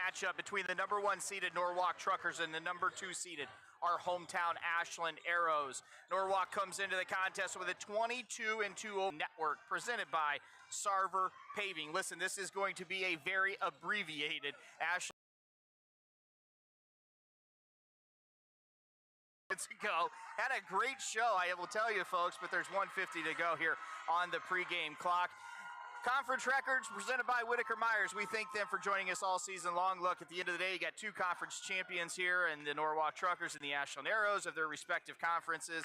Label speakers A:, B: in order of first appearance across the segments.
A: matchup between the number 1 seeded Norwalk Truckers and the number 2 seeded, our hometown Ashland Arrows. Norwalk comes into the contest with a 22-2 network presented by Sarver Paving. Listen, this is going to be a very abbreviated Ashland to go. Had a great show, I will tell you, folks, but there's 150 to go here on the pregame clock. Conference records presented by Whitaker Myers. We thank them for joining us all season long. Look, at the end of the day, you got 2 conference champions here, and the Norwalk Truckers and the Ashland Arrows of their respective conferences.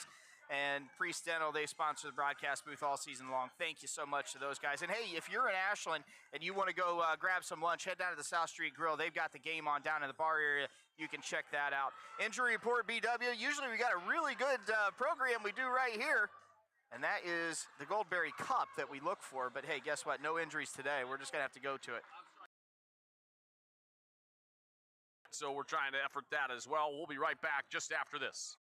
A: And Priest Dental, they sponsor the broadcast booth all season long. Thank you so much to those guys. And hey, if you're in Ashland and you want to go grab some lunch, head down to the South Street Grill. They've got the game on down in the bar area. You can check that out. Injury report, BW. Usually we got a really good program we do right here, and that is the Goldberry Cup that we look for. But hey, guess what? No injuries today. We're just going to have to go to it.
B: So we're trying to effort that as well. We'll be right back just after this.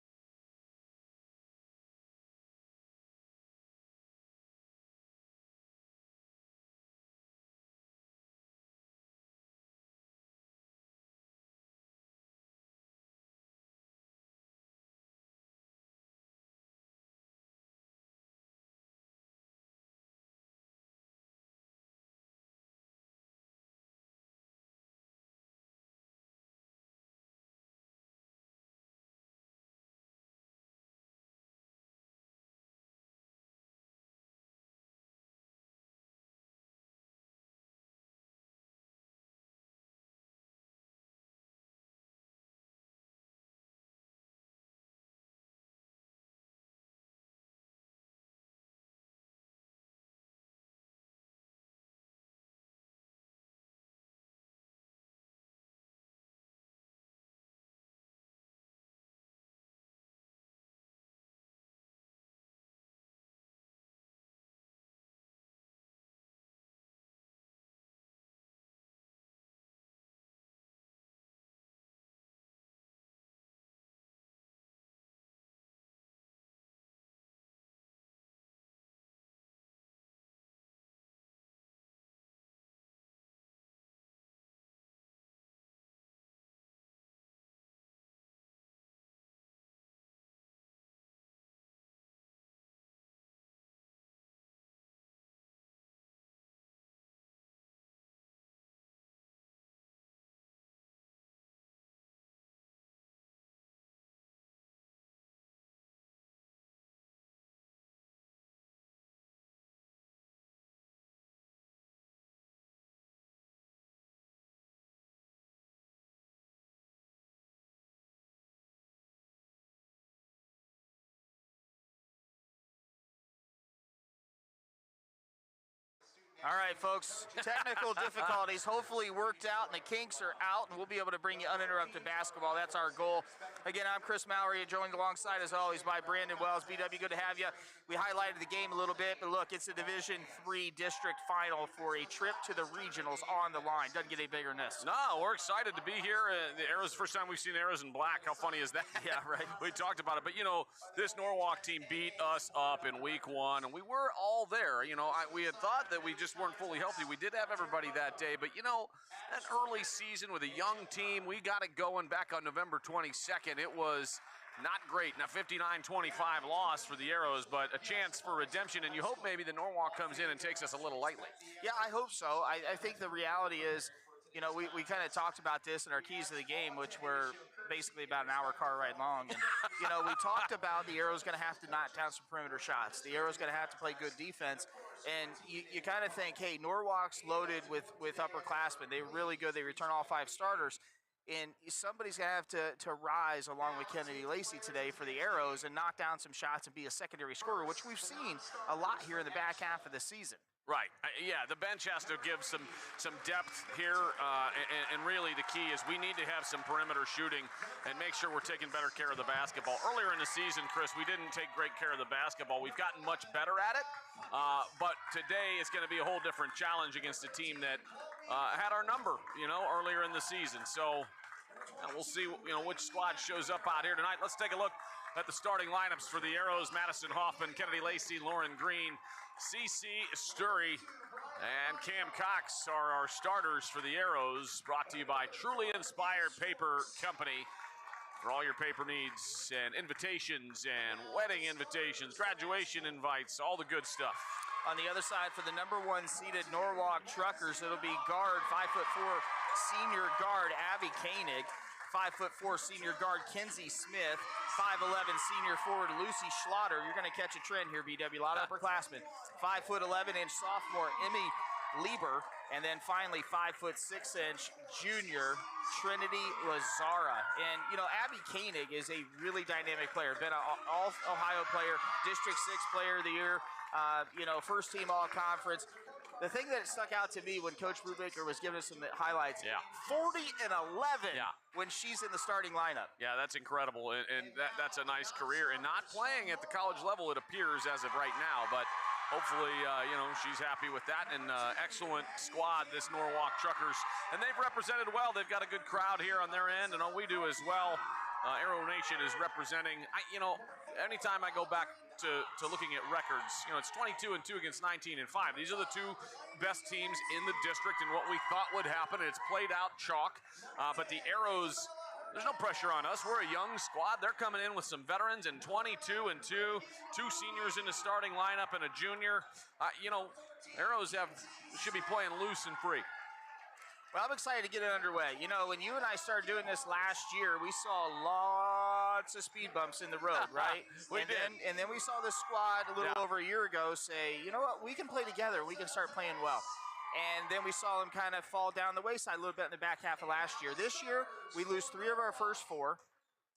A: All right, folks, technical difficulties hopefully worked out, and the kinks are out, and we'll be able to bring you uninterrupted basketball. That's our goal. Again, I'm Chris Mallory, joined alongside, as always, by Brandon Wells. BW, good to have you. We highlighted the game a little bit, but look, it's a Division III district final for a trip to the regionals on the line. Doesn't get any bigger than this.
B: No, we're excited to be here. The Arrows, first time we've seen Arrows in black. How funny is that?
A: Yeah, right.
B: We talked about it, but, you know, this Norwalk team beat us up in week 1, and we were all there. You know, we had thought that we just weren't fully healthy. We did have everybody that day, but, you know, an early season with a young team, we got it going back on November 22nd. It was not great. Now, 59-25 loss for the Arrows, but a chance for redemption, and you hope maybe the Norwalk comes in and takes us a little lightly.
A: Yeah, I hope so. I think the reality is, you know, we kind of talked about this in our keys to the game, which were basically about an hour car ride long. And, you know, we talked about the Arrows going to have to knock down some perimeter shots. The Arrows going to have to play good defense. And you kind of think, hey, Norwalk's loaded with upperclassmen. They're really good. They return all 5 starters. And somebody's going to have to rise along with Kennedy Lacey today for the Arrows and knock down some shots and be a secondary scorer, which we've seen a lot here in the back half of the season.
B: Right. Yeah, the bench has to give some depth here, and really the key is we need to have some perimeter shooting and make sure we're taking better care of the basketball. Earlier in the season, Chris, we didn't take great care of the basketball. We've gotten much better at it, but today it's going to be a whole different challenge against a team that had our number, you know, earlier in the season. So we'll see, you know, which squad shows up out here tonight. Let's take a look at the starting lineups for the Arrows, Madison Hoffman, Kennedy Lacey, Lauren Green, CC Sturry, and Cam Cox are our starters for the Arrows, brought to you by Truly Inspired Paper Company. For all your paper needs and invitations and wedding invitations, graduation invites, all the good stuff.
A: On the other side, for the number 1 seeded Norwalk Truckers, it'll be guard, 5'4" senior guard Abby Koenig, 5'4" senior guard Kenzie Smith, 5'11" senior forward Lucy Schlatter. You're going to catch a trend here, BW. A lot of upperclassmen. 5'11" sophomore Emmy Lieber, and then finally 5'6" junior Trinity Lazara. And you know, Abby Koenig is a really dynamic player. Been an All-Ohio player, District 6 Player of the Year. You know, first team all-conference. The thing that stuck out to me when Coach Brubaker was giving us some highlights, 40 and 11 when she's in the starting lineup.
B: Yeah, that's incredible, and that's a nice career. And not playing at the college level, it appears, as of right now, but hopefully, you know, she's happy with that. And excellent squad, this Norwalk Truckers. And they've represented well. They've got a good crowd here on their end, and we do as well. Arrow Nation is representing, you know, anytime I go back to looking at records, you know, it's 22-2 against 19-5. These are the 2 best teams in the district and what we thought would happen, and it's played out chalk. But the Arrows, there's no pressure on us. We're a young squad. They're coming in with some veterans and 22-2, 2 seniors in the starting lineup and a junior. You know, Arrows should be playing loose and free.
A: Well, I'm excited to get it underway. You know, when you and I started doing this last year, we saw lots of speed bumps in the road, right?
B: we did.
A: And then we saw this squad a little over a year ago say, you know what, we can play together. We can start playing well. And then we saw them kind of fall down the wayside a little bit in the back half of last year. This year, we lose 3 of our first 4.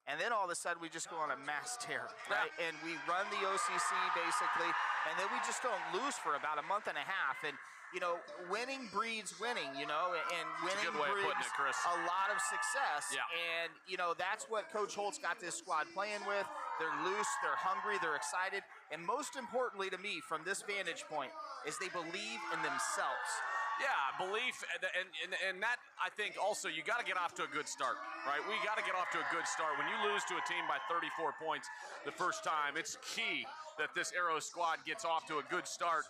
A: And then all of a sudden, we just go on a mass tear, right? And we run the OCC, basically, and then we just don't lose for about a month and a half. And, you know, winning breeds winning, you know, and winning breeds a lot of success.
B: Yeah.
A: And, you know, that's what Coach Holt's got this squad playing with. They're loose, they're hungry, they're excited. And most importantly to me, from this vantage point, is they believe in themselves.
B: Yeah, belief, and that, I think, also, you got to get off to a good start, right? We got to get off to a good start. When you lose to a team by 34 points the first time, it's key that this Arrow squad gets off to a good start.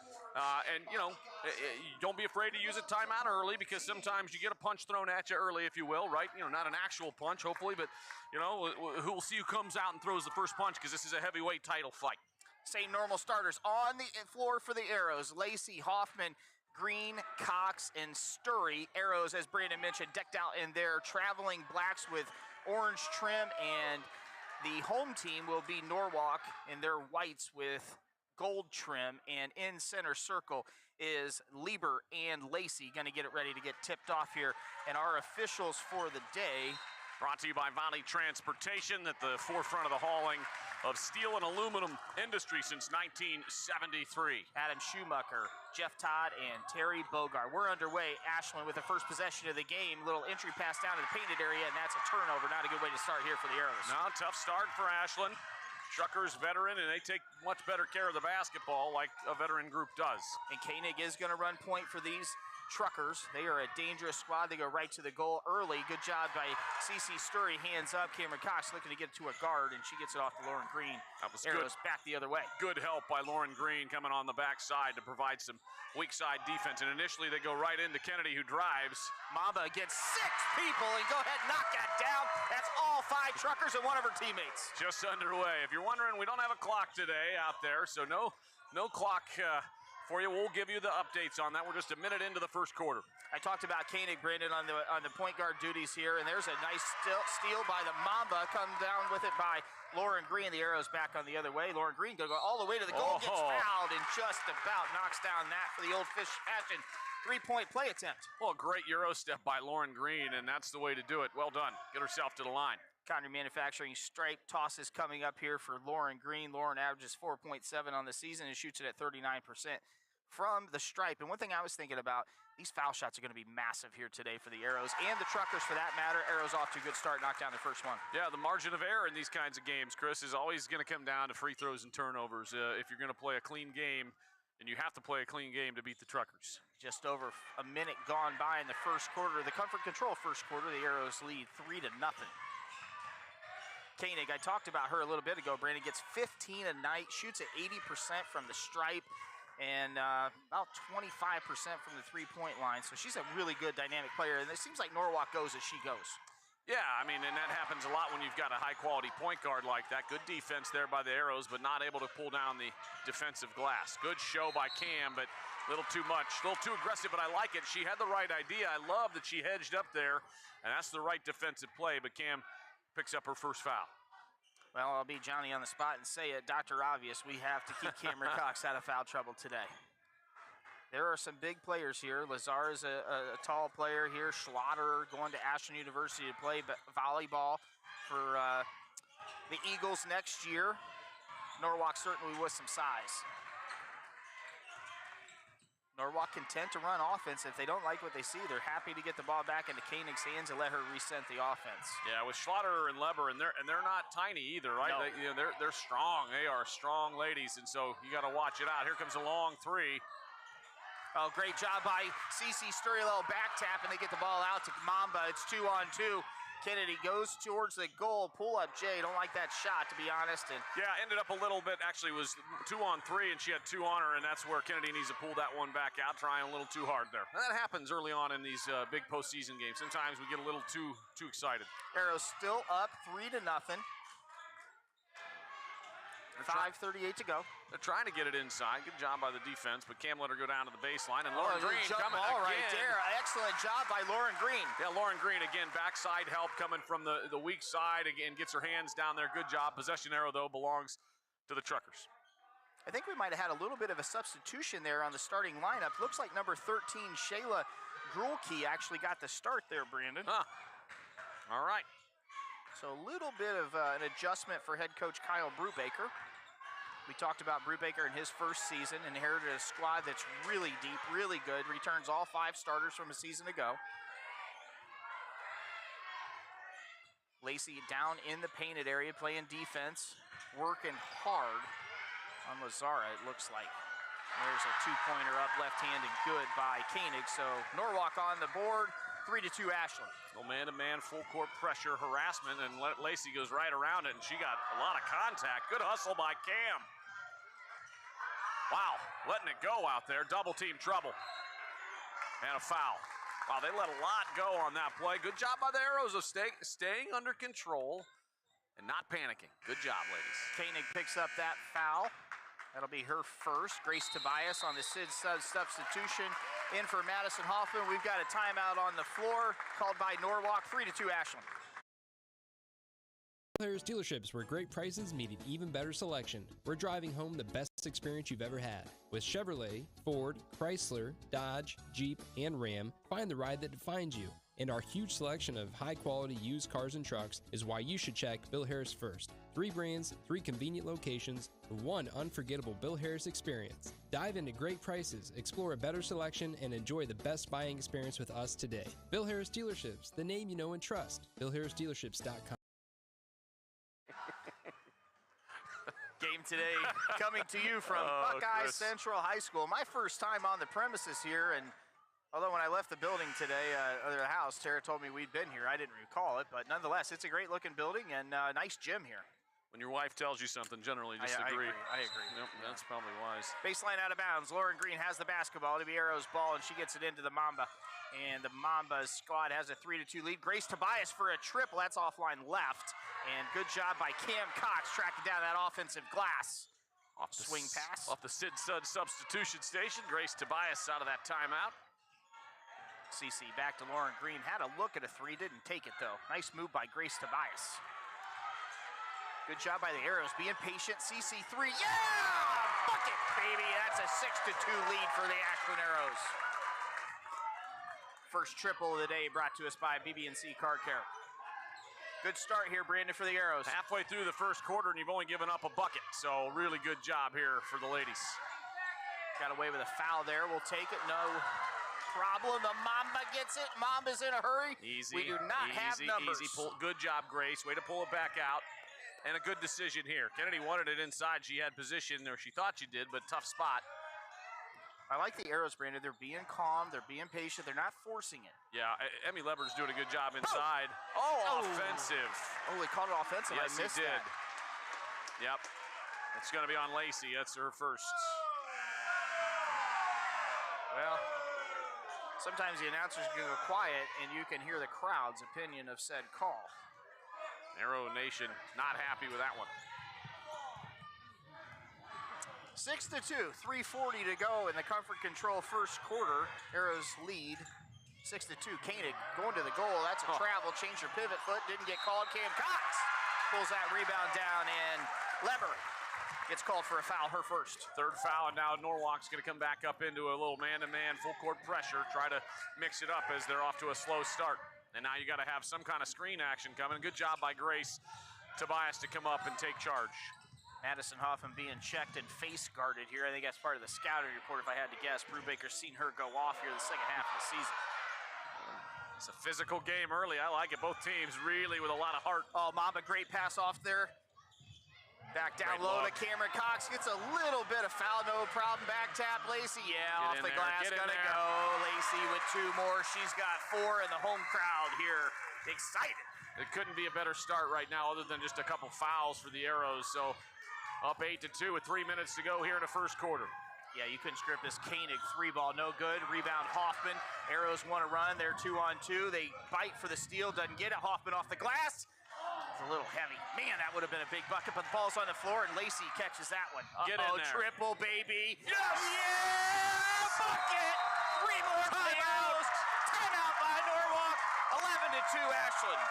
B: And, you know, don't be afraid to use a timeout early, because sometimes you get a punch thrown at you early, if you will, right? You know, not an actual punch, hopefully, but, you know, we'll see who comes out and throws the first punch, because this is a heavyweight title fight.
A: Same normal starters on the floor for the Arrows. Lacey, Hoffman, Green, Cox, and Sturry. Arrows, as Brandon mentioned, decked out in their traveling blacks with orange trim, and the home team will be Norwalk in their whites with gold trim, and in center circle is Lieber and Lacey going to get it ready to get tipped off here. And our officials for the day,
B: brought to you by Valley Transportation, at the forefront of the hauling of steel and aluminum industry since 1973.
A: Adam Schumacher, Jeff Todd, and Terry Bogart. We're underway. Ashland with the first possession of the game. Little entry pass down to the painted area, and that's a turnover. Not a good way to start here for the Arrows.
B: No, tough start for Ashland. Truckers veteran, and they take much better care of the basketball like a veteran group does.
A: And Koenig is going to run point for these Truckers. They are a dangerous squad. They go right to the goal early. Good job by CC Sturry. Hands up. Cameron Cox looking to get it to a guard, and she gets it off to Lauren Green.
B: That was
A: Arrows
B: good.
A: Back the other way.
B: Good help by Lauren Green coming on the backside to provide some weak side defense. And initially they go right into Kennedy, who drives.
A: Mamba against 6 people, and go ahead and knock that down. That's all 5 Truckers and one of her teammates.
B: Just underway. If you're wondering, we don't have a clock today out there, so no clock for you. We'll give you the updates on that. We're just a minute into the first quarter.
A: I talked about Koenig, Brandon, on the point guard duties here, and there's a nice steal by the Mamba. Come down with it by Lauren Green. The Arrows back on the other way. Lauren Green going to go all the way to the goal, gets fouled, and just about knocks down that for the old fish-fashioned 3-point play attempt.
B: Well, great Euro step by Lauren Green, and that's the way to do it. Well done. Get herself to the line.
A: Conner Manufacturing stripe tosses coming up here for Lauren Green. Lauren averages 4.7 on the season and shoots it at 39% from the stripe. And one thing I was thinking about, these foul shots are going to be massive here today for the Arrows and the Truckers for that matter. Arrows off to a good start, knocked down the first one.
B: Yeah, the margin of error in these kinds of games, Chris, is always going to come down to free throws and turnovers. If you're going to play a clean game, and you have to play a clean game to beat the Truckers.
A: Just over a minute gone by in the first quarter. The Comfort Control first quarter, the Arrows lead 3-0. Koenig, I talked about her a little bit ago. Brandon gets 15 a night, shoots at 80% from the stripe, and about 25% from the three-point line. So she's a really good dynamic player, and it seems like Norwalk goes as she goes.
B: Yeah, I mean, and that happens a lot when you've got a high-quality point guard like that. Good defense there by the Arrows, but not able to pull down the defensive glass. Good show by Cam, but a little too much, a little too aggressive, but I like it. She had the right idea. I love that she hedged up there, and that's the right defensive play, but Cam picks up her first foul.
A: Well, I'll be Johnny on the spot and say it, Dr. Obvious, we have to keep Cameron Cox out of foul trouble today. There are some big players here. Lazar is a tall player here. Schlatter going to Ashland University to play volleyball for the Eagles next year. Norwalk certainly with some size. Norwalk content to run offense. If they don't like what they see, they're happy to get the ball back into Koenig's hands and let her reset the offense.
B: Yeah, with Schlatter and Leber, and they're not tiny either, right?
A: No.
B: They're strong. They are strong ladies, and so you got to watch it out. Here comes a long three.
A: Oh, great job by Cece Sturriello, back tap, and they get the ball out to Mamba. It's 2-on-2. Kennedy goes towards the goal, pull up Jay. Don't like that shot, to be honest. And
B: yeah, ended up a little bit, actually was 2-on-3, and she had 2 on her, and that's where Kennedy needs to pull that one back out, trying a little too hard there. And that happens early on in these big postseason games. Sometimes we get a little too excited.
A: Arrows still up 3-0. 5:38 to go.
B: They're trying to get it inside. Good job by the defense, but Cam let her go down to the baseline. And Lauren Green coming
A: ball
B: again.
A: Right there. Excellent job by Lauren Green.
B: Yeah, Lauren Green again, backside help coming from the weak side. Again, gets her hands down there. Good job. Possession arrow, though, belongs to the Truckers.
A: I think we might have had a little bit of a substitution there on the starting lineup. Looks like number 13, Shayla Grulke, actually got the start there, Brandon.
B: All right.
A: So a little bit of an adjustment for head coach Kyle Brubaker. We talked about Brubaker in his first season, inherited a squad that's really deep, really good, returns all 5 starters from a season ago. Lacey down in the painted area, playing defense, working hard on Lazara, it looks like. There's a 2-pointer up left-handed, good by Koenig. So Norwalk on the board, 3-2 Ashland.
B: Well, man-to-man, full-court pressure, harassment, and Lacey goes right around it, and she got a lot of contact. Good hustle by Cam. Wow, letting it go out there. Double team trouble. And a foul. Wow, they let a lot go on that play. Good job by the Arrows of staying under control and not panicking. Good job, ladies.
A: Koenig picks up that foul. That'll be her first. Grace Tobias on the Sid substitution. In for Madison Hoffman. We've got a timeout on the floor called by Norwalk. 3-2 Ashland.
C: Bill Harris Dealerships, where great prices meet an even better selection. We're driving home the best experience you've ever had. With Chevrolet, Ford, Chrysler, Dodge, Jeep, and Ram, find the ride that defines you. And our huge selection of high-quality used cars and trucks is why you should check Bill Harris first. 3 brands, 3 convenient locations, 1 unforgettable Bill Harris experience. Dive into great prices, explore a better selection, and enjoy the best buying experience with us today. Bill Harris Dealerships, the name you know and trust. BillHarrisDealerships.com.
A: Game today coming to you from Buckeye Central High School. My first time on the premises here, and although when I left the building today, or the house, Tara told me we'd been here. I didn't recall it, but nonetheless, it's a great looking building and nice gym here.
B: When your wife tells you something, generally just agree.
A: I agree.
B: Yep, that's probably wise.
A: Baseline out of bounds. Lauren Green has the basketball. It'll be Arrows ball, and she gets it into the Mamba. And the Mamba's squad has a 3-2 lead. Grace Tobias for a triple. That's offline left. And good job by Cam Cox tracking down that offensive glass. Swing pass.
B: Off the Sid Sud substitution station. Grace Tobias out of that timeout.
A: CC back to Lauren Green. Had a look at a 3. Didn't take it, though. Nice move by Grace Tobias. Good job by the Arrows. Being patient. CC 3. Yeah! Bucket, baby. That's a 6-2 lead for the Ashland Arrows. First triple of the day brought to us by BB&C Car Care. Good start here, Brandon, for the Arrows.
B: Halfway through the first quarter, and you've only given up a bucket. So really good job here for the ladies.
A: Got away with a foul there. We'll take it. No problem. The Mamba gets it. Mamba's in a hurry.
B: Easy.
A: We do not have numbers.
B: Easy pull. Good job, Grace. Way to pull it back out. And a good decision here. Kennedy wanted it inside. She had position, or she thought she did, but tough spot.
A: I like the arrows, Brandon. They're being calm. They're being patient. They're not forcing it.
B: Yeah, Emmy Leber's doing a good job inside. Oh, offensive.
A: Oh, they called it offensive.
B: Yes,
A: I missed
B: he did.
A: that.
B: Yep. It's going to be on Lacey. That's her first.
A: Well, sometimes the announcers can go quiet, and you can hear the crowd's opinion of said call.
B: Arrow Nation not happy with that one.
A: 6-2, 3:40 to go in the Comfort Control first quarter. Arrows lead 6-2. Koenig going to the goal. That's a travel. Changed her pivot foot. Didn't get called. Cam Cox pulls that rebound down, and Leber gets called for a foul, her first.
B: Third foul, and now Norwalk's going to come back up into a little man-to-man full court pressure, try to mix it up as they're off to a slow start. And now you got to have some kind of screen action coming. Good job by Grace Tobias to come up and take charge.
A: Madison Hoffman being checked and face guarded here. I think that's part of the scouting report, if I had to guess. Brubaker's seen her go off here the second half of the season.
B: It's a physical game early. I like it. Both teams really with a lot of heart.
A: Oh, Mamba, great pass off there. Back down low to Cameron Cox. Gets a little bit of foul, no problem. Back tap, Lacey. Yeah, off the glass, gonna go. Lacey with 2 more. She's got 4, and the home crowd here excited.
B: It couldn't be a better start right now other than just a couple fouls for the Arrows. So up 8-2 with 3 minutes to go here in the first quarter.
A: Yeah, you couldn't script this. Koenig 3-ball, no good. Rebound Hoffman. Arrows want to run. They're 2-on-2. They bite for the steal, doesn't get it. Hoffman off the glass. It's a little heavy. Man, that would have been a big bucket, but the ball's on the floor, and Lacey catches that one.
B: Get in there.
A: Triple, baby.
B: Yes!
A: Yeah! Bucket! 3 more for the Arrows. Timeout by Norwalk. 11-2 Ashland.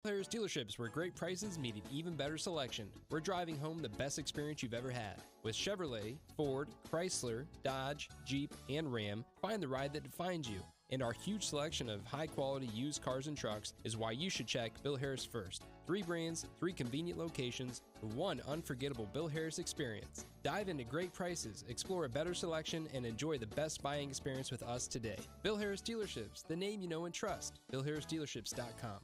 C: Bill Harris Dealerships, where great prices meet an even better selection. We're driving home the best experience you've ever had. With Chevrolet, Ford, Chrysler, Dodge, Jeep, and Ram, find the ride that defines you. And our huge selection of high-quality used cars and trucks is why you should check Bill Harris first. 3 brands, 3 convenient locations, 1 unforgettable Bill Harris experience. Dive into great prices, explore a better selection, and enjoy the best buying experience with us today. Bill Harris Dealerships, the name you know and trust. BillHarrisDealerships.com.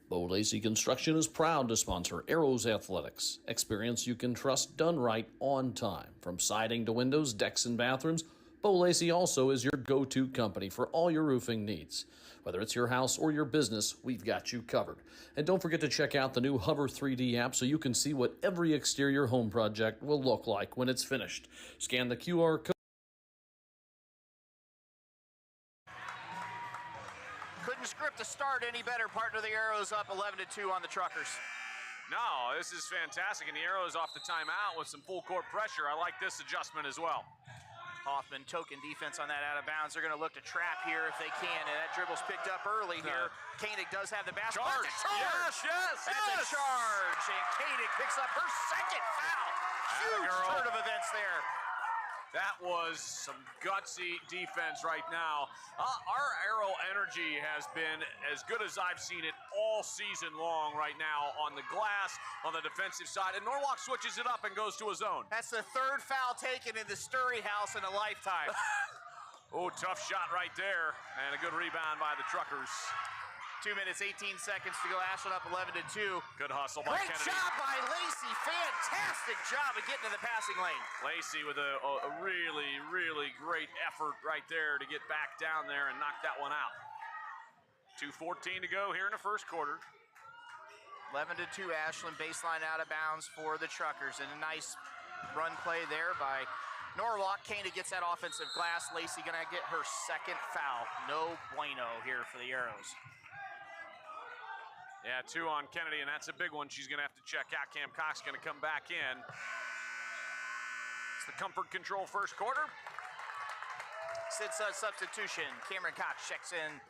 D: Bo Lacey Construction is proud to sponsor Arrows Athletics. Experience you can trust done right on time. From siding to windows, decks, and bathrooms, Bo Lacey also is your go-to company for all your roofing needs. Whether it's your house or your business, we've got you covered. And don't forget to check out the new Hover 3D app so you can see what every exterior home project will look like when it's finished. Scan the QR code.
A: Couldn't script the start any better. Partner of the Arrows up 11-2 on the Truckers.
B: No, this is fantastic, and the Arrows off the timeout with some full court pressure. I like this adjustment as well.
A: Hoffman token defense on that out of bounds. They're going to look to trap here if they can, and that dribble's picked up early here. Koenig does have the basket.
B: Charge.
A: That's a charge, and Koenig picks up her second foul. Huge turn of events there.
B: That was some gutsy defense right now. Our Arrow energy has been as good as I've seen it all season long right now on the glass, on the defensive side, and Norwalk switches it up and goes to a zone.
A: That's the 3rd foul taken in the Sturry house in a lifetime.
B: Oh, tough shot right there, and a good rebound by the Truckers.
A: 2 minutes, 18 seconds to go. Ashland up 11-2.
B: Good hustle by
A: Great
B: Kennedy.
A: job by Lacey. Fantastic job of getting to the passing lane.
B: Lacey with a really, really great effort right there to get back down there and knock that one out. 2:14 to go here in the first quarter.
A: 11-2 Ashland, baseline out of bounds for the Truckers. And a nice run play there by Norwalk. Koenig gets that offensive glass. Lacey gonna get her second foul. No bueno here for the Arrows.
B: Yeah, 2 on Kennedy, and that's a big one. She's going to have to check out. Cam Cox going to come back in. It's the Comfort Control first quarter.
A: Sid substitution. Cameron Cox checks in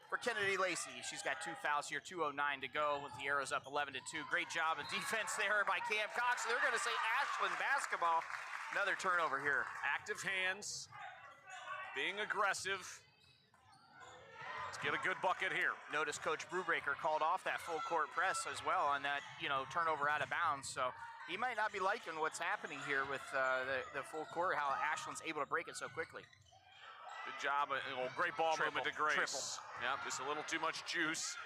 A: for Kennedy Lacey. She's got 2 fouls here, 2:09 to go with the Arrows up 11-2. Great job of defense there by Cam Cox. They're going to say Ashland basketball. Another turnover here.
B: Active hands, being aggressive. Let's get a good bucket here.
A: Notice Coach Brubaker called off that full court press as well on that, turnover out of bounds. So he might not be liking what's happening here with the full court, how Ashland's able to break it so quickly.
B: Good job. Great ball movement to Grace.
A: Triple.
B: Yep, just a little too much juice.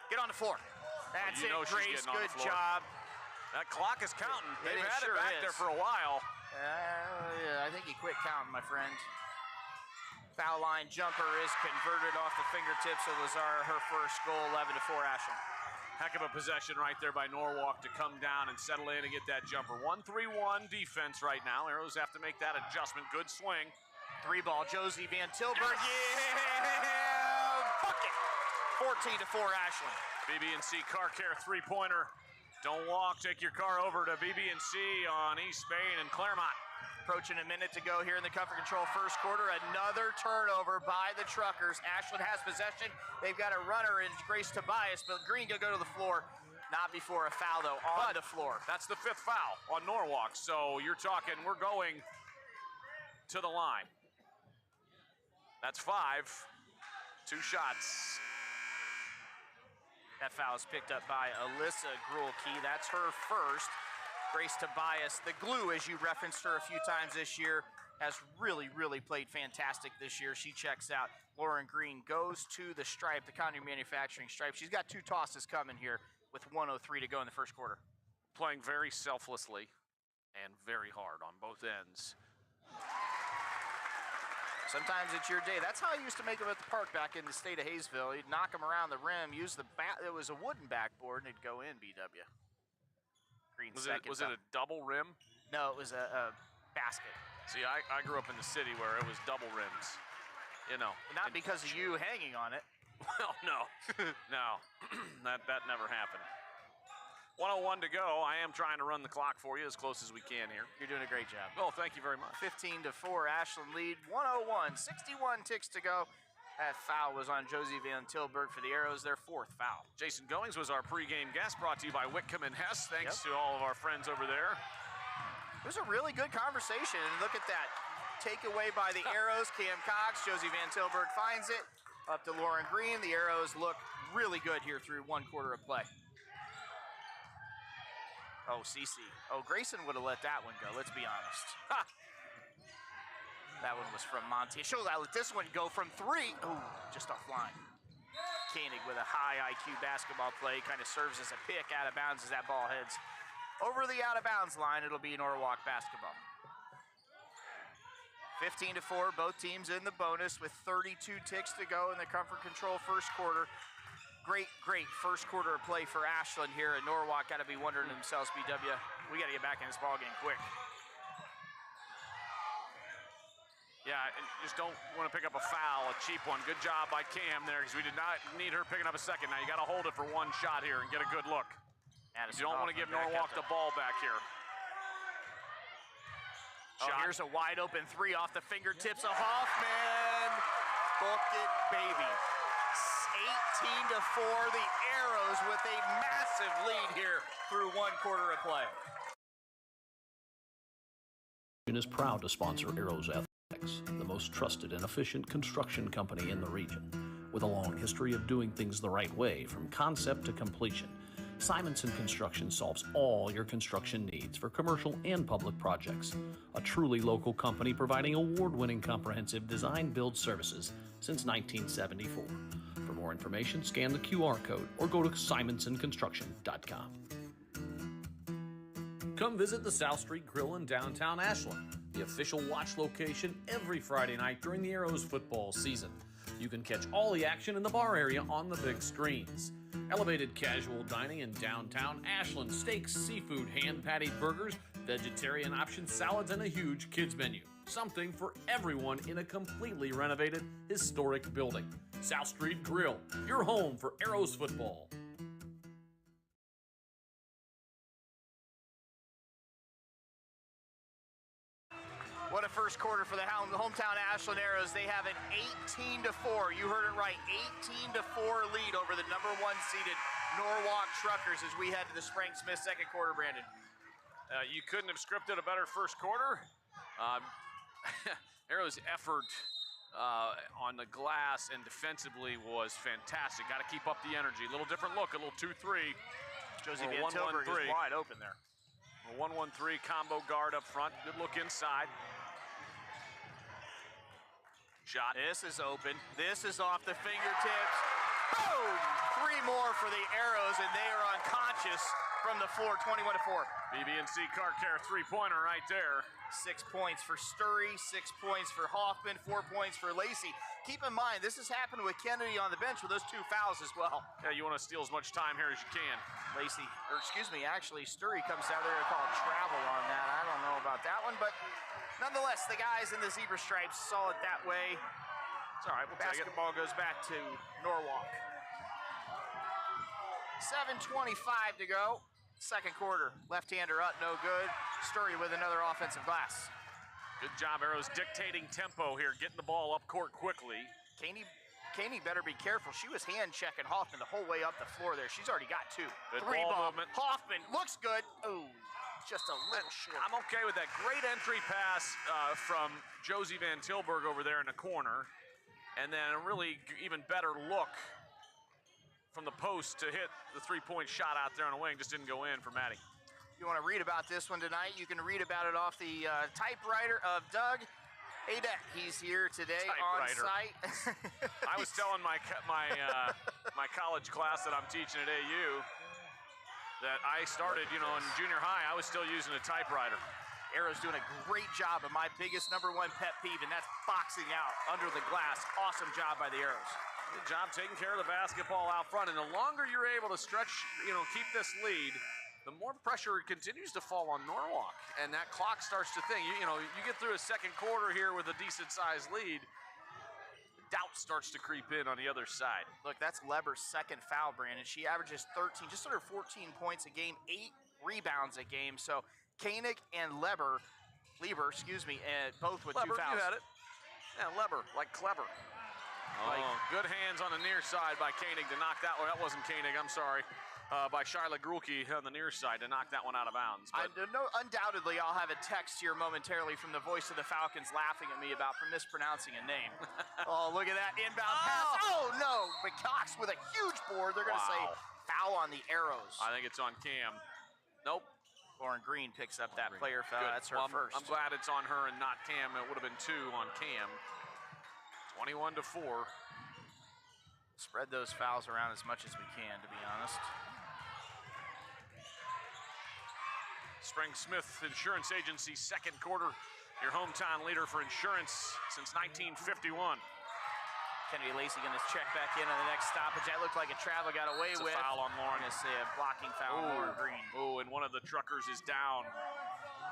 A: Get on the floor. That's it, Grace. Good job.
B: That clock is counting. They've had
A: sure
B: it back there for a while.
A: Yeah, I think he quit counting, my friend. Foul line jumper is converted off the fingertips of Lazar. Her first goal, 11-4 Ashland.
B: Heck of a possession right there by Norwalk to come down and settle in and get that jumper. 1-3-1 defense right now. Arrows have to make that adjustment. Good swing.
A: 3-ball, Josie Van Tilburg. Yeah! Bucket! 14-4 Ashland.
B: BB&C Car Care three-pointer. Don't walk, take your car over to BB&C on East Main and Claremont.
A: Approaching a minute to go here in the Comfort Control first quarter. Another turnover by the Truckers. Ashland has possession. They've got a runner in Grace Tobias, but Green will go to the floor. Not before a foul, though, on the floor.
B: That's the 5th foul on Norwalk. So you're talking, we're going to the line. That's 5. 2 shots.
A: That foul is picked up by Alyssa Grulke. That's her first. Grace Tobias, the glue, as you referenced her a few times this year, has really, really played fantastic this year. She checks out. Lauren Green goes to the stripe, the Connery Manufacturing stripe. She's got 2 tosses coming here with 1:03 to go in the first quarter.
B: Playing very selflessly and very hard on both ends.
A: Sometimes it's your day. That's how I used to make them at the park back in the state of Hayesville. You'd knock them around the rim, use the it was a wooden backboard, and it'd go in, BW. Green
B: was it a double rim?
A: No, it was a basket.
B: See, I grew up in the city where it was double rims. You know.
A: Not because of you hanging on it.
B: Well, no. No. that never happened. 1:01 to go. I am trying to run the clock for you as close as we can here.
A: You're doing a great job.
B: Oh, thank you very much.
A: 15-4, Ashland lead. 1:01, 61 ticks to go. That foul was on Josie Van Tilburg for the Arrows, their 4th foul.
B: Jason Goings was our pregame guest, brought to you by Whitcomb and Hess. Thanks to all of our friends over there.
A: It was a really good conversation, and look at that. Takeaway by the Arrows, Cam Cox, Josie Van Tilburg finds it. Up to Lauren Green. The Arrows look really good here through 1 quarter of play. Oh, Cece. Oh, Grayson would have let that one go, let's be honest. Ha! That one was from Monty. Shows I let this one go from 3. Oh, just offline. Koenig with a high IQ basketball play. Kind of serves as a pick out of bounds as that ball heads over the out of bounds line. It'll be Norwalk basketball. 15-4, both teams in the bonus with 32 ticks to go in the Comfort Control first quarter. Great first quarter of play for Ashland here at Norwalk. Got to be wondering to themselves, BW, we got to get back in this ball game quick.
B: Yeah, and just don't want to pick up a foul, a cheap one. Good job by Cam there, because we did not need her picking up a second. Now you got to hold it for 1 shot here and get a good look. You don't want to give Norwalk the ball back here.
A: Oh, here's a wide open 3 off the fingertips of Hoffman. Book it, baby. 18-4, the Arrows with a massive lead here through 1 quarter of play.
D: Is proud to sponsor Arrows Athletics, the most trusted and efficient construction company in the region. With a long history of doing things the right way from concept to completion, Simonson Construction solves all your construction needs for commercial and public projects. A truly local company providing award-winning comprehensive design-build services since 1974. For more information, scan the QR code or go to simonsonconstruction.com. Come visit the South Street Grill in downtown Ashland, the official watch location every Friday night during the Arrows football season. You can catch all the action in the bar area on the big screens. Elevated casual dining in downtown Ashland, steaks, seafood, hand-patted burgers, vegetarian options, salads, and a huge kids menu. Something for everyone in a completely renovated, historic building. South Street Grill, your home for Arrows football.
A: What a first quarter for the hometown Ashland Arrows. They have an 18-4, you heard it right, 18-4 lead over the number 1 seeded Norwalk Truckers as we head to the Spring Smith second quarter, Brandon.
B: You couldn't have scripted a better first quarter. Arrows' effort on the glass and defensively was fantastic. Got to keep up the energy. A little different look, a little 2-3.
A: Josie Van Tilburg is wide open there.
B: A 1-1-3 combo guard up front. Good look inside. Shot.
A: This is open. This is off the fingertips. Boom! 3 more for the Arrows, and they are unconscious from the floor, 21-4.
B: BB&C Car Care three-pointer right there.
A: 6 points for Sturry, 6 points for Hoffman, 4 points for Lacey. Keep in mind, this has happened with Kennedy on the bench with those 2 fouls as well.
B: Yeah, you want to steal as much time here as you can.
A: Lacey, or excuse me, actually, Sturry comes down there to call travel on that. I don't know about that one, but nonetheless, the guys in the zebra stripes saw it that way.
B: It's all right, we'll take it.
A: Basketball goes back to Norwalk. 7:25 to go. Second quarter. Left-hander up, no good. Sturry with another offensive glass.
B: Good job, Arrows, dictating tempo here, getting the ball up court quickly.
A: Caney better be careful. She was hand-checking Hoffman the whole way up the floor there. She's already got 2.
B: Good
A: 3
B: ball
A: ball
B: movement.
A: Hoffman looks good. Ooh, just a little short.
B: I'm okay with that. Great entry pass from Josie Van Tilburg over there in the corner. And then a really even better look from the post to hit the three-point shot out there on the wing. Just didn't go in for Maddie.
A: If you want to read about this one tonight, you can read about it off the typewriter of Doug Adek. He's here today on site.
B: I was telling my college class that I'm teaching at AU that I started, in junior high, I was still using a typewriter.
A: Arrow's doing a great job of my biggest #1 pet peeve, and that's boxing out under the glass. Awesome job by the Arrows.
B: Good job taking care of the basketball out front. And the longer you're able to stretch, keep this lead, the more pressure continues to fall on Norwalk. And that clock starts to think. You get through a second quarter here with a decent-sized lead, doubt starts to creep in on the other side.
A: Look, that's Leber's second foul, Brandon. She averages 13, just under 14 points a game, 8 rebounds a game. So Koenig and Lieber, both with 2 fouls.
B: You had it. Yeah, Leber, like clever. Good hands on the near side by Koenig to knock that one. That wasn't Koenig, I'm sorry. By Shyla Grulke on the near side to knock that one out of bounds.
A: Undoubtedly, I'll have a text here momentarily from the voice of the Falcons laughing at me about mispronouncing a name. Oh, look at that inbound pass. Oh, no. But Cox with a huge board. They're going to say foul on the Arrows.
B: I think it's on Cam. Nope.
A: Lauren Green picks up that player foul.
B: Good.
A: That's her first.
B: I'm glad it's on her and not Cam. It would have been 2 on Cam. 21-4.
A: Spread those fouls around as much as we can, to be honest.
B: Spring Smith Insurance Agency, second quarter. Your hometown leader for insurance since 1951.
A: Kennedy Lacey going to check back in on the next stoppage. That looked like a travel got away with.
B: It's a foul on Lauren.
A: Going to say a blocking foul on Lauren Green.
B: Oh, and one of the truckers is down.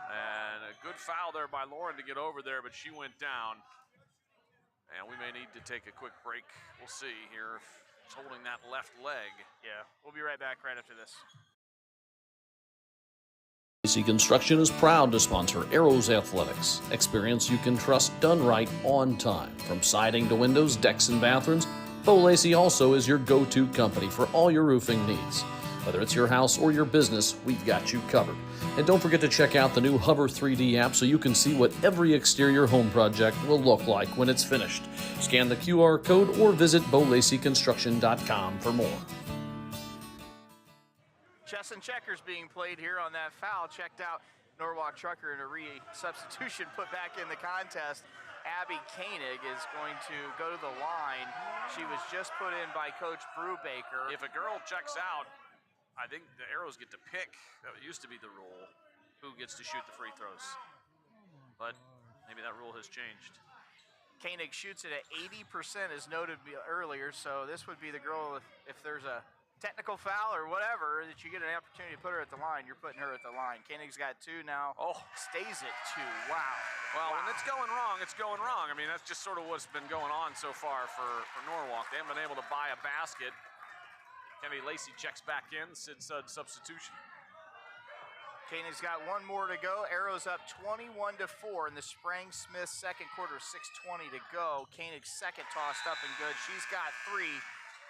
B: And a good foul there by Lauren to get over there, but she went down. And we may need to take a quick break. We'll see here if it's holding that left leg.
A: Yeah, we'll be right back right after this.
D: BC Construction is proud to sponsor Arrows Athletics. Experience you can trust done right on time. From siding to windows, decks, and bathrooms, Bo Lacey also is your go-to company for all your roofing needs. Whether it's your house or your business, we've got you covered. And don't forget to check out the new Hover 3D app so you can see what every exterior home project will look like when it's finished. Scan the QR code or visit BoLaceyConstruction.com for more.
A: Chess and checkers being played here on that foul. Checked out Norwalk Trucker in a re-substitution put back in the contest. Abby Koenig is going to go to the line. She was just put in by Coach Brubaker.
B: If a girl checks out, I think the Arrows get to pick. That used to be the rule, who gets to shoot the free throws. But maybe that rule has changed.
A: Koenig shoots it at 80%, as noted earlier, so this would be the girl, if there's a technical foul or whatever, that you get an opportunity to put her at the line, you're putting her at the line. Koenig's got 2 now.
B: Oh,
A: stays at 2. Wow.
B: Well, when it's going wrong, it's going wrong. I mean, that's just sort of what's been going on so far for Norwalk. They haven't been able to buy a basket. Kennedy Lacey checks back in, Sid Sud substitution.
A: Koenig's got 1 more to go. Arrows up 21-4 in the Spring Smith second quarter, 6:20 to go. Koenig's second tossed up and good. She's got 3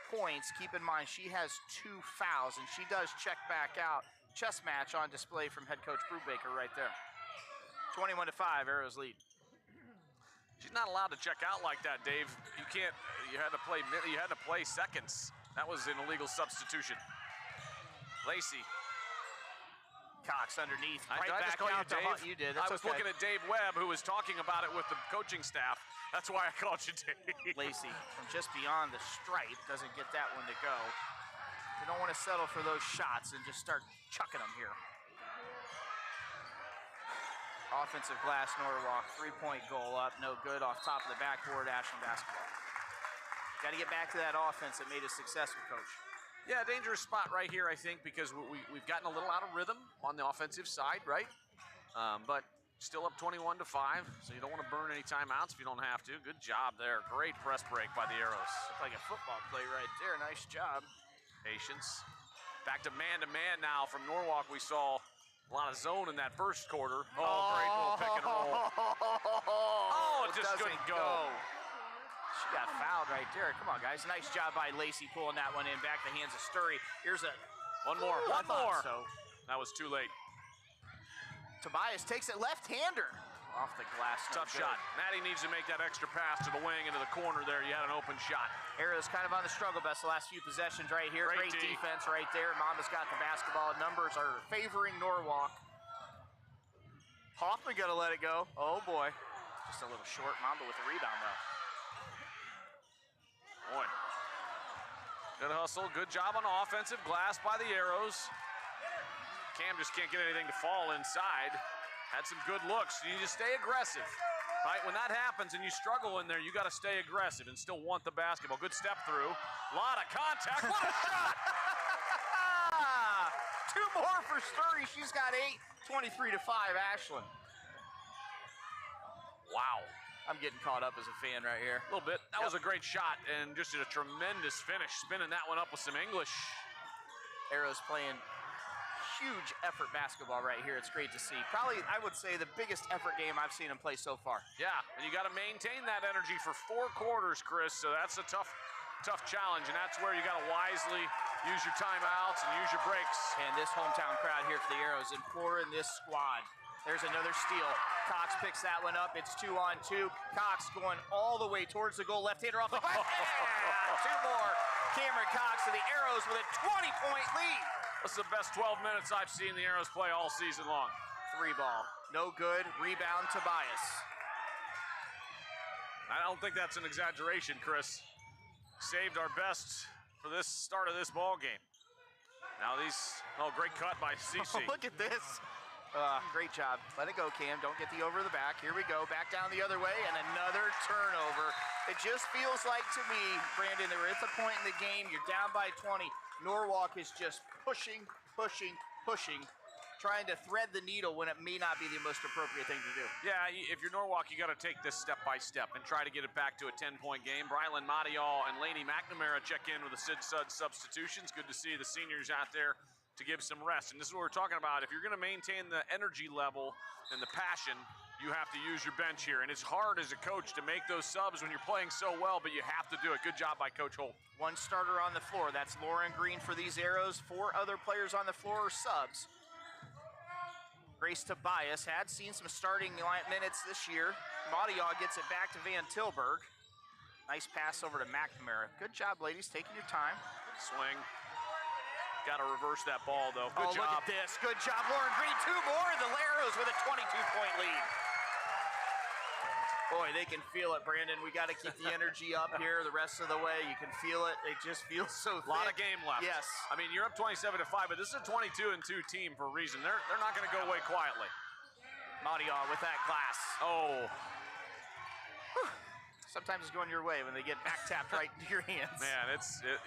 A: points. Keep in mind, she has 2 fouls, and she does check back out. Chess match on display from head coach Brubaker right there. 21-5, Arrows lead.
B: She's not allowed to check out like that, Dave. You can't. You had to play seconds. That was an illegal substitution. Lacey.
A: Cox underneath.
B: Right back out to Dave.
A: You did. That's
B: I was looking at Dave Webb, who was talking about it with the coaching staff. That's why I called you Dave.
A: Lacey from just beyond the stripe doesn't get that one to go. They don't want to settle for those shots and just start chucking them here. Offensive glass, Norwalk, 3-point goal up, no good off top of the backboard, Ashland basketball. Got to get back to that offense that made us successful, Coach.
B: Yeah, dangerous spot right here, I think, because we've gotten a little out of rhythm on the offensive side, right? But still up 21-5, so you don't want to burn any timeouts if you don't have to. Good job there. Great press break by the Arrows.
A: Looked like a football play right there. Nice job.
B: Patience. Back to man now from Norwalk. We saw a lot of zone in that first quarter. Oh, great little pick and roll. Oh, it just couldn't go.
A: She got fouled right there. Come on, guys. Nice job by Lacey pulling that one in. Back to the hands of Sturry. Here's a...
B: One more.
A: One more. So.
B: That was too late.
A: Tobias takes it left-hander. Off the glass.
B: Tough shot. Maddie needs to make that extra pass to the wing into the corner there. You had an open shot.
A: Arrows kind of on the struggle bus the last few possessions right here. Great defense right there. Mama's got the basketball. Numbers are favoring Norwalk. Hoffman got to let it go. Oh, boy. Just a little short. Mamba with the rebound, though.
B: Boy. Good hustle. Good job on offensive glass by the Arrows. Cam just can't get anything to fall inside. Had some good looks. You need to stay aggressive. Right? When that happens and you struggle in there, you got to stay aggressive and still want the basketball. Good step through. A lot of contact. What a shot!
A: 2 more for Sturry. She's got 8. 23-5, Ashland.
B: Wow.
A: I'm getting caught up as a fan right here.
B: A little bit. That was a great shot and just a tremendous finish. Spinning that one up with some English.
A: Arrows playing huge effort basketball right here. It's great to see. Probably, I would say, the biggest effort game I've seen them play so far.
B: Yeah, and you got to maintain that energy for 4 quarters, Chris, so that's a tough challenge, and that's where you got to wisely use your timeouts and use your breaks.
A: And this hometown crowd here for the Arrows imploring this squad. There's another steal. Cox picks that one up. It's 2-on-2. Cox going all the way towards the goal. Left-hander off the glass. 2 more. Cameron Cox to the Arrows with a 20-point lead.
B: This is the best 12 minutes I've seen the Arrows play all season long.
A: 3 ball. No good. Rebound, Tobias.
B: I don't think that's an exaggeration, Chris. Saved our best for this start of this ball game. Now great cut by Cece.
A: Look at this. Great job. Let it go, Cam. Don't get the over the back. Here we go. Back down the other way, and another turnover. It just feels like to me, Brandon, that we're at the point in the game, you're down by 20. Norwalk is just pushing, trying to thread the needle when it may not be the most appropriate thing to do.
B: Yeah, if you're Norwalk, you got to take this step by step and try to get it back to a 10-point game. Brylan Madial and Lainey McNamara check in with the Sid Sud substitutions. Good to see the seniors out there to give some rest. And this is what we're talking about. If you're going to maintain the energy level and the passion, you have to use your bench here. And it's hard as a coach to make those subs when you're playing so well, but you have to do it. Good job by Coach Holt.
A: 1 starter on the floor. That's Lauren Green for these Arrows. 4 other players on the floor are subs. Grace Tobias had seen some starting minutes this year. Madial gets it back to Van Tilburg. Nice pass over to McNamara. Good job, ladies, taking your time.
B: Swing. Got to reverse that ball, though. Good job.
A: Look at this. Good job, Lauren Green. 2 more. The Arrows with a 22-point lead. Boy, they can feel it, Brandon. We got to keep the energy up here the rest of the way. You can feel it. It just feels so thick.
B: A lot of game left.
A: Yes.
B: I mean, you're up 27-5, but this is a 22-2 team for a reason. They're not going to go away quietly.
A: Madial with that glass.
B: Oh.
A: Whew. Sometimes it's going your way when they get back tapped right into your hands.
B: Man,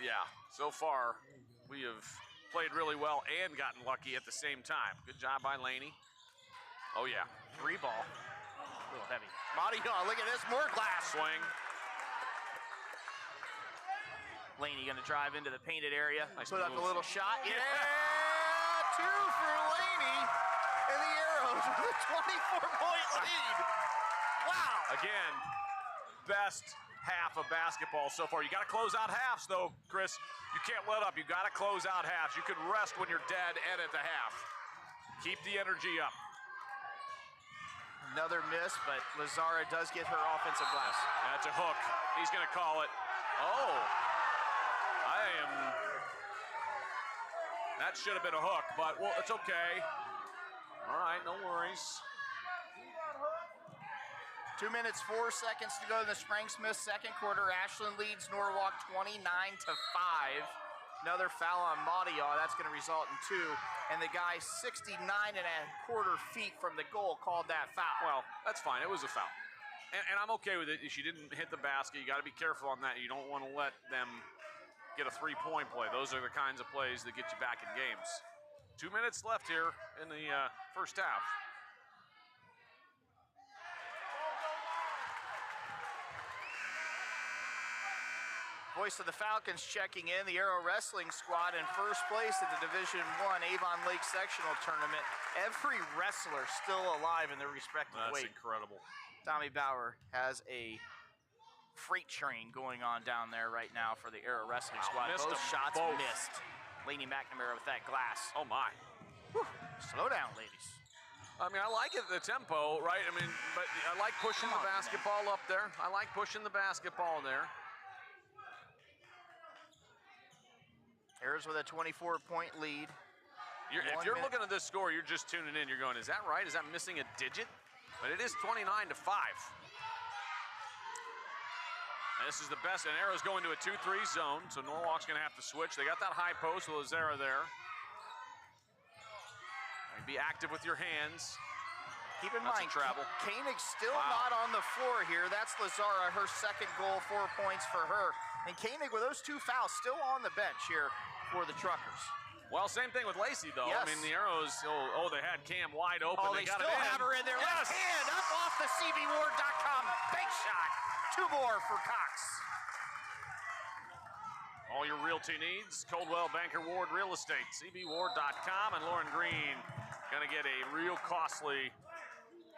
B: yeah. So far, we have played really well and gotten lucky at the same time. Good job by Laney. Oh, yeah.
A: 3 ball. A little heavy. Madial, look at this. More glass.
B: Swing.
A: Laney going to drive into the painted area.
B: Nice
A: Put up
B: move.
A: a little shot. Yeah! 2 for Laney. And the Arrows with a 24-point lead. Wow.
B: Again, best half of basketball so far. You got to close out halves, though, Chris. You can't let up. You got to close out halves. You can rest when you're dead and at the half. Keep the energy up.
A: Another miss, but Lazara does get her offensive glass.
B: That's a hook. He's going to call it. Oh. That should have been a hook, but well, it's okay. All right, no worries.
A: 2 minutes, 4 seconds to go in the Sprang Smith second quarter. Ashland leads Norwalk 29-5. Another foul on Maudiaw. That's going to result in 2. And the guy 69.25 feet from the goal called that foul.
B: Well, that's fine. It was a foul. And I'm okay with it. She didn't hit the basket. You got to be careful on that. You don't want to let them get a three-point play. Those are the kinds of plays that get you back in games. 2 minutes left here in the first half.
A: Voice of the Falcons checking in. The Aero Wrestling squad in first place at the Division I Avon Lake Sectional Tournament. Every wrestler still alive in their respective weight.
B: That's incredible.
A: Tommy Bauer has a freight train going on down there right now for the Aero Wrestling squad.
B: Missed
A: Both
B: them
A: shots
B: both.
A: missed. Laney McNamara with that glass.
B: Oh, my.
A: Whew. Slow down, ladies.
B: I mean, I like it, the tempo, right? I mean, but I like pushing the basketball up there. I like pushing the basketball there.
A: Airs with a 24-point lead.
B: If you're looking at this score, you're just tuning in. You're going, is that right? Is that missing a digit? But it is 29-5. And this is the best. And Arrow's going to a 2-3 zone, so Norwalk's going to have to switch. They got that high post with Lazara there. Be active with your hands.
A: Keep in mind,
B: travel.
A: Koenig's still not on the floor here. That's Lazara, her second goal, 4 points for her. And Koenig with those 2 fouls still on the bench here for the Truckers.
B: Well, same thing with Lacey, though.
A: Yes.
B: I mean, the Arrows, they had Cam wide open.
A: Oh, they
B: got
A: still have her in there.
B: Yes.
A: Left hand up off the CBWard.com. Big shot. 2 more for Cox.
B: All your realty needs, Coldwell Banker Ward Real Estate, CBWard.com, and Lauren Green going to get a real costly,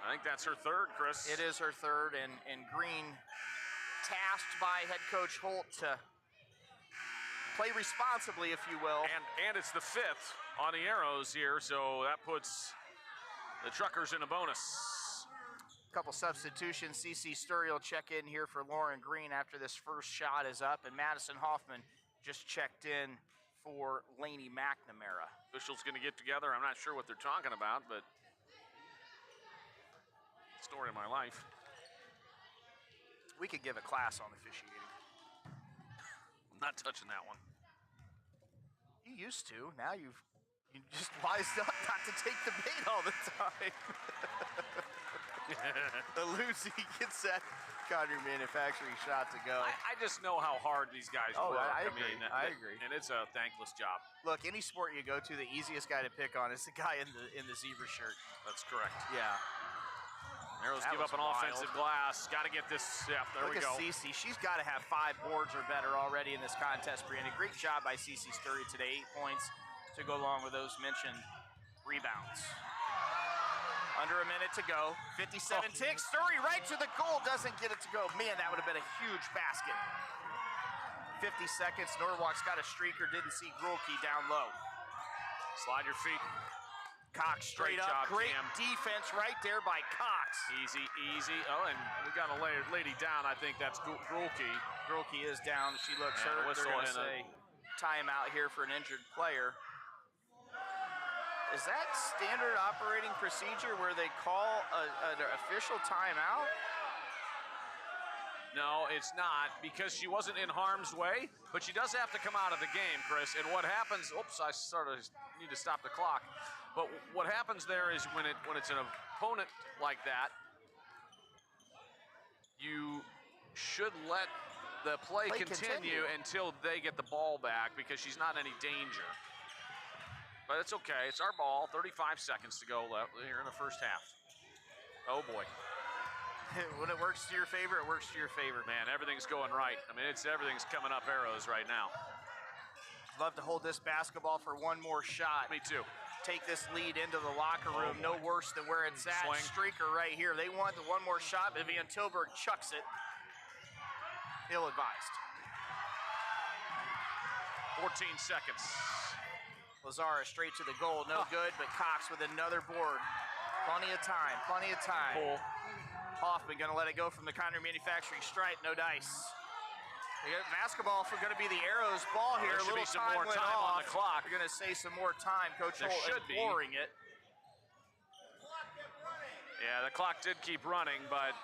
B: I think that's her third, Chris.
A: It is her third, and Green tasked by head coach Holt to play responsibly, if you will.
B: And it's the 5th on the Arrows here, so that puts the Truckers in a bonus.
A: Couple substitutions. CeCe Sturry will check in here for Lauren Green after this first shot is up, and Madison Hoffman just checked in for Laney McNamara.
B: Officials going to get together. I'm not sure what they're talking about, but story of my life.
A: We could give a class on officiating.
B: I'm not touching that one.
A: You used to. Now you just wised up not to take the bait all the time. The Lucy gets that Connery Manufacturing shot to go.
B: I just know how hard these guys work.
A: I agree. I agree.
B: And it's a thankless job.
A: Look, any sport you go to, the easiest guy to pick on is the guy in the zebra shirt.
B: That's correct.
A: Yeah.
B: Arrows
A: That
B: give up
A: was
B: an
A: wild.
B: offensive glass. Got to get this. Yeah, there we go.
A: Look at CeCe. She's got to have 5 boards or better already in this contest, Brianna. Great job by CeCe Sturry today. 8 points to go along with those mentioned rebounds. Under a minute to go. 57 ticks. Sturry right to the goal. Doesn't get it to go. Man, that would have been a huge basket. 50 seconds. Norwalk's got a streaker. Didn't see Grulke down low.
B: Slide your feet.
A: Cox straight
B: Great
A: up.
B: job,
A: Great
B: Cam.
A: defense right there by Cox.
B: Easy, easy. Oh, and we got a lady down. I think that's Grulke.
A: Grulke is down. She looks
B: And a
A: hurt. They're
B: whistle
A: going to
B: and
A: say timeout here for an injured player. Is that standard operating procedure where they call an official timeout?
B: No, it's not, because she wasn't in harm's way, but she does have to come out of the game, Chris. And what happens, oops, I sort of need to stop the clock. But what happens there is when it's an opponent like that, you should let the play continue until they get the ball back, because she's not in any danger. But it's okay. It's our ball. 35 seconds to go left here in the first half. Oh, boy.
A: When it works to your favor, it works to your favor.
B: Man, everything's going right. I mean, everything's coming up Arrows right now.
A: Love to hold this basketball for one more shot.
B: Me too.
A: Take this lead into the locker room. No worse than where it's at.
B: Swing.
A: Streaker right here. They want the one more shot, but Van Tilburg chucks it. Ill-advised.
B: 14 seconds.
A: Lazara straight to the goal. No good, but Cox with another board. Plenty of time. Plenty of time.
B: Pull.
A: Hoffman going to let it go from the Connery Manufacturing stripe. No dice. Basketball for going to be the Arrows ball here.
B: There should be some more
A: went
B: time
A: off.
B: on the clock.
A: We're going to say some more time. Coach
B: There
A: Holt
B: should be.
A: imploring it.
B: Yeah, the clock did keep running, but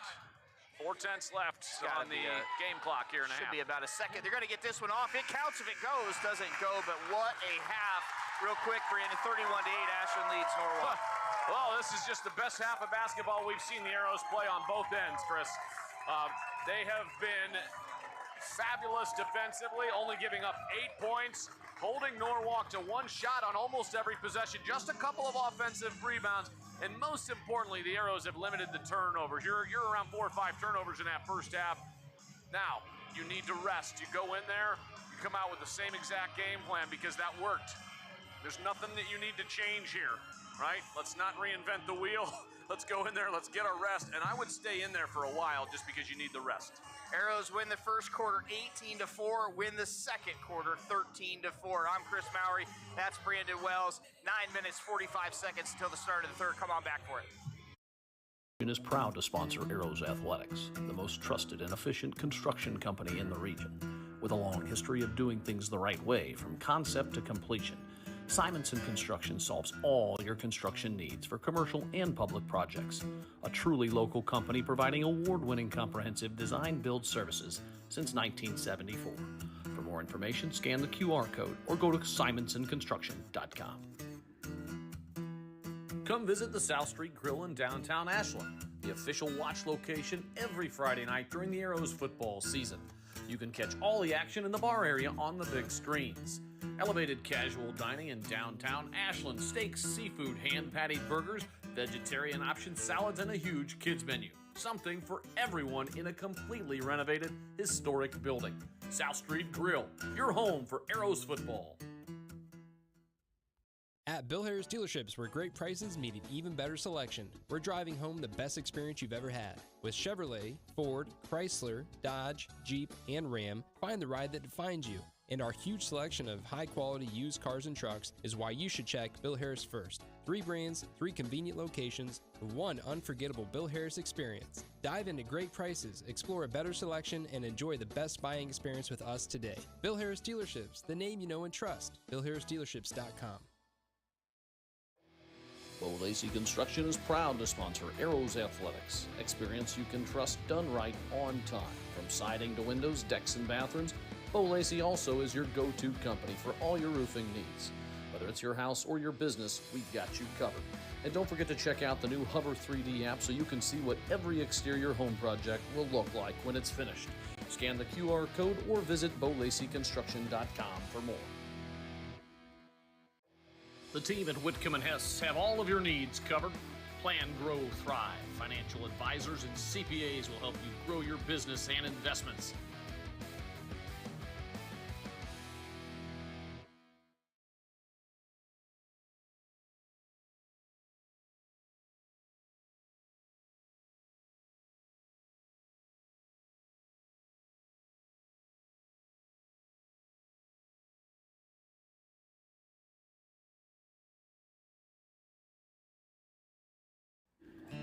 B: 4:10 left
A: Gotta
B: on the
A: be
B: game clock here and a half.
A: Should be about a second. They're going to get this one off. It counts if it goes. Doesn't go, but what a half. Real quick, Brandon, 31-8, Ashland leads Norwalk.
B: Well, this is just the best half of basketball we've seen the Arrows play on both ends, Chris. They have been fabulous defensively, only giving up 8 points, holding Norwalk to 1 shot on almost every possession, just a couple of offensive rebounds, and most importantly, the Arrows have limited the turnovers. You're around 4 or 5 turnovers in that first half. Now, you need to rest. You go in there, you come out with the same exact game plan because that worked. There's nothing that you need to change here, right? Let's not reinvent the wheel. Let's go in there, let's get our rest, and I would stay in there for a while just because you need the rest.
A: Arrows win the first quarter 18-4, win the second quarter 13-4. I'm Chris Mowry, that's Brandon Wells. 9 minutes, 45 seconds until the start of the third. Come on back for it.
D: Is proud to sponsor Arrows Athletics, the most trusted and efficient construction company in the region. With a long history of doing things the right way from concept to completion, Simonson Construction solves all your construction needs for commercial and public projects. A truly local company providing award-winning comprehensive design-build services since 1974. For more information, scan the QR code or go to simonsonconstruction.com. Come visit the South Street Grill in downtown Ashland, the official watch location every Friday night during the Arrows football season. You can catch all the action in the bar area on the big screens. Elevated casual dining in downtown Ashland, steaks, seafood, hand-patted burgers, vegetarian options, salads, and a huge kids menu. Something for everyone in a completely renovated, historic building. South Street Grill, your home for Arrows football.
C: At Bill Harris Dealerships, where great prices meet an even better selection, we're driving home the best experience you've ever had. With Chevrolet, Ford, Chrysler, Dodge, Jeep, and Ram, find the ride that defines you. And our huge selection of high-quality used cars and trucks is why you should check Bill Harris first. 3 brands, 3 convenient locations, 1 unforgettable Bill Harris experience. Dive into great prices, explore a better selection, and enjoy the best buying experience with us today. Bill Harris Dealerships, the name you know and trust. BillHarrisDealerships.com.
D: Bo Lacey Construction is proud to sponsor Arrows Athletics. Experience you can trust done right on time. From siding to windows, decks, and bathrooms, Bo Lacey also is your go-to company for all your roofing needs. Whether it's your house or your business, we've got you covered. And don't forget to check out the new Hover 3D app so you can see what every exterior home project will look like when it's finished. Scan the QR code or visit BoLaceyConstruction.com for more. The team at Whitcomb & Hess have all of your needs covered. Plan, grow, thrive. Financial advisors and CPAs will help you grow your business and investments.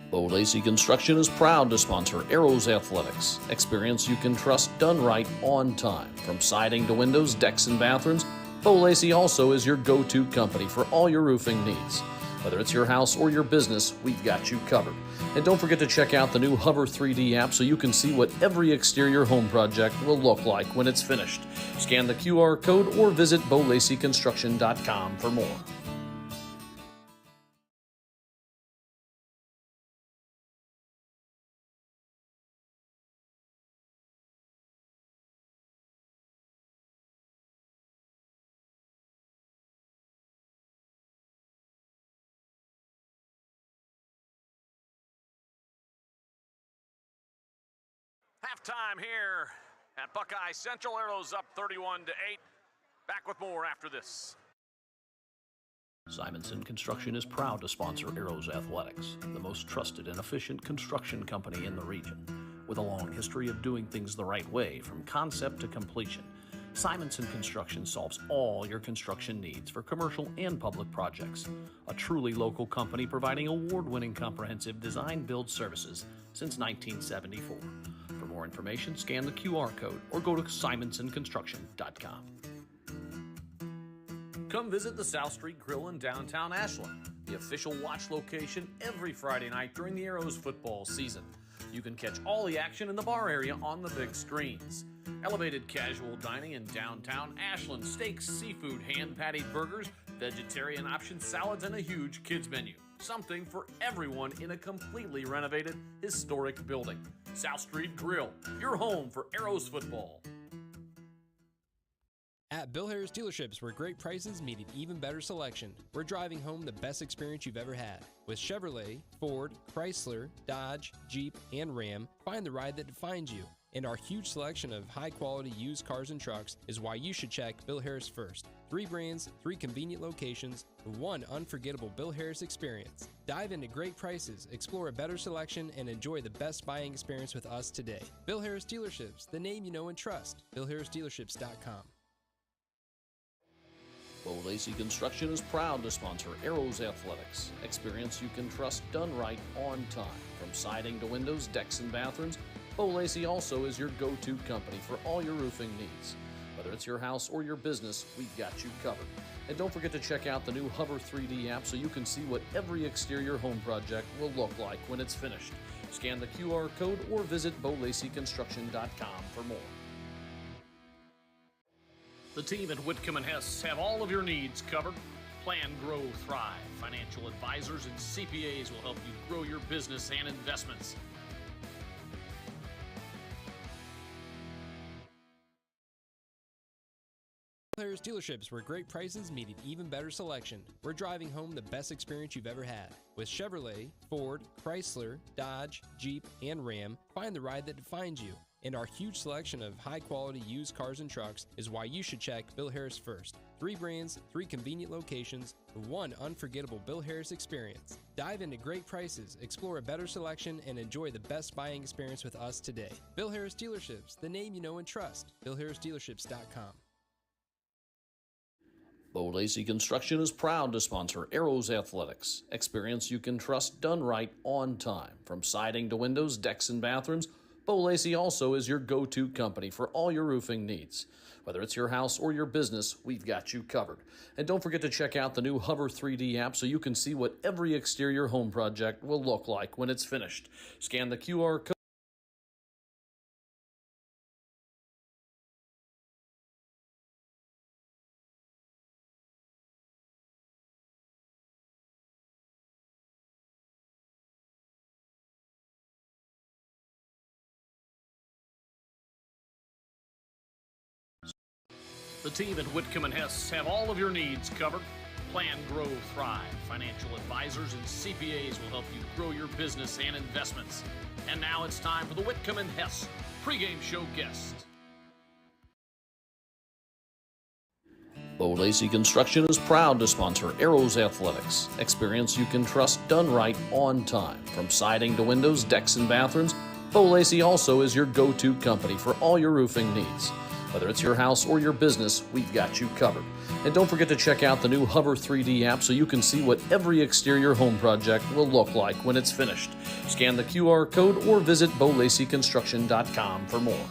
D: Bo Lacey Construction is proud to sponsor Arrows Athletics. Experience you can trust done right on time. From siding to windows, decks, and bathrooms, Bo Lacey also is your go-to company for all your roofing needs. Whether it's your house or your business, we've got you covered. And don't forget to check out the new Hover 3D app so you can see what every exterior home project will look like when it's finished. Scan the QR code or visit BoLaceyConstruction.com for more.
B: Halftime here at Buckeye Central. Arrows up 31-8. Back with more after this.
D: Simonson Construction is proud to sponsor Arrows Athletics, the most trusted and efficient construction company in the region. With a long history of doing things the right way from concept to completion, Simonson Construction solves all your construction needs for commercial and public projects. A truly local company providing award-winning comprehensive design-build services since 1974. For more information, scan the QR code or go to simonsonconstruction.com. Come visit the South Street Grill in downtown Ashland, the official watch location every Friday night during the Arrows football season. You can catch all the action in the bar area on the big screens. Elevated casual dining in downtown Ashland, steaks, seafood, hand-patted burgers, vegetarian options, salads, and a huge kids menu. Something for everyone in a completely renovated, historic building. South Street Grill, your home for Arrows football.
C: At Bill Harris Dealerships, where great prices meet an even better selection, we're driving home the best experience you've ever had. With Chevrolet, Ford, Chrysler, Dodge, Jeep, and Ram, find the ride that defines you. And our huge selection of high-quality used cars and trucks is why you should check Bill Harris first. 3 brands, 3 convenient locations, 1 unforgettable Bill Harris experience. Dive into great prices, explore a better selection, and enjoy the best buying experience with us today. Bill Harris Dealerships, the name you know and trust. BillHarrisDealerships.com.
D: Bo Lacey Construction is proud to sponsor Arrows Athletics. Experience you can trust done right on time. From siding to windows, decks, and bathrooms, Bo Lacey also is your go-to company for all your roofing needs. Whether it's your house or your business, we've got you covered. And don't forget to check out the new Hover 3D app so you can see what every exterior home project will look like when it's finished. Scan the QR code or visit BoLaceyConstruction.com for more. The team at Whitcomb & Hess have all of your needs covered. Plan, grow, thrive. Financial advisors and CPAs will help you grow your business and investments.
C: Bill Harris Dealerships, where great prices meet an even better selection. We're driving home the best experience you've ever had. With Chevrolet, Ford, Chrysler, Dodge, Jeep, and Ram, find the ride that defines you. And our huge selection of high-quality used cars and trucks is why you should check Bill Harris first. 3 brands, 3 convenient locations, 1 unforgettable Bill Harris experience. Dive into great prices, explore a better selection, and enjoy the best buying experience with us today. Bill Harris Dealerships, the name you know and trust. BillHarrisDealerships.com.
D: Bo Lacey Construction is proud to sponsor Arrows Athletics. Experience you can trust done right on time. From siding to windows, decks, and bathrooms, Bo Lacey also is your go-to company for all your roofing needs. Whether it's your house or your business, we've got you covered. And don't forget to check out the new Hover 3D app so you can see what every exterior home project will look like when it's finished. Scan the QR code. The team at Whitcomb & Hess have all of your needs covered. Plan, grow, thrive. Financial advisors and CPAs will help you grow your business and investments. And now it's time for the Whitcomb & Hess pregame show guest. Bo Lacey Construction is proud to sponsor Arrows Athletics. Experience you can trust done right on time. From siding to windows, decks, and bathrooms, Bo Lacey also is your go-to company for all your roofing needs. Whether it's your house or your business, we've got you covered. And don't forget to check out the new Hover 3D app so you can see what every exterior home project will look like when it's finished. Scan the QR code or visit BoLaceyConstruction.com for more.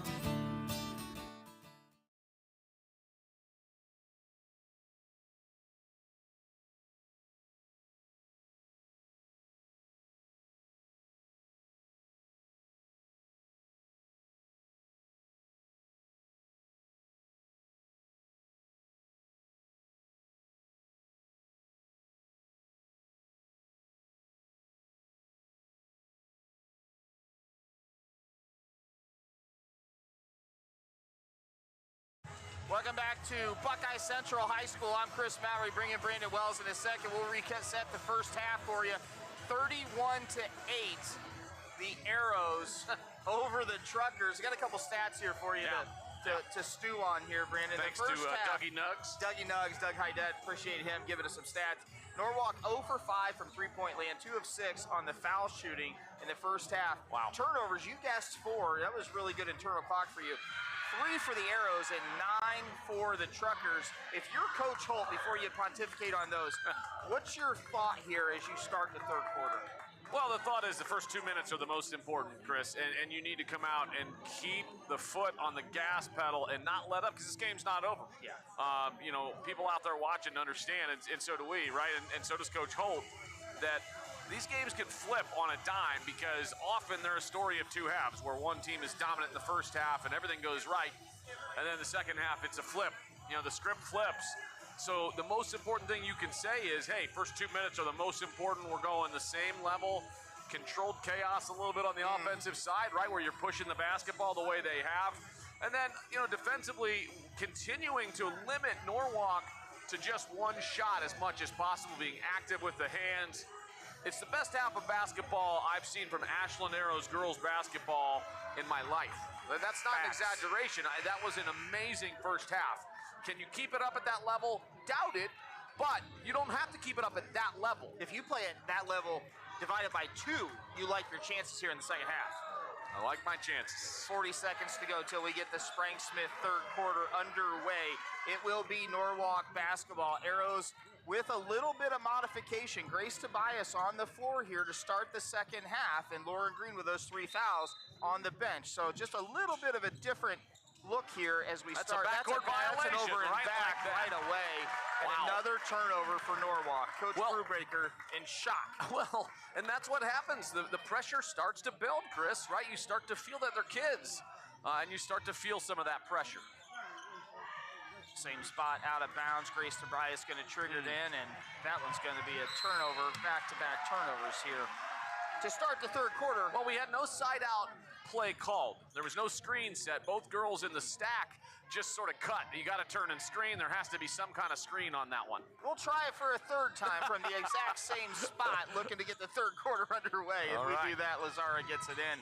A: Welcome back to Buckeye Central High School. I'm Chris Mallory, bringing Brandon Wells in a second. We'll reset the first half for you. 31-8, the Arrows over the Truckers. I got a couple stats here for you to stew on here, Brandon.
B: Thanks
A: the first
B: to
A: half,
B: Dougie Nuggs.
A: Doug Hydet, appreciate him giving us some stats. Norwalk 0 for 5 from three-point land, 2 of 6 on the foul shooting in the first half.
B: Wow.
A: Turnovers, you guessed 4. That was really good internal clock for you. 3 for the Arrows and 9 for the Truckers. If you're Coach Holt, before you pontificate on those, what's your thought here as you start the third quarter?
B: Well, the thought is the first 2 minutes are the most important, Chris, and you need to come out and keep the foot on the gas pedal and not let up, because this game's not over.
A: Yeah.
B: People out there watching understand, and so do we, right? And so does Coach Holt, that these games can flip on a dime because often they're a story of two halves where one team is dominant in the first half and everything goes right, and then the second half it's a flip. You know, the script flips. So the most important thing you can say is, hey, first 2 minutes are the most important. We're going the same level, controlled chaos a little bit on the offensive side, right, where you're pushing the basketball the way they have. And then, you know, defensively continuing to limit Norwalk to just one shot as much as possible, being active with the hands. It's the best half of basketball I've seen from Ashland Arrows girls basketball in my life. That's not an exaggeration. That was an amazing first half. Can you keep it up at that level? Doubt it, but you don't have to keep it up at that level.
A: If you play at that level divided by 2, you like your chances here in the second half.
B: I like my chances.
A: 40 seconds to go till we get the Sprang-Smith third quarter underway. It will be Norwalk basketball. Arrows with a little bit of modification. Grace Tobias on the floor here to start the second half, and Lauren Green with those 3 fouls on the bench. So just a little bit of a different look here as we start.
B: That's a
A: violation, over and
B: right
A: back
B: like
A: right away. And another turnover for Norwalk. Coach Brubaker in shock.
B: Well, and that's what happens. The pressure starts to build, Chris, right? You start to feel that they're kids, and you start to feel some of that pressure.
A: Same spot out of bounds. Grace Tobias going to trigger it in, and that one's going to be a turnover. Back-to-back turnovers here to start the third quarter.
B: Well, we had no side-out play called. There was no screen set. Both girls in the stack just sort of cut. You got to turn and screen. There has to be some kind of screen on that one.
A: We'll try it for a third time from the exact same spot, looking to get the third quarter underway. If we do that, Lazara gets it in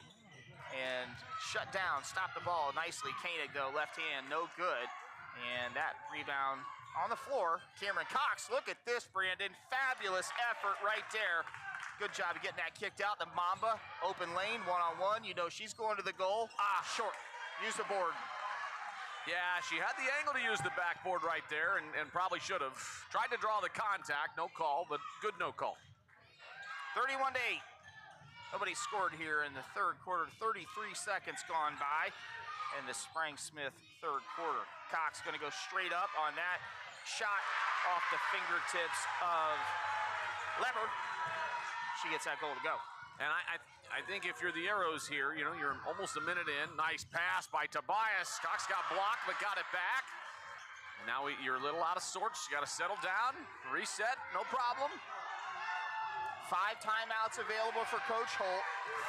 A: and shut down. Stop the ball nicely. Koenig, though, left hand, no good. And that rebound on the floor. Cameron Cox, look at this, Brandon. Fabulous effort right there. Good job of getting that kicked out. The Mamba, open lane, one-on-one. You know she's going to the goal. Short. Use the board.
B: Yeah, she had the angle to use the backboard right there and probably should have. Tried to draw the contact. No call, but good no call.
A: 31-8. Nobody scored here in the third quarter. 33 seconds gone by in the Sprang-Smith third quarter. Cox going to go straight up on that shot off the fingertips of Leber. She gets that goal to go.
B: And I think if you're the Arrows here, you know, you're almost a minute in. Nice pass by Tobias. Cox got blocked, but got it back. And now you're a little out of sorts. You got to settle down, reset, no problem.
A: 5 timeouts available for Coach Holt.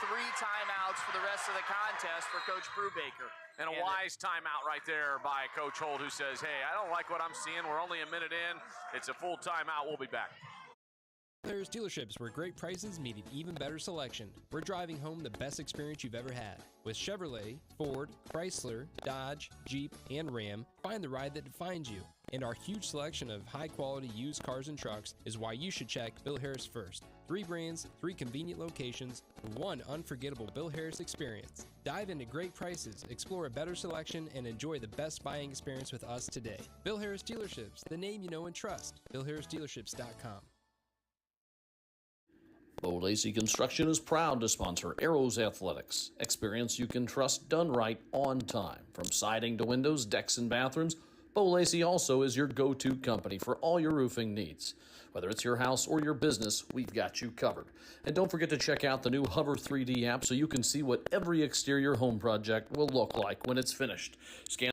A: 3 timeouts for the rest of the contest for Coach Brubaker.
B: And a wise timeout right there by Coach Holt, who says, hey, I don't like what I'm seeing. We're only a minute in. It's a full timeout. We'll be back.
C: There's dealerships where great prices meet an even better selection. We're driving home the best experience you've ever had. With Chevrolet, Ford, Chrysler, Dodge, Jeep, and Ram, find the ride that defines you. And our huge selection of high-quality used cars and trucks is why you should check Bill Harris first. 3 brands, 3 convenient locations, 1 unforgettable Bill Harris experience. Dive into great prices, explore a better selection, and enjoy the best buying experience with us today. Bill Harris Dealerships, the name you know and trust. BillHarrisDealerships.com.
D: Bo Lacey Construction is proud to sponsor Arrows Athletics. Experience you can trust done right on time. From siding to windows, decks, and bathrooms, Bo Lacey also is your go-to company for all your roofing needs. Whether it's your house or your business, we've got you covered. And don't forget to check out the new Hover 3D app so you can see what every exterior home project will look like when it's finished. Scan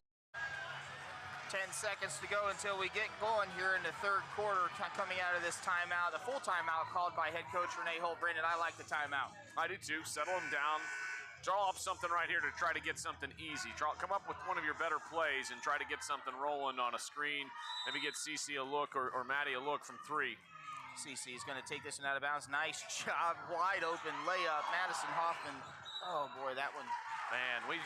A: 10 seconds to go until we get going here in the third quarter, coming out of this timeout. The full timeout called by head coach Renee Holt. Brandon, I like the timeout.
B: I do too. Settle them down. Draw up something right here to try to get something easy. Come up with one of your better plays and try to get something rolling on a screen. Maybe get CC a look or Maddie a look from 3.
A: CC is going to take this one out of bounds. Nice job. Wide open layup. Madison Hoffman. Oh, boy, that one.
B: Man, we've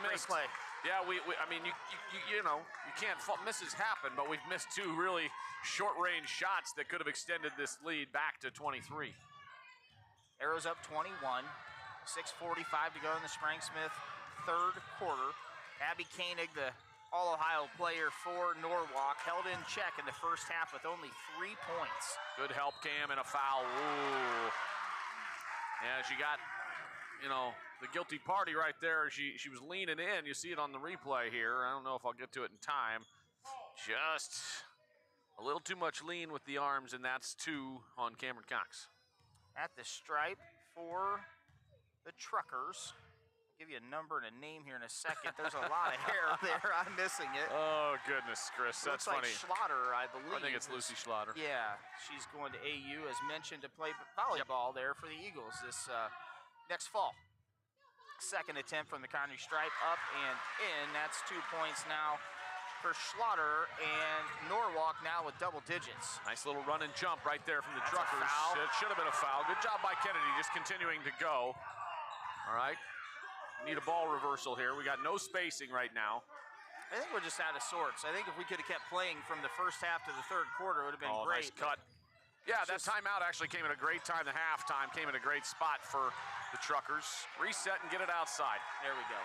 B: missed.
A: Play.
B: Yeah, I mean, you know, you can't misses happen, but we've missed 2 really short-range shots that could have extended this lead back to 23.
A: Arrows up 21. 6:45 to go in the Sprang-Smith third quarter. Abby Koenig, the All-Ohio player for Norwalk, held in check in the first half with only 3 points.
B: Good help, Cam, and a foul. Ooh. Yeah, she got, you know, the guilty party right there. She was leaning in. You see it on the replay here. I don't know if I'll get to it in time. Just a little too much lean with the arms, and that's 2 on Cameron Cox.
A: at the stripe for the Truckers. I'll give you a number and a name here in a second. There's a lot of hair there. I'm missing it.
B: Oh, goodness, Chris. That's
A: Looks
B: funny.
A: like Schlatter, I believe.
B: I think it's Lucy Schlatter.
A: Yeah, she's going to AU, as mentioned, to play volleyball there for the Eagles this next fall. Second attempt from the Connery stripe, up and in. That's 2 points now for Schlatter, and Norwalk now with double digits.
B: Nice little run and jump right there from the
A: That's a
B: Truckers.
A: foul.
B: It should have been a foul. Good job by Kennedy, just continuing to go. All right. Need a ball reversal here. We got no spacing right now.
A: I think we're just out of sorts. I think if we could have kept playing from the first half to the third quarter, it would have been great.
B: Nice cut. Yeah, that timeout actually came at a great time. The halftime came at a great spot for the Truckers. Reset and get it outside.
A: There we go.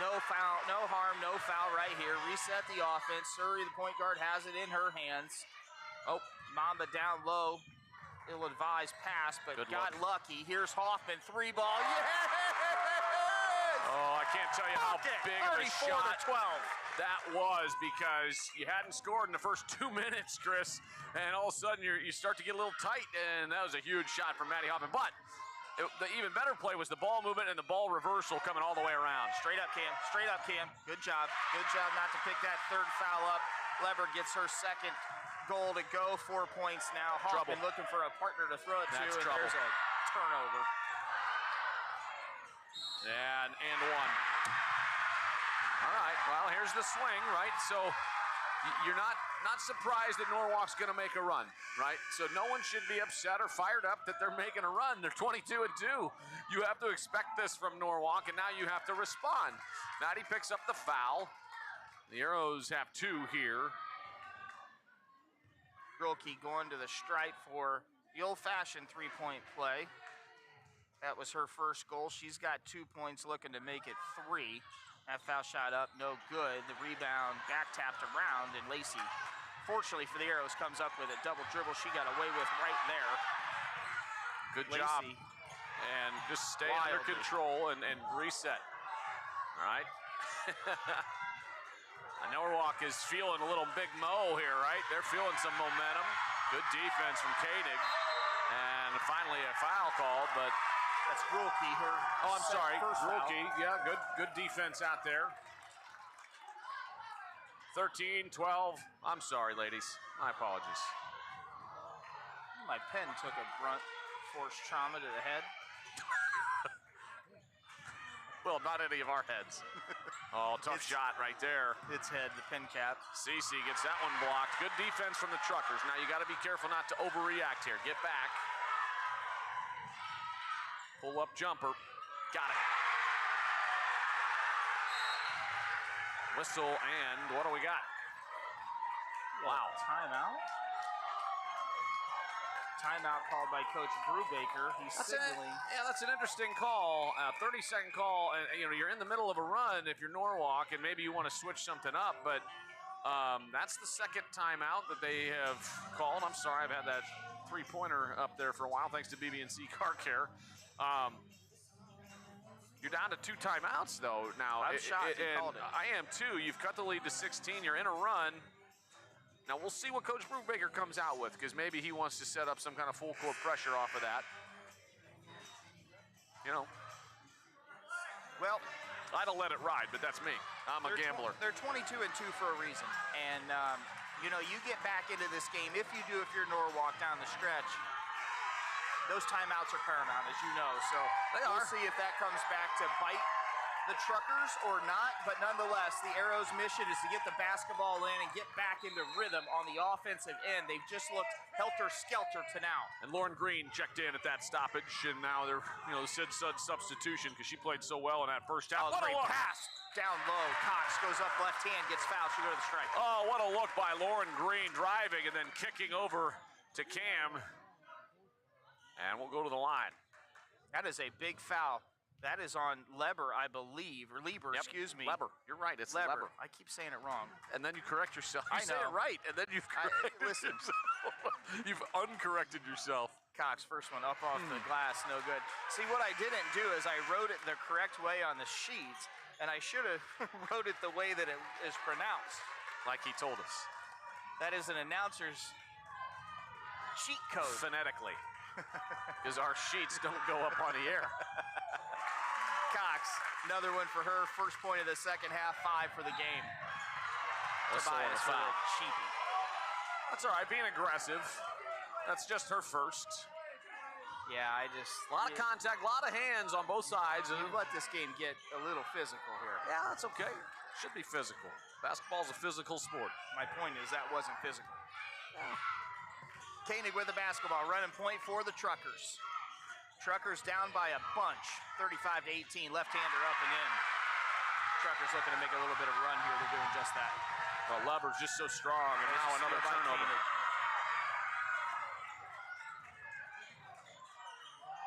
A: No foul, no harm, no foul right here. Reset the offense. Surrey, the point guard, has it in her hands. Oh, Mamba down low. Ill-advised pass, but got lucky. Here's Hoffman, 3-ball. Yes!
B: Oh, I can't tell you how big of a shot
A: 34-12.
B: that was, because you hadn't scored in the first 2 minutes, Chris, and all of a sudden you start to get a little tight, and that was a huge shot from Maddie Hoffman. But the even better play was the ball movement and the ball reversal coming all the way around.
A: Straight up, Cam. Straight up, Cam. Good job. Good job not to pick that third foul up. Lever gets her second goal to go. 4 points now. Hoffman looking for a partner to throw it to, and there's a turnover.
B: And one. All right, well, here's the swing, right? So you're not surprised that Norwalk's going to make a run, right? So no one should be upset or fired up that they're making a run. They're 22-2. You have to expect this from Norwalk, and now you have to respond. Maddie picks up the foul. The Arrows have 2 here.
A: Grilke going to the stripe for the old-fashioned three-point play. That was her first goal. She's got 2 points, looking to make it 3. That foul shot up, no good. The rebound back tapped around, and Lacey, fortunately for the Arrows, comes up with a double dribble she got away with right there.
B: Good job. And just stay under control and reset. All right. Norwalk is feeling a little Big Mo here, right? They're feeling some momentum. Good defense from Koenig. And finally a foul called, but
A: that's Grilke.
B: I'm sorry, Grilke. Yeah, good defense out there. 13-12. I'm sorry, ladies. My apologies.
A: My pen took a brunt force trauma to the head.
B: Well, not any of our heads. Oh, tough shot right there.
A: It's head, the pin cap.
B: Cece gets that one blocked. Good defense from the Truckers. Now you got to be careful not to overreact here. Get back. Pull up jumper. Got it. Whistle, and what do we got? Wow.
A: Timeout. Timeout called by Coach Brubaker. He's signaling.
B: That's an interesting call. 30-second call, and you're in the middle of a run if you're Norwalk, and maybe you want to switch something up, but that's the second timeout that they have called. I'm sorry, I've had that three-pointer up there for a while, thanks to BB&C Car Care. You're down to 2 timeouts, though, now.
A: I'm shocked you called it.
B: I am, too. You've cut the lead to 16. You're in a run. Now, we'll see what Coach Brubaker comes out with, because maybe he wants to set up some kind of full-court pressure off of that.
A: Well,
B: I'd have let it ride, but that's me. I'm a gambler.
A: They're 22-2 for a reason. And, you get back into this game, if you're Norwalk down the stretch, those timeouts are paramount, as you know. So we'll see if that comes back to bite the Truckers or not, but nonetheless, the Arrows' mission is to get the basketball in and get back into rhythm on the offensive end. They've just looked helter-skelter to now.
B: And Lauren Green checked in at that stoppage, and now they're, Sid Sud's substitution, because she played so well in that first half.
A: What a great pass down low. Cox goes up left hand, gets fouled. She goes to the strike.
B: Oh, what a look by Lauren Green, driving and then kicking over to Cam. And we'll go to the line.
A: That is a big foul. That is on Leber, I believe, or Lieber, excuse me.
B: Leber. You're right, it's Leber.
A: I keep saying it wrong.
B: And then you correct yourself.
A: I
B: say it right, and then you've corrected
A: listen.
B: yourself. You've uncorrected yourself.
A: Cox, first one up off the glass, no good. See, what I didn't do is I wrote it the correct way on the sheet, and I should have wrote it the way that it is pronounced.
B: Like he told us.
A: That is an announcer's cheat code.
B: Phonetically. because our sheets don't go up on the air.
A: Cox, another one for her. First point of the second half, 5 for the game. Tobias with a cheapie.
B: That's all right, being aggressive. That's just her first.
A: Yeah,
B: A lot of contact, a lot of hands on both sides.
A: You let this game get a little physical here.
B: Yeah, that's okay. Should be physical. Basketball's a physical sport.
A: My point is that wasn't physical. Koenig with the basketball, running point for the Truckers. Truckers down by a bunch, 35-18, left-hander up and in. Truckers looking to make a little bit of a run here. They're doing just that.
B: Well, Leber's just so strong, and now another turnover.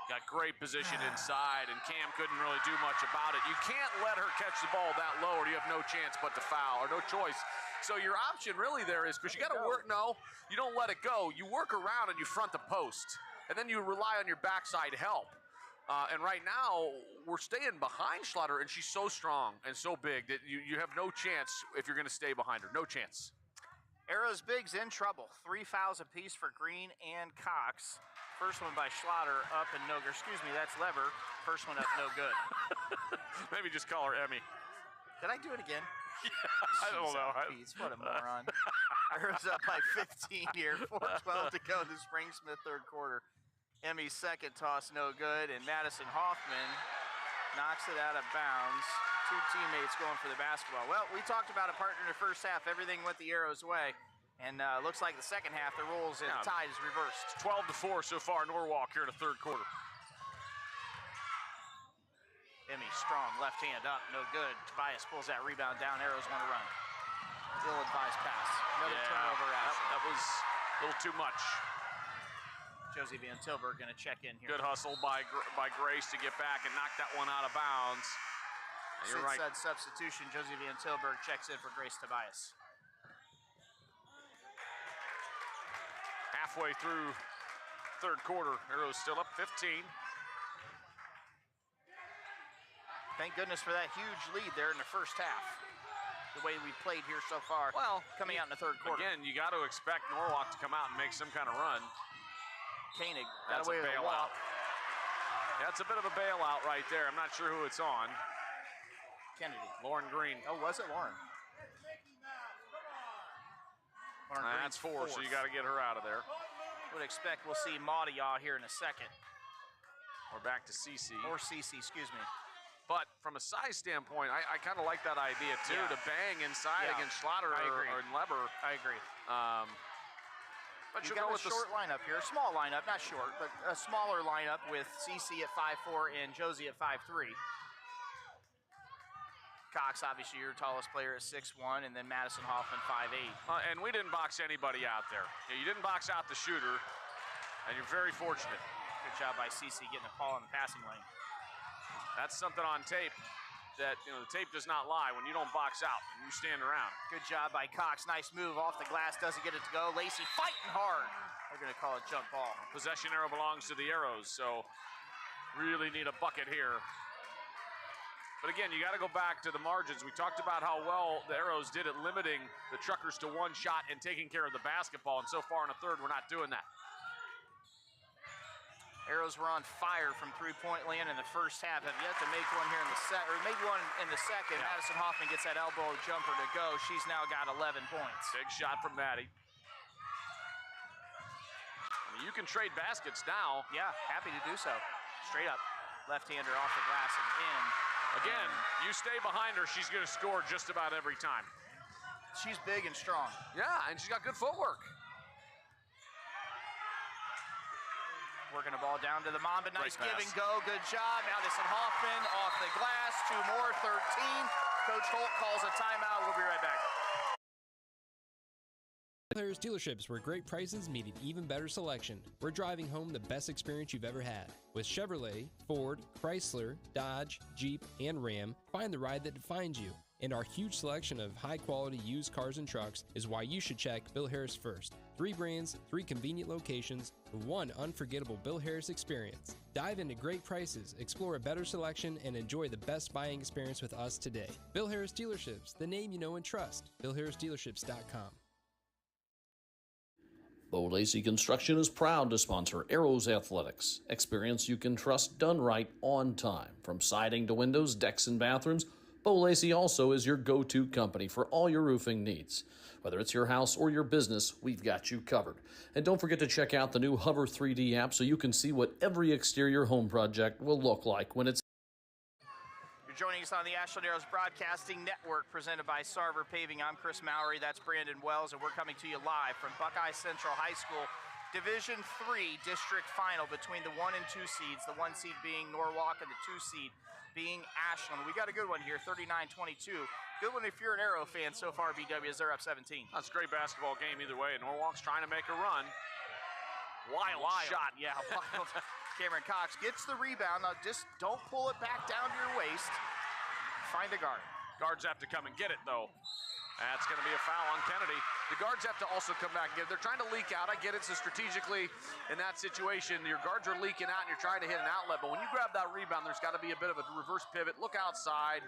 B: Got great position inside, and Cam couldn't really do much about it. You can't let her catch the ball that low, or you have no chance but to foul, or no choice. So your option really there is, because you got to work, no, you don't let it go. You work around and you front the post, and then you rely on your backside help. And right now, we're staying behind Schlatter, and she's so strong and so big that you have no chance if you're going to stay behind her. No chance.
A: Arrows Big's in trouble. 3 fouls apiece for Green and Cox. First one by Schlatter up and no good. Excuse me, that's Lever. First one up, no good.
B: Maybe just call her Emmy.
A: Did I do it again?
B: Yeah, I don't know.
A: What a moron. Arrows up by 15 here. 4:12 to go in the Spring Smith third quarter. Emmy's second toss, no good, and Madison Hoffman knocks it out of bounds. 2 teammates going for the basketball. Well, we talked about a partner in the first half. Everything went the Arrows' way, and looks like the second half, the rules and the tide is reversed.
B: 12-4 so far, Norwalk here in the third quarter.
A: Emmy strong, left hand up, no good. Tobias pulls that rebound down. Arrows want to run. Ill-advised pass. Another turnover.
B: That was a little too much.
A: Josie Van Tilburg going to check in here.
B: Good hustle by Grace to get back and knock that one out of bounds. And you're right.
A: Said substitution. Josie Van Tilburg checks in for Grace Tobias.
B: Halfway through third quarter, Arrows still up 15.
A: Thank goodness for that huge lead there in the first half. The way we played here so far.
B: Well,
A: coming out in the third quarter.
B: Again, you got to expect Norwalk to come out and make some kind of run.
A: Koenig got
B: That's
A: away
B: a
A: with a
B: bailout.
A: walk.
B: That's a bit of a bailout right there. I'm not sure who it's on.
A: Kennedy.
B: Lauren Green.
A: Oh, was it Lauren?
B: That's 4, so you got to get her out of there.
A: Would expect we'll see Maudia here in a second.
B: We're back to CC.
A: Or CC, excuse me.
B: But from a size standpoint, I kind of like that idea too, to bang inside against Schlatter or Leber.
A: I agree.
B: But
A: you got a short lineup here, small lineup, not short, but a smaller lineup with CC at 5'4" and Josie at 5'3". Cox, obviously your tallest player is 6'1", and then Madison Hoffman 5'8".
B: And we didn't box anybody out there. You didn't box out the shooter, and you're very fortunate.
A: Good job by CC getting a call in the passing lane.
B: That's something on tape that, the tape does not lie when you don't box out and you stand around.
A: Good job by Cox. Nice move off the glass. Doesn't get it to go. Lacey fighting hard. They're going to call it jump ball.
B: Possession arrow belongs to the Arrows, so really need a bucket here. But again, you got to go back to the margins. We talked about how well the Arrows did at limiting the Truckers to one shot and taking care of the basketball, and so far in the third, we're not doing that.
A: Arrows were on fire from three-point land in the first half. Have yet to make one here in the second, or made one in the second.
B: Yeah.
A: Madison Hoffman gets that elbow jumper to go. She's now got 11 points.
B: Big shot from Maddie. You can trade baskets now.
A: Yeah, happy to do so. Straight up, left-hander off the glass and in.
B: Again, you stay behind her, she's going to score just about every time.
A: She's big and strong.
B: Yeah, and she's got good footwork.
A: Working the ball down to the Mamba. Nice
B: Great
A: give
B: pass.
A: and go. Good job. Madison Hoffman off the glass. 2 more, 13. Coach Holt calls a timeout. We'll be right back.
C: Players Dealerships, where great prices meet an even better selection. We're driving home the best experience you've ever had. With Chevrolet, Ford, Chrysler, Dodge, Jeep, and Ram, find the ride that defines you. And our huge selection of high-quality used cars and trucks is why you should check Bill Harris first. 3 brands, 3 convenient locations, 1 unforgettable Bill Harris experience. Dive into great prices, explore a better selection, and enjoy the best buying experience with us today. Bill Harris Dealerships, the name you know and trust. BillHarrisDealerships.com.
D: Bo Lacey Construction is proud to sponsor Arrows Athletics. Experience you can trust done right on time. From siding to windows, decks, and bathrooms, Bo Lacey also is your go-to company for all your roofing needs. Whether it's your house or your business, we've got you covered. And don't forget to check out the new Hover 3D app so you can see what every exterior home project will look like when it's
A: Joining us on the Ashland Arrows Broadcasting Network, presented by Sarver Paving. I'm Chris Mowry, that's Brandon Wells, and we're coming to you live from Buckeye Central High School, Division III District Final between the 1 and 2 seeds, the 1 seed being Norwalk and the 2 seed being Ashland. We got a good one here, 39-22. Good one if you're an Arrow fan so far, BW, as they're up 17.
B: That's a great basketball game either way. Norwalk's trying to make a run. Wild shot.
A: Yeah, wild. Cameron Cox gets the rebound. Now just don't pull it back down to your waist. Find a guard.
B: Guards have to come and get it, though. That's going to be a foul on Kennedy. The guards have to also come back and get it. They're trying to leak out. I get it. So strategically, in that situation, your guards are leaking out and you're trying to hit an outlet. But when you grab that rebound, there's got to be a bit of a reverse pivot. Look outside.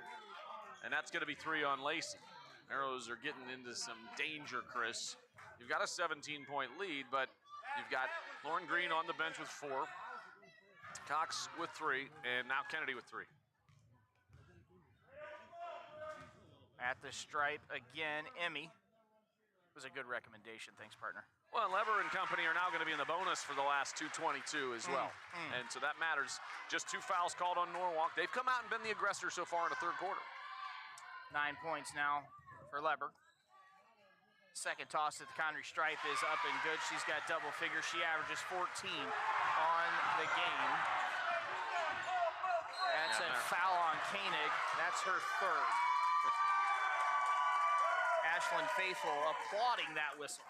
B: And that's going to be 3 on Lacey. Arrows are getting into some danger, Chris. You've got a 17-point lead, but you've got Lauren Green on the bench with 4. Cox with 3, and now Kennedy with 3.
A: At the stripe again, Emmy. Was a good recommendation. Thanks, partner.
B: Well, Lever and company are now going to be in the bonus for the last 2:22 as well. And so that matters. Just 2 fouls called on Norwalk. They've come out and been the aggressor so far in the third quarter.
A: 9 points now for Leber. Second toss at the Connery stripe is up and good. She's got double figures. She averages 14 on the game. That's a foul on Koenig. That's her 3rd. Ashland faithful applauding that whistle.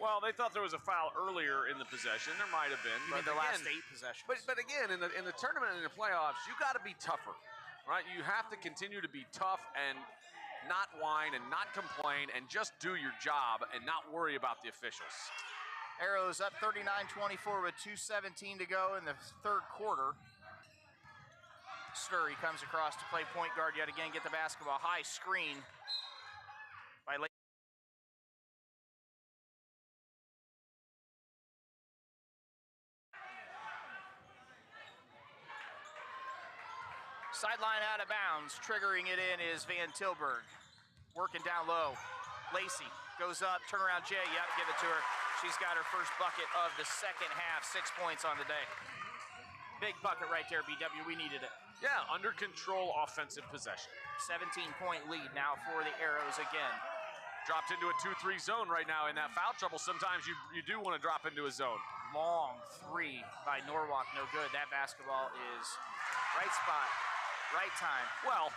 B: Well, they thought there was a foul earlier in the possession. There might have been.
A: But the last 8 possessions.
B: But again, in the tournament and in the playoffs, you got to be tougher, right? You have to continue to be tough and not whine and not complain and just do your job and not worry about the officials.
A: Arrows up 39-24 with 2:17 to go in the third quarter. Sturry comes across to play point guard yet again, get the basketball. High screen by Lacey. Sideline out of bounds, triggering it in is Van Tilburg. Working down low. Lacey goes up, turnaround Jay, yep, give it to her. She's got her first bucket of the second half, 6 points on the day. Big bucket right there, BW, we needed it.
B: Yeah, under control offensive possession.
A: 17-point lead now for the Arrows again.
B: Dropped into a 2-3 zone right now in that foul trouble. Sometimes you do want to drop into a zone.
A: Long 3 by Norwalk, no good. That basketball is right spot, right time.
B: Well,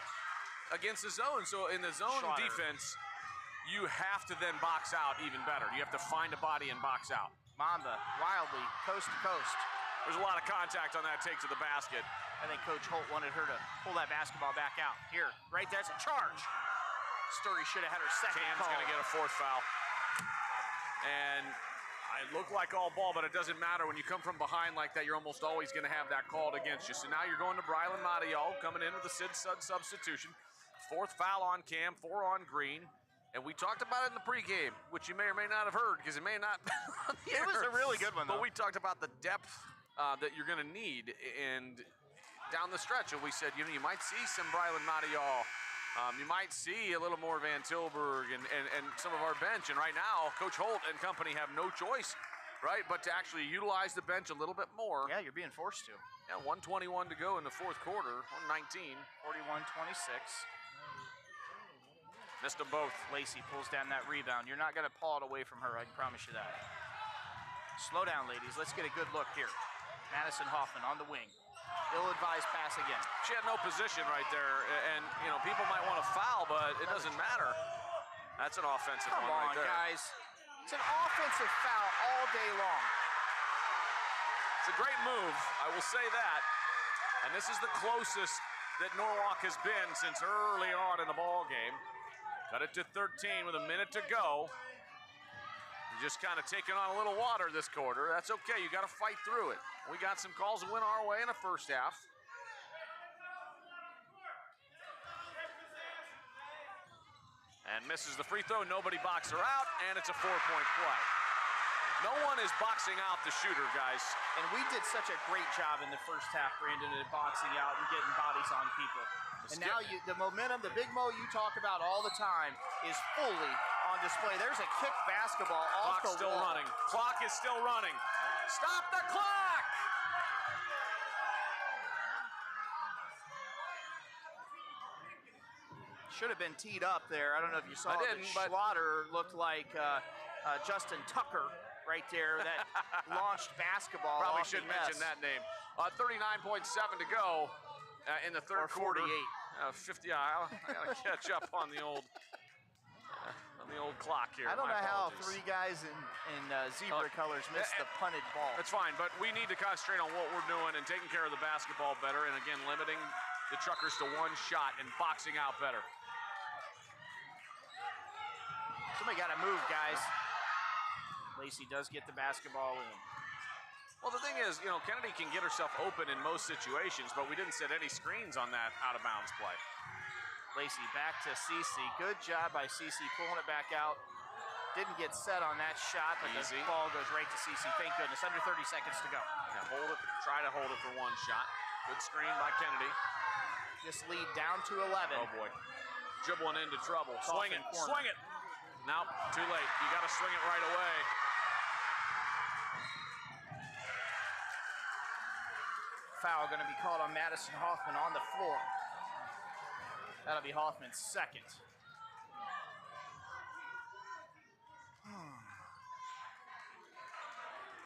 B: against the zone, so in the zone
A: Schlotter.
B: defense, you have to then box out even better. You have to find a body and box out.
A: Mamba, wildly, coast to coast.
B: There's a lot of contact on that take to the basket.
A: I think Coach Holt wanted her to pull that basketball back out. Here, right there's a charge. Sturry should have had her second
B: Cam's
A: call.
B: going to get a 4th foul. And it looked like all ball, but it doesn't matter. When you come from behind like that, you're almost always going to have that called against you. So now you're going to Brylan Madial, coming in with a Sid Sud substitution. 4th foul on Cam, 4 on Green. And we talked about it in the pregame, which you may or may not have heard, because it may not.
A: It was a really good one, though.
B: But we talked about the depth that you're going to need, and down the stretch, and we said, you might see some Brylan Madial. You might see a little more Van Tilburg and some of our bench. And right now, Coach Holt and company have no choice, right, but to actually utilize the bench a little bit more.
A: Yeah, you're being forced to.
B: Yeah, 1:21 to go in the fourth quarter, 1:19.
A: 41-26.
B: Missed them both.
A: Lacey pulls down that rebound. You're not going to paw it away from her, I can promise you that. Slow down, ladies. Let's get a good look here. Madison Hoffman on the wing. Ill-advised pass again.
B: She had no position right there, and people might want to foul, but it doesn't matter. That's an offensive one right there.
A: Come on, guys. It's an offensive foul all day long.
B: It's a great move, I will say that. And this is the closest that Norwalk has been since early on in the ball game. Cut it to 13 with a minute to go. You're just kind of taking on a little water this quarter. That's okay, you got to fight through it. We got some calls that went our way in the first half. And misses the free throw, nobody boxed her out, and it's a 4-point play. No one is boxing out the shooter, guys.
A: And we did such a great job in the first half, Brandon, at boxing out and getting bodies on people. And now the momentum, the big mo you talk about all the time is fully on display. There's a kick basketball off the wall.
B: Clock's still running. Clock is still running. Stop the clock!
A: Should have been teed up there. I don't know if you saw it.
B: But
A: Schlatter looked like Justin Tucker right there that launched basketball.
B: Probably should mention that name. 39.7 to go in the third quarter. 50. I gotta catch up on the old clock here.
A: I don't know how three guys in zebra colors missed the punted ball.
B: That's fine, but we need to concentrate on what we're doing and taking care of the basketball better, and again limiting the Truckers to one shot and boxing out better.
A: Somebody got to move, guys. Lacey does get the basketball in.
B: Well, the thing is, you know, Kennedy can get herself open in most situations, but we didn't set any screens on that out-of-bounds play.
A: Lacey back to Cece. Good job by Cece pulling it back out. Didn't get set on that shot, but the ball goes right to Cece. Thank goodness. Under 30 seconds to go.
B: Yeah, hold it. Try to hold it for one shot. Good screen by Kennedy.
A: This lead down to 11.
B: Oh, boy. Dribbling into trouble. Swing it. Swing it. Nope, too late. You got to swing it right away.
A: Foul going to be called on Madison Hoffman on the floor. That'll be Hoffman's second.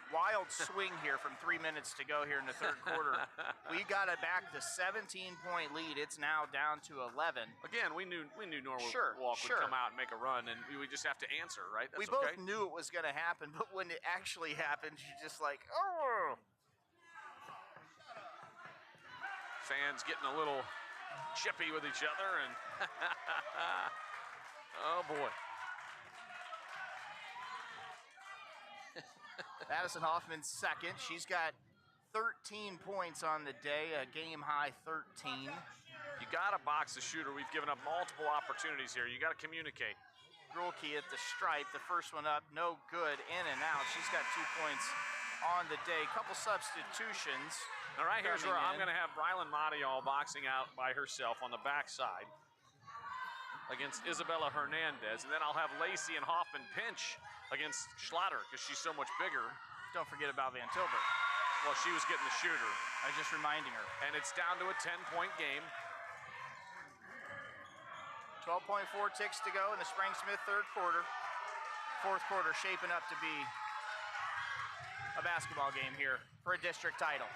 A: Wild swing here from 3 minutes to go here in the third quarter. We got it back to 17-point lead. It's now down to 11.
B: Again, we knew Norwalk would come out and make a run, and we just have to answer, right? That's
A: we both knew it was going to happen, but when it actually happens, you're just like, oh.
B: Fans getting a little chippy with each other, and oh boy.
A: Madison Hoffman's second. She's got 13 points on the day, a game high 13.
B: You got to box the shooter. We've given up multiple opportunities here. You got to communicate.
A: Grulke at the stripe, the first one up, no good, in and out. She's got 2 points on the day. Couple substitutions.
B: All right, here's where I'm going to have Brylan Matial boxing out by herself on the backside against Isabella Hernandez, and then I'll have Lacey and Hoffman pinch against Schlatter because she's so much bigger.
A: Don't forget about Van Tilburg.
B: Well, she was getting the shooter.
A: I was just reminding her.
B: And it's down to a 10-point game.
A: 12.4 ticks to go in the Sprang-Smith third quarter. Fourth quarter shaping up to be a basketball game here for a district title.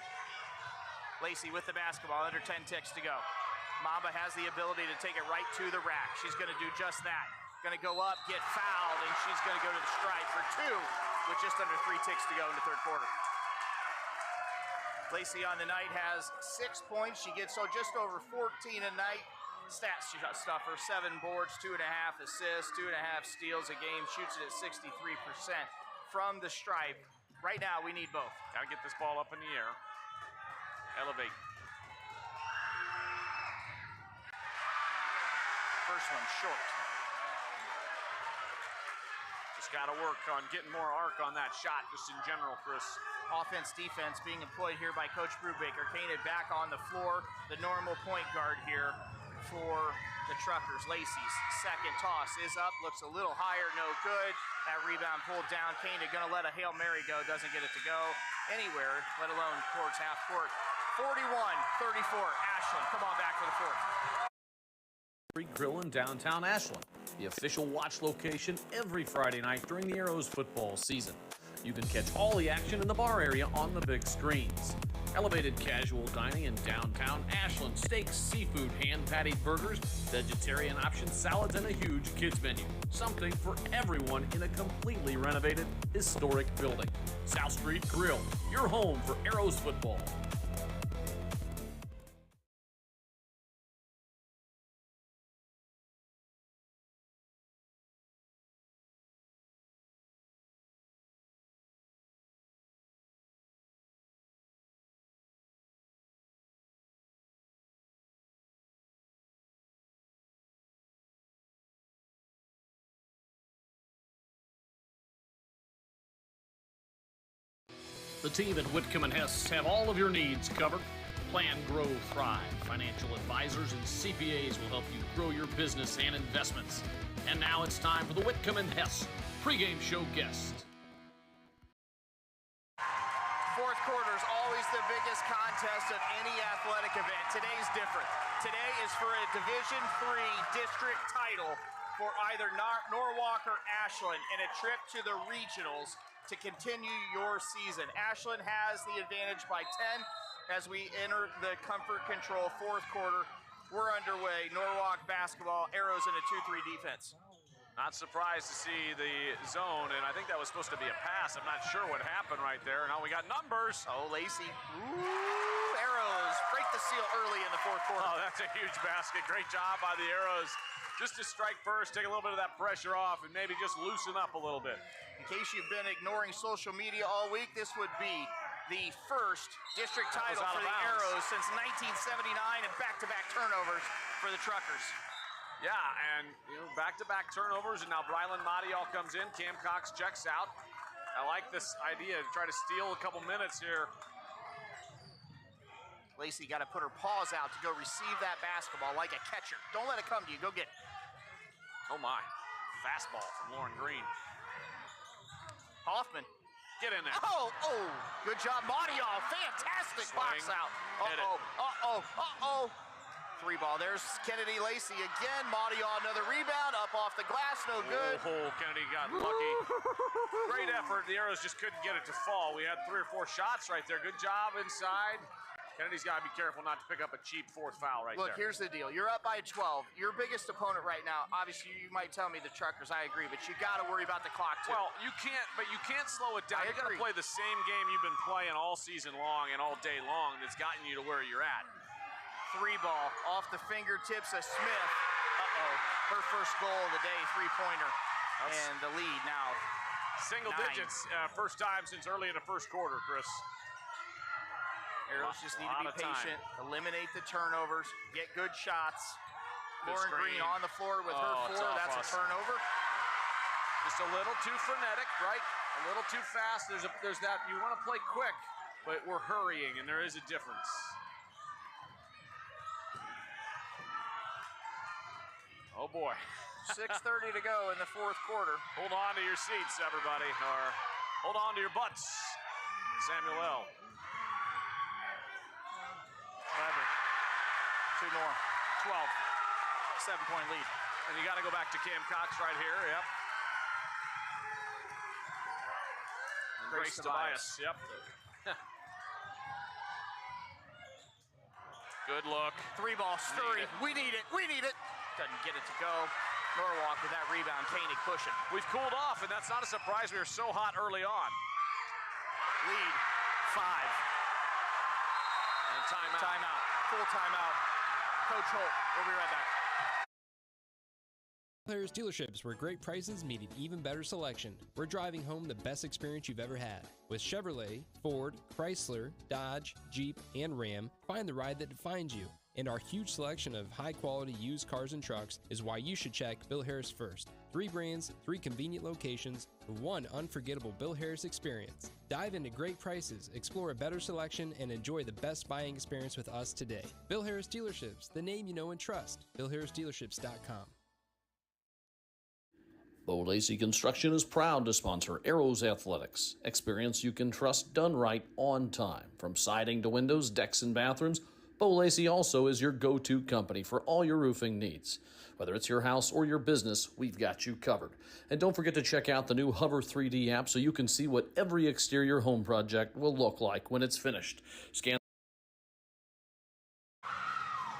A: Lacey with the basketball, under 10 ticks to go. Mamba has the ability to take it right to the rack. She's going to do just that. Going to go up, get fouled, and she's going to go to the stripe for 2 with just under 3 ticks to go in the third quarter. Lacey on the night has 6 points. She gets just over 14 a night. Stats stuffer, 7 boards, 2.5 assists, 2.5 steals a game. Shoots it at 63% from the stripe. Right now, we need both.
B: Got to get this ball up in the air. Elevate.
A: First one short.
B: Just got to work on getting more arc on that shot, just in general, Chris.
A: Offense, defense being employed here by Coach Brubaker. Kane back on the floor, the normal point guard here for the Truckers. Lacey's second toss is up, looks a little higher, no good. That rebound pulled down. Kane gonna let a Hail Mary go, doesn't get it to go anywhere, let alone towards half court. 41-34, Ashland, come on back for the fourth.
D: Grill in downtown Ashland, the official watch location every Friday night during the Arrows football season. You can catch all the action in the bar area on the big screens. Elevated casual dining in downtown Ashland, steaks, seafood, hand-patted burgers, vegetarian options, salads, and a huge kids menu. Something for everyone in a completely renovated, historic building. South Street Grill, your home for Arrows football.
E: The team at Whitcomb & Hess have all of your needs covered. Plan, grow, thrive. Financial advisors and CPAs will help you grow your business and investments. And now it's time for the Whitcomb & Hess pregame show guest.
A: Fourth quarter is always the biggest contest of any athletic event. Today's different. Today is for a Division III district title for either Norwalk or Ashland in a trip to the regionals to continue your season. Ashland has the advantage by 10 as we enter the comfort control fourth quarter. We're underway. Norwalk basketball, Arrows in a 2-3 defense.
B: Not surprised to see the zone, and I think that was supposed to be a pass. I'm not sure what happened right there. Now we got numbers.
A: Oh, Lacey. Ooh, Arrows break the seal early in the fourth quarter.
B: Oh, that's a huge basket. Great job by the Arrows. Just to strike first, take a little bit of that pressure off, and maybe just loosen up a little bit.
A: In case you've been ignoring social media all week, this would be the first district title for the Arrows since 1979 and back-to-back turnovers for the Truckers.
B: Yeah, and back-to-back turnovers, and now Brylan Madial comes in. Cam Cox checks out. I like this idea to try to steal a couple minutes here.
A: Lacey got to put her paws out to go receive that basketball like a catcher. Don't let it come to you. Go get it.
B: Oh, my. Fastball from Lauren Green.
A: Hoffman.
B: Get in there.
A: Oh, good job, Madial. Fantastic box out. Uh-oh. 3 ball. There's Kennedy Lacey again. Madial, another rebound. Up off the glass. No good.
B: Oh, Kennedy got lucky. Great effort. The Arrows just couldn't get it to fall. We had 3 or 4 shots right there. Good job inside. Kennedy's got to be careful not to pick up a cheap 4th foul right there.
A: Look, here's the deal. You're up by 12. Your biggest opponent right now, obviously, you might tell me the Truckers. I agree, but you got to worry about the clock, too.
B: Well, you can't slow it down. You got to play the same game you've been playing all season long and all day long that's gotten you to where you're at.
A: 3 ball off the fingertips of Smith. Her first goal of the day, 3-pointer. And the lead now.
B: Single
A: 9.
B: digits, first time since early in the first quarter, Chris.
A: Arrows just need to be patient, eliminate the turnovers, get good shots. Lauren Green on the floor with her 4. That's a turnover.
B: Just a little too frenetic, right? A little too fast. There's that. You want to play quick, but we're hurrying, and there is a difference. Oh, boy.
A: 6:30 to go in the fourth quarter.
B: Hold on to your seats, everybody, or hold on to your butts. Samuel L.
A: 2 more. 12. 7-point lead.
B: And you got to go back to Cam Cox right here. Yep. And Grace Tobias. Yep. Good look.
A: 3 ball. Sturry. We need it. Doesn't get it to go. Norwalk with that rebound. Koenig pushing.
B: We've cooled off, and that's not a surprise. We were so hot early on.
A: Lead. 5.
B: And timeout.
A: Timeout. Full timeout. Coach Holt. We'll be right back.
C: Bill Harris Dealerships, where great prices meet an even better selection. We're driving home the best experience you've ever had. With Chevrolet, Ford, Chrysler, Dodge, Jeep, and Ram, find the ride that defines you. And our huge selection of high-quality used cars and trucks is why you should check Bill Harris first. 3 brands, 3 convenient locations, 1 unforgettable Bill Harris experience. Dive into great prices, explore a better selection, and enjoy the best buying experience with us today. Bill Harris Dealerships, the name you know and trust. BillHarrisDealerships.com.
D: Bo Lacey Construction is proud to sponsor Arrows Athletics. Experience you can trust done right on time. From siding to windows, decks, and bathrooms, Bo Lacey also is your go-to company for all your roofing needs. Whether it's your house or your business, we've got you covered. And don't forget to check out the new Hover 3D app so you can see what every exterior home project will look like when it's finished. Scan.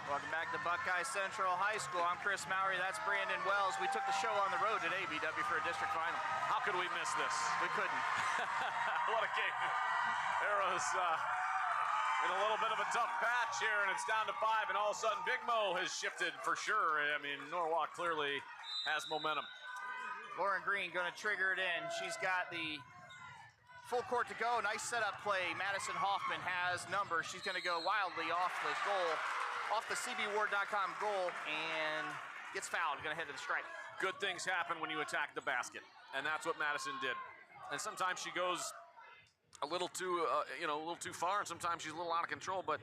A: Welcome back to Buckeye Central High School. I'm Chris Mowry. That's Brandon Wells. We took the show on the road today, BW, for a district final.
B: How could we miss this?
A: We couldn't.
B: What a game. Arrows in a little bit of a tough patch here, and it's down to 5, and all of a sudden Big Mo has shifted for sure. I mean, Norwalk clearly has momentum.
A: Lauren Green going to trigger it in. She's got the full court to go. Nice setup play. Madison Hoffman has numbers. She's going to go wildly off the goal, off the cbward.com goal, and gets fouled. Going to head to the stripe.
B: Good things happen when you attack the basket, and that's what Madison did. And sometimes she goes a little too, a little too far, and sometimes she's a little out of control. But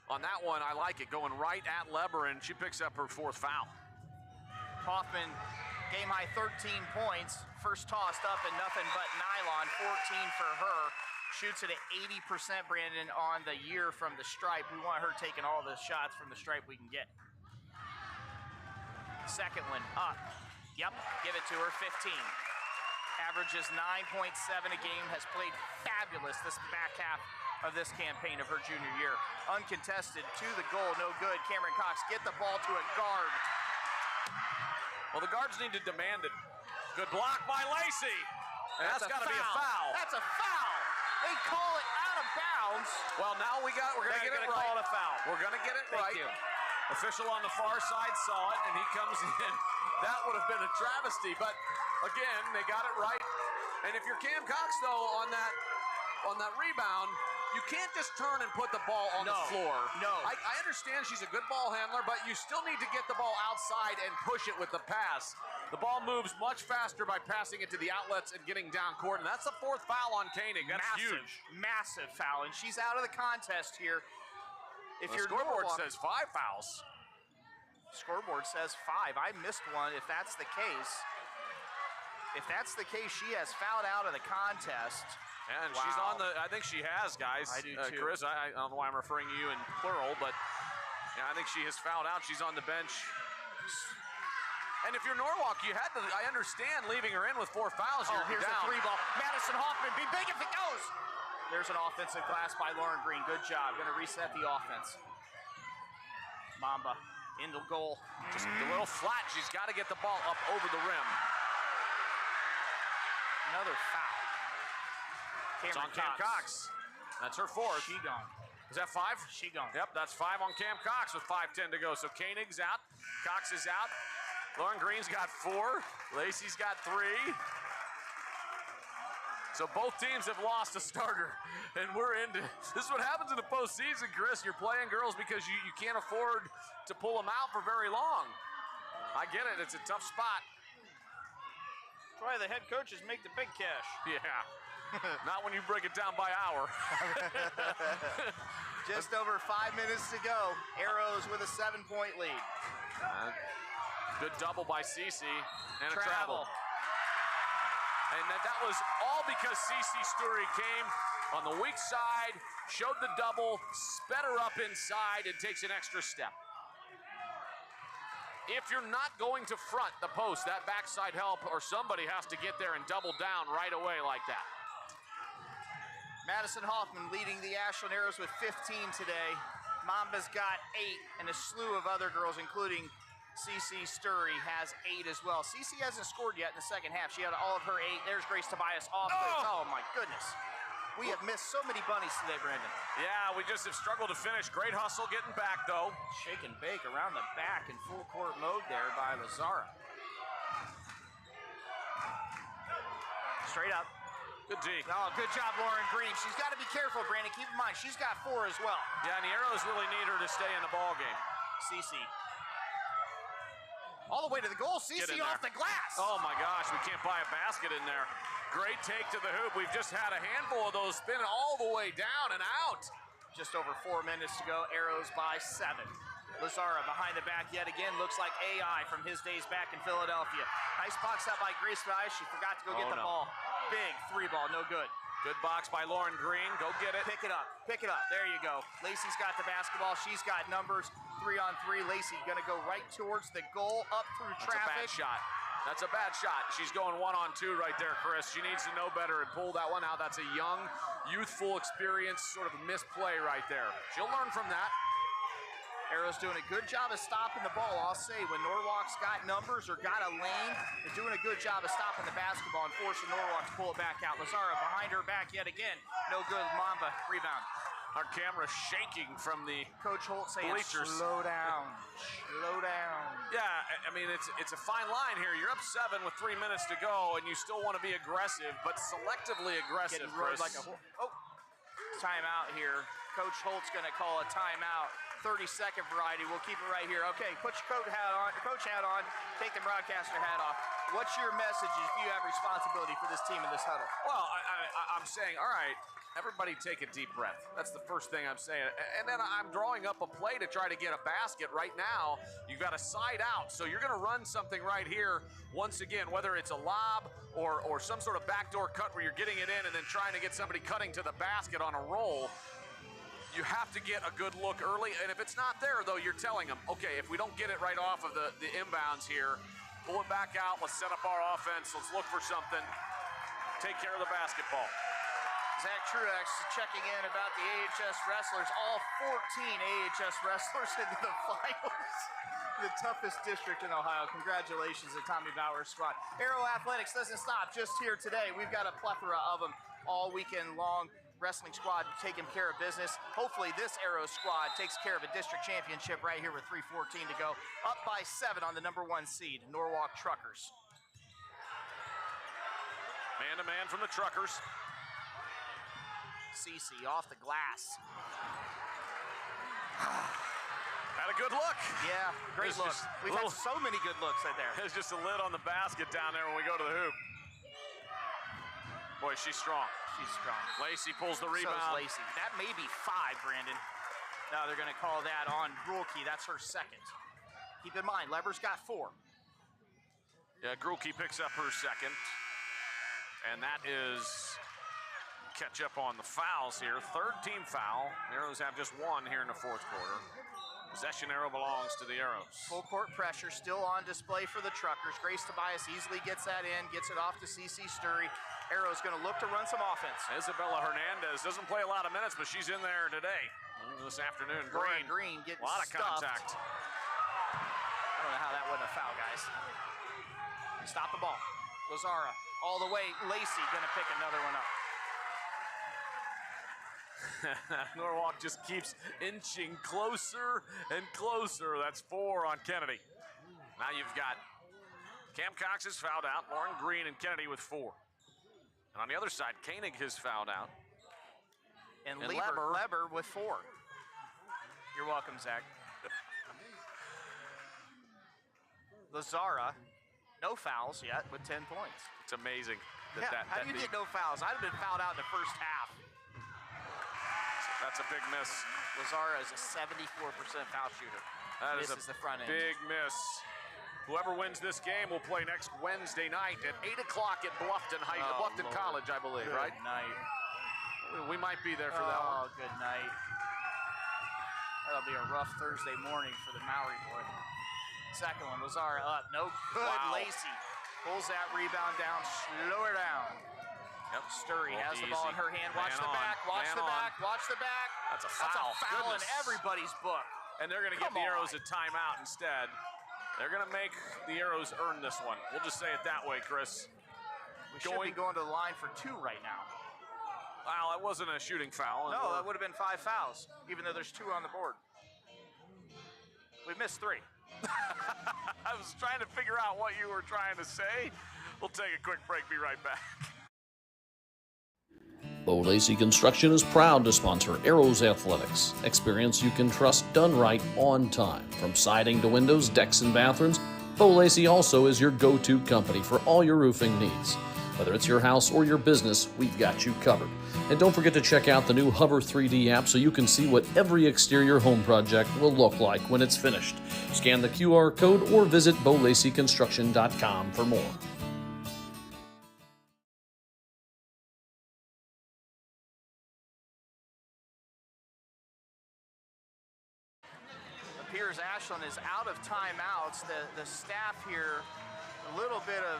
B: on that one, I like it, going right at Lebaran. She picks up her 4th foul.
A: Hoffman, game high 13 points. First tossed up and nothing but nylon, 14 for her. Shoots it at 80%, Brandon, on the year from the stripe. We want her taking all the shots from the stripe we can get. Second one up. Yep, give it to her, 15. Averages 9.7 a game, has played fabulous this back half of this campaign of her junior year. Uncontested, to the goal, no good. Cameron Cox, get the ball to a guard.
B: Well, the guards need to demand it. Good block by Lacey. That's got to be a foul.
A: That's a foul. They call it out of bounds.
B: Well, now we're going to get it right.
A: Call it a foul.
B: We're going to get it right.
A: Thank you.
B: Official on the far side saw it, and he comes in. That would have been a travesty, but again, they got it right. And if you're Cam Cox, though, on that rebound, you can't just turn and put the ball on the floor.
A: No.
B: I understand she's a good ball handler, but you still need to get the ball outside and push it with the pass. The ball moves much faster by passing it to the outlets and getting down court, and that's the 4th foul on Koenig. That's huge.
A: Massive foul, and she's out of the contest here. If
B: your scoreboard says 5 fouls.
A: Scoreboard says 5. I missed one if that's the case. If that's the case, she has fouled out of the contest.
B: And she's on the, I think she has, guys.
A: I do too.
B: Chris, I don't know why I'm referring to you in plural, but yeah, I think she has fouled out. She's on the bench. And if you're Norwalk, you had to, I understand leaving her in with 4 fouls.
A: Here's
B: down.
A: the 3 ball. Madison Hoffman, be big if it goes. There's an offensive glass by Lauren Green. Good job. Going to reset the offense. Mamba in the goal.
B: Just a little flat. She's got to get the ball up over the rim.
A: Another foul.
B: It's on Cam Cox. That's her 4th.
A: She gone.
B: Is that 5?
A: She gone.
B: Yep, that's 5 on Cam Cox with 5:10 to go. So Koenig's out. Cox is out. Lauren Green's got 4. Lacey's got 3. So both teams have lost a starter, and we're into, this is what happens in the postseason, Chris. You're playing girls because you can't afford to pull them out for very long. I get it, it's a tough spot.
A: That's why the head coaches make the big cash.
B: Yeah, not when you break it down by hour.
A: Just over 5 minutes to go. Arrows with a 7-point lead.
B: Good double by Cece and a travel. And that was all because Cece Story came on the weak side, showed the double, sped her up inside, and takes an extra step. If you're not going to front the post, that backside help, or somebody has to get there and double down right away like that.
A: Madison Hoffman leading the Ashland Arrows with 15 today. Mamba's got 8, and a slew of other girls, including Cece Sturry, has 8 as well. Cece hasn't scored yet in the second half. She had all of her 8. There's Grace Tobias off. Oh my goodness. We have missed so many bunnies today, Brandon.
B: Yeah, we just have struggled to finish. Great hustle getting back, though.
A: Shake and bake around the back in full court mode there by Lazara. Straight up.
B: Good D.
A: Oh, good job, Lauren Green. She's got to be careful, Brandon. Keep in mind, she's got 4 as well.
B: Yeah, and the Arrows really need her to stay in the ball game.
A: Cece. All the way to the goal. Cece off the glass.
B: Oh, my gosh. We can't buy a basket in there. Great take to the hoop. We've just had a handful of those spinning all the way down and out.
A: Just over 4 minutes to go. Arrows by 7. Lazara behind the back yet again. Looks like AI from his days back in Philadelphia. Nice box out by Grace Tobias. She forgot to go get the ball. Big 3 ball. No good.
B: Good box by Lauren Green. Go get it.
A: Pick it up. Pick it up. There you go. Lacey's got the basketball. She's got numbers. 3-on-3. Lacey going to go right towards the goal, up through traffic.
B: That's a bad shot. That's a bad shot. She's going 1-on-2 right there, Chris. She needs to know better and pull that one out. That's a young, youthful experience, sort of a misplay right there. She'll learn from that.
A: Arrow's doing a good job of stopping the ball. I'll say when Norwalk's got numbers or got a lane, they're doing a good job of stopping the basketball and forcing Norwalk to pull it back out. Lazara behind her back yet again. No good. Mamba rebound.
B: Our camera's shaking from the
A: Coach Holt saying,
B: bleachers.
A: Slow down, slow down.
B: Yeah, I mean, it's a fine line here. You're up 7 with 3 minutes to go, and you still want to be aggressive, but selectively aggressive, Chris.
A: Like a timeout here. Coach Holt's going to call a timeout. 30-second variety. We'll keep it right here. Okay, put your coach hat on, take the broadcaster hat off. What's your message if you have responsibility for this team in this huddle?
B: Well, I'm saying, all right, everybody take a deep breath. That's the first thing I'm saying. And then I'm drawing up a play to try to get a basket. Right now, you've got a side out. So you're going to run something right here once again, whether it's a lob or some sort of backdoor cut where you're getting it in and then trying to get somebody cutting to the basket on a roll. You have to get a good look early, and if it's not there, though, you're telling them, okay, if we don't get it right off of the inbounds here, pull it back out, let's set up our offense, let's look for something, take care of the basketball.
A: Zach Truex checking in about the AHS wrestlers, all 14 AHS wrestlers into the finals. The toughest district in Ohio. Congratulations to Tommy Bauer's squad. Aero Athletics doesn't stop just here today. We've got a plethora of them all weekend long. Wrestling squad taking care of business. Hopefully this Aero squad takes care of a district championship right here with 3:14 to go. Up by 7 on the #1 seed, Norwalk Truckers.
B: Man-to-man from the Truckers.
A: Cece off the glass.
B: Had a good look.
A: Yeah, great look. We've had so many good looks right there.
B: There's just a lid on the basket down there when we go to the hoop. Boy, she's strong.
A: She's strong.
B: Lacey pulls the rebound.
A: So is Lacey. That may be 5, Brandon. No, they're going to call that on Grulke. That's her second. Keep in mind, Leber's got 4.
B: Yeah, Grulke picks up her second. And that is catch up on the fouls here. 3rd team foul. Arrows have just 1 here in the 4th quarter. Possession arrow belongs to the Arrows.
A: Full court pressure still on display for the Truckers. Grace Tobias easily gets that in, gets it off to CC Sturry. Arrow's going to look to run some offense.
B: Isabella Hernandez doesn't play a lot of minutes, but she's in there today. This afternoon.
A: Green getting
B: a lot of
A: stuffed.
B: contact.
A: I don't know how that wasn't a foul, guys. Stop the ball. Lazara all the way. Lacey going to pick another one up.
B: Norwalk just keeps inching closer and closer. That's 4 on Kennedy. Now you've got Cam Cox is fouled out, Lauren Green and Kennedy with 4. And on the other side, Koenig has fouled out.
A: And Leber with 4. You're welcome, Zach. Lazara, no fouls yet with 10 points.
B: It's amazing.
A: How do you get no fouls? I'd have been fouled out in the first half.
B: That's a big miss.
A: Lazara is a 74% foul shooter.
B: That
A: is the front end.
B: Big miss. Whoever wins this game will play next Wednesday night at 8 o'clock at Bluffton College, I believe,
A: good
B: right?
A: Night.
B: We might be there for that one.
A: Oh, good night. That'll be a rough Thursday morning for the Maori boy. Second one, Lazara up. No good.
B: Wow.
A: Lacey pulls that rebound down. Slow her down.
B: Yep.
A: Sturry has the ball in her hand. Watch the back. Watch the back. Watch the back.
B: That's a foul.
A: That's a foul in everybody's book.
B: And they're going to give the Arrows a timeout instead. They're going to make the Arrows earn this one. We'll just say it that way, Chris.
A: We should be going to the line for 2 right now.
B: Wow, that wasn't a shooting foul.
A: No, that would have been 5 fouls, even though there's 2 on the board. We missed 3.
B: I was trying to figure out what you were trying to say. We'll take a quick break. Be right back.
D: Bo Lacey Construction is proud to sponsor Arrows Athletics. Experience you can trust done right on time. From siding to windows, decks, and bathrooms, Bo Lacey also is your go-to company for all your roofing needs. Whether it's your house or your business, we've got you covered. And don't forget to check out the new Hover 3D app so you can see what every exterior home project will look like when it's finished. Scan the QR code or visit BoLaceyConstruction.com for more.
A: Appears Ashland is out of timeouts. The staff here, a little bit of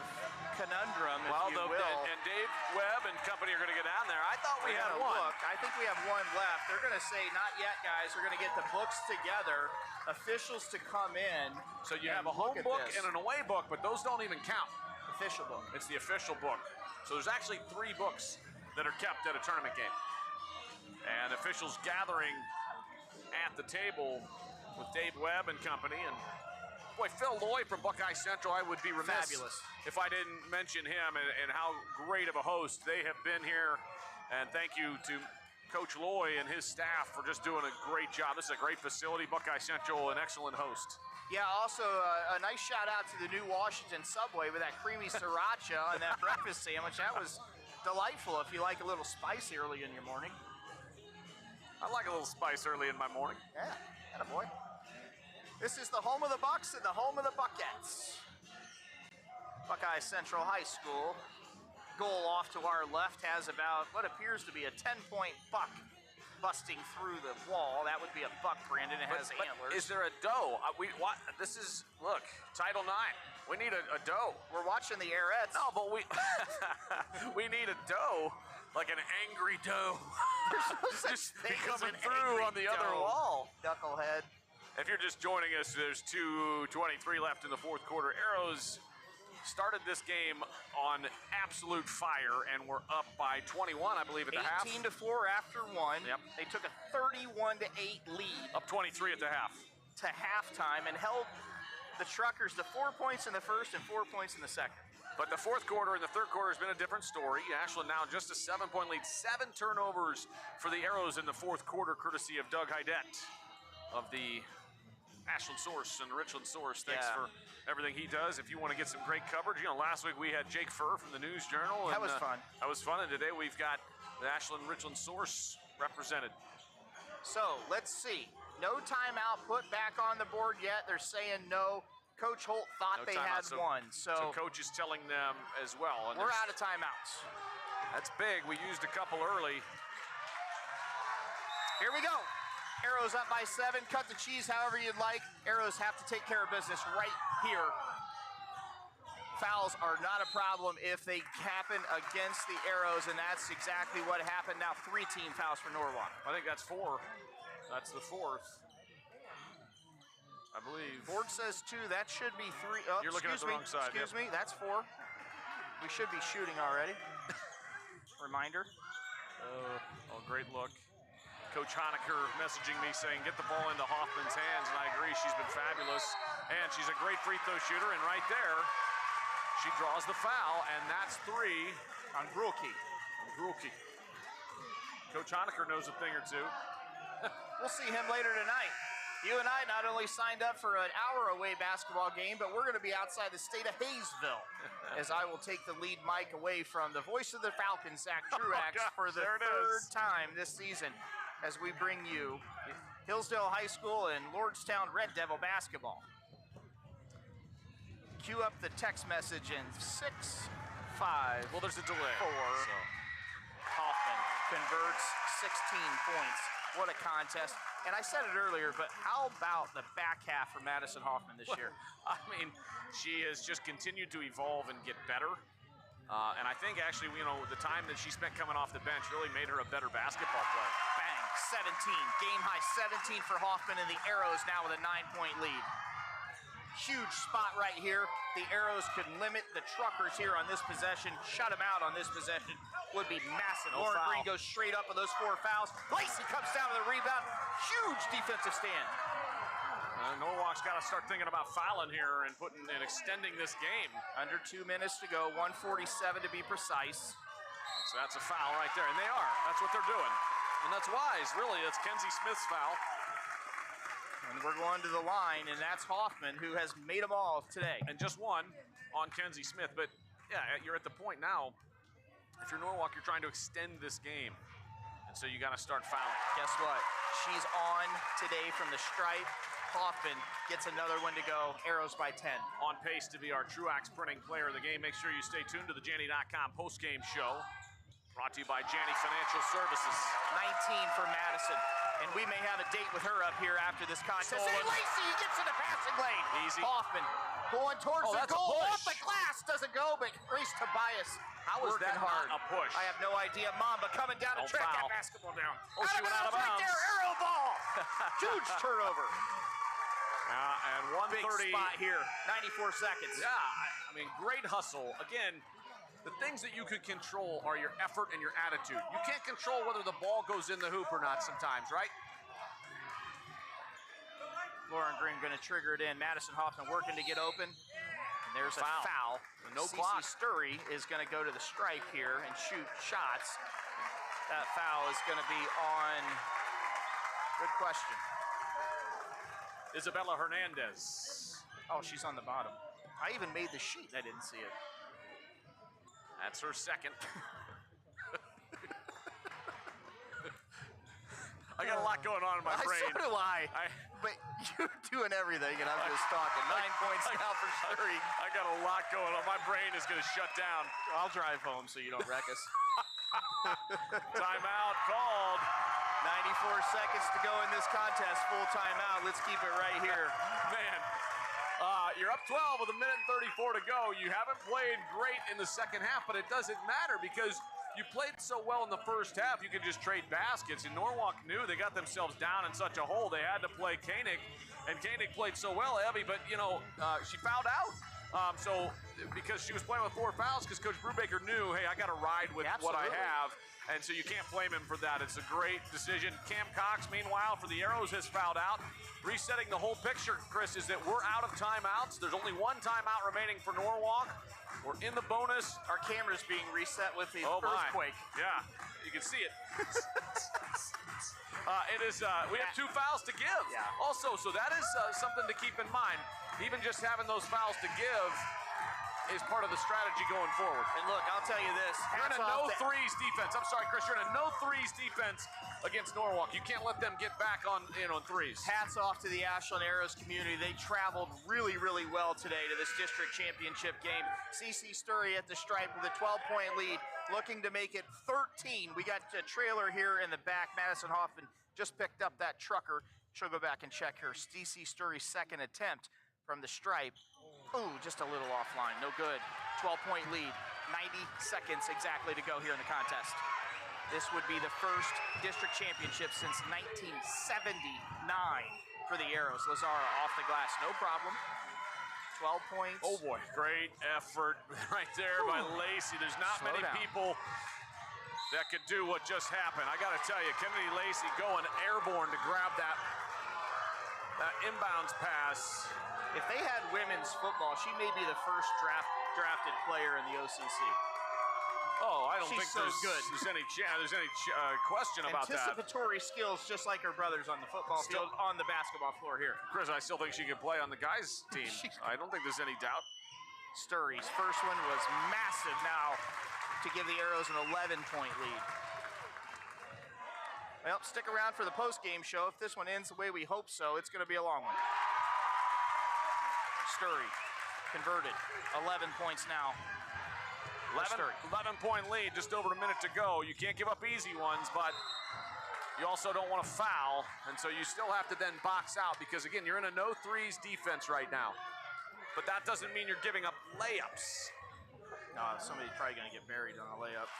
A: conundrum, if you will.
B: And Dave Webb and company are going to get down there. I thought we had one.
A: Look, I think we have 1 left. They're going to say, not yet, guys. We're going to get the books together, officials to come in.
B: So you have a home book and an away book, but those don't even count.
A: Official book.
B: It's the official book. So there's actually 3 books that are kept at a tournament game. And officials gathering at the table with Dave Webb and company. And boy, Phil Loy from Buckeye Central, I would be remiss if I didn't mention him and how great of a host they have been here. And thank you to Coach Loy and his staff for just doing a great job. This is a great facility. Buckeye Central, an excellent host.
A: Yeah, also a nice shout out to the new Washington Subway with that creamy sriracha and that breakfast sandwich. That was delightful if you like a little spicy early in your morning.
B: I like a little spice early in my morning.
A: Yeah, attaboy. This is the home of the Bucks and the home of the Buckettes. Buckeye Central High School. Goal off to our left has about what appears to be a 10-point buck busting through the wall. That would be a buck, Brandon. It has antlers.
B: Is there a doe? This is, look, Title IX. We need a doe.
A: We're watching the Arettes.
B: No, but we need a doe, like an angry doe. Just coming through on the other wall.
A: Knucklehead.
B: If you're just joining us, there's 2:23 left in the fourth quarter. Arrows started this game on absolute fire, and we're up by 21, I believe, at the half.
A: 18-4 after one.
B: Yep.
A: They took a 31-8 lead.
B: Up 23 at the half.
A: To halftime and held the Truckers to 4 points in the first and 4 points in the second.
B: But the fourth quarter and the third quarter has been a different story. Ashland now just a 7-point lead. 7 turnovers for the Arrows in the fourth quarter, courtesy of Doug Hydette of the Ashland Source and Richland Source. Thanks for everything he does. If you want to get some great coverage, last week we had Jake Furr from the News Journal.
A: That was fun.
B: That was fun, and today we've got the Ashland Richland Source represented.
A: So, let's see. No timeout put back on the board yet. They're saying no. Coach Holt thought they had one. So
B: Coach is telling them as well. And
A: we're out of timeouts.
B: That's big. We used a couple early.
A: Here we go. Arrows up by 7. Cut the cheese however you'd like. Arrows have to take care of business right here. Fouls are not a problem if they happen against the Arrows, and that's exactly what happened. Now 3 team fouls for Norwalk.
B: I think that's 4. That's the 4th, I believe.
A: Board says 2. That should be 3. Oh,
B: you're looking at the wrong side.
A: Excuse me. That's 4. We should be shooting already. Reminder.
B: Oh, great look. Coach Honecker messaging me saying, get the ball into Hoffman's hands, and I agree, she's been fabulous. And she's a great free throw shooter, and right there, she draws the foul, and that's 3
A: on Grulke.
B: Coach Honecker knows a thing or two.
A: We'll see him later tonight. You and I not only signed up for an hour-away basketball game, but we're going to be outside the state of Hayesville, as I will take the lead mic away from the voice of the Falcons, Zach Truax, for the third time this season, as we bring you Hillsdale High School and Lordstown Red Devil basketball. Cue up the text message in 6, 5,
B: well, there's a delay.
A: 4. So. Hoffman converts 16 points. What a contest. And I said it earlier, but how about the back half for Madison Hoffman this year?
B: I mean, she has just continued to evolve and get better. And I think actually, the time that she spent coming off the bench really made her a better basketball player.
A: Bang, 17. Game high 17 for Hoffman, and the Arrows now with a 9-point lead. Huge spot right here. The Arrows could limit the Truckers here on this possession. Shut them out on this possession would be massive.
B: No
A: Lauren
B: foul.
A: Green goes straight up with those 4 fouls. Lacey comes down with a rebound. Huge defensive stand.
B: Norwalk's got to start thinking about fouling here and extending this game.
A: Under 2 minutes to go, 1:47 to be precise.
B: So that's a foul right there, and they are. That's what they're doing. And that's wise, really. That's Kenzie Smith's foul.
A: And we're going to the line, and that's Hoffman, who has made them all today.
B: And just one on Kenzie Smith. But, yeah, you're at the point now, if you're Norwalk, you're trying to extend this game. And so you got to start fouling.
A: Guess what? She's on today from the stripe. Hoffman gets another one to go. Arrows by 10.
B: On pace to be our Truax printing player of the game. Make sure you stay tuned to the Janney.com postgame show. Brought to you by Janney Financial Services.
A: 19 for Madison. And we may have a date with her up here after this contest.
B: Stolen.
A: And Lacey gets in the passing lane.
B: Easy.
A: Hoffman going towards the
B: that's a
A: goal.
B: push.
A: Off the glass. Doesn't go, but Grace Tobias
B: How is
A: working
B: that
A: hard.
B: not a push?
A: I have no idea. Mamba coming down to
B: No
A: track
B: foul.
A: that basketball down.
B: Oh, she went out of
A: right
B: bounds.
A: there. Arrow ball. Huge turnover.
B: And
A: Big
B: 1:30.
A: spot here. 94 seconds.
B: Yeah, I mean, great hustle. Again, the things that you could control are your effort and your attitude. You can't control whether the ball goes in the hoop or not sometimes, right?
A: Lauren Green going to trigger it in. Madison Hoffman working to get open. And there's a foul.
B: No
A: Cece
B: clock.
A: Sturry is going to go to the stripe here and shoot shots. That foul is going to be on. Good question.
B: Isabella Hernandez.
A: Oh, she's on the bottom. I even made the sheet. I didn't see it.
B: That's her second. lot going on in my brain.
A: So do I. But you're doing everything, and I'm just talking. 9 points now for Sturry.
B: I got a lot going on. My brain is going to shut down.
A: I'll drive home so you don't wreck us.
B: Timeout called.
A: 94 seconds to go in this contest. Full timeout. Let's keep it right here.
B: Man, you're up 12 with 1 minute and 34 to go. You haven't played great in the second half, but it doesn't matter because you played so well in the first half, you could just trade baskets. And Norwalk knew they got themselves down in such a hole, they had to play Koenig. And Koenig played so well, Evie, but, she fouled out. So because she was playing with 4 fouls, because Coach Brubaker knew, hey, I got to ride with what I have. And so you can't blame him for that. It's a great decision. Cam Cox, meanwhile, for the Arrows, has fouled out. Resetting the whole picture, Chris, is that we're out of timeouts. There's only 1 timeout remaining for Norwalk. We're in the bonus.
A: Our camera's being reset with the earthquake.
B: Yeah, you can see it. We have 2 fouls to give.
A: Yeah.
B: Also, so that is something to keep in mind. Even just having those fouls to give is part of the strategy going forward.
A: And look, I'll tell you this.
B: You're in a no threes defense. I'm sorry, Chris. You're in a no threes defense against Norwalk. You can't let them get back on threes.
A: Hats off to the Ashland Arrows community. They traveled really, really well today to this district championship game. CC Sturry at the stripe with a 12-point lead, looking to make it 13. We got a trailer here in the back. Madison Hoffman just picked up that trucker. She'll go back and check her CC Sturry's second attempt from the stripe. Ooh, just a little offline, no good. 12-point lead, 90 seconds exactly to go here in the contest. This would be the first district championship since 1979 for the Arrows. Lazara off the glass, no problem. 12 points.
B: Oh boy, great effort right there by Lacey. There's not many people that could do what just happened. I gotta tell you, Kennedy Lacey going airborne to grab that inbounds pass.
A: If they had women's football, she may be the first drafted player in the OCC.
B: Oh, I don't think
A: so
B: there's any question about that.
A: Anticipatory skills, just like her brothers on the football field, on the basketball floor here.
B: Chris, I still think she can play on the guys' team. I don't think there's any doubt.
A: Sturry's first one was massive now to give the Arrows an 11-point lead. Well, stick around for the post-game show. If this one ends the way we hope so, it's going to be a long one. Sturry converted. 11 points now.
B: 11-point lead, just over a minute to go. You can't give up easy ones, but you also don't want to foul, and so you still have to then box out because, again, you're in a no threes defense right now. But that doesn't mean you're giving up layups.
A: Somebody's probably going to get buried on a layup.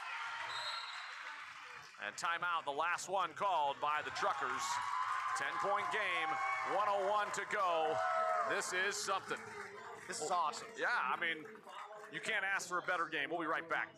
B: And timeout, the last one called by the Truckers. 10-point game, 1:01 to go. This is something.
A: This is awesome.
B: Yeah, I mean, you can't ask for a better game. We'll be right back.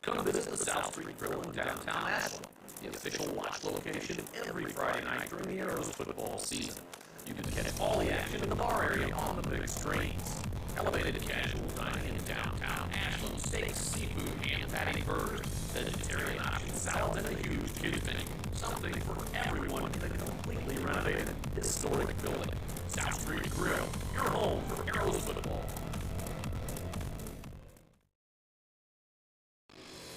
D: Come visit the South Street Grill in downtown Ashland, the official watch location every Friday night during the Arrows football season. You can catch all the action in the bar area on the big screens. Elevated casual dining in downtown Ashland, steaks, seafood, and patty burgers, vegetarian options, salads, and a huge kids menu. Something for everyone in the completely renovated historic building. South Street Grill, your home for Arrows football.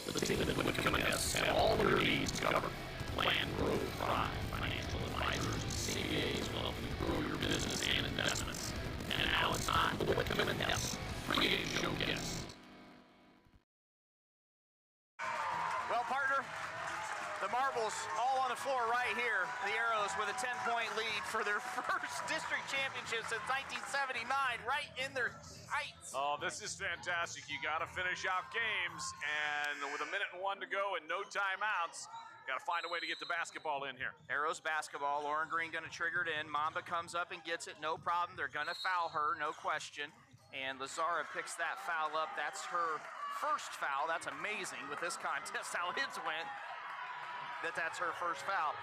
D: The team at Whitcomb have all their needs covered. Plan, grow, thrive. Financial advisors and CPAs will help you grow your business and investments. And now it's time for the Whitcomb and Hess pregame show guest.
A: Well, partner, the marbles all on the floor right here. The Arrows with a 10-point lead for their first district championship since 1979, right in their sights.
B: Oh, this is fantastic. You got to finish out games, and with 1 minute and 1 to go and no timeouts, got to find a way to get the basketball in here.
A: Arrows basketball. Lauren Green going to trigger it in. Mamba comes up and gets it. No problem. They're going to foul her, no question. And Lazara picks that foul up. That's her first foul. That's amazing with this contest, how it went. That's her first foul.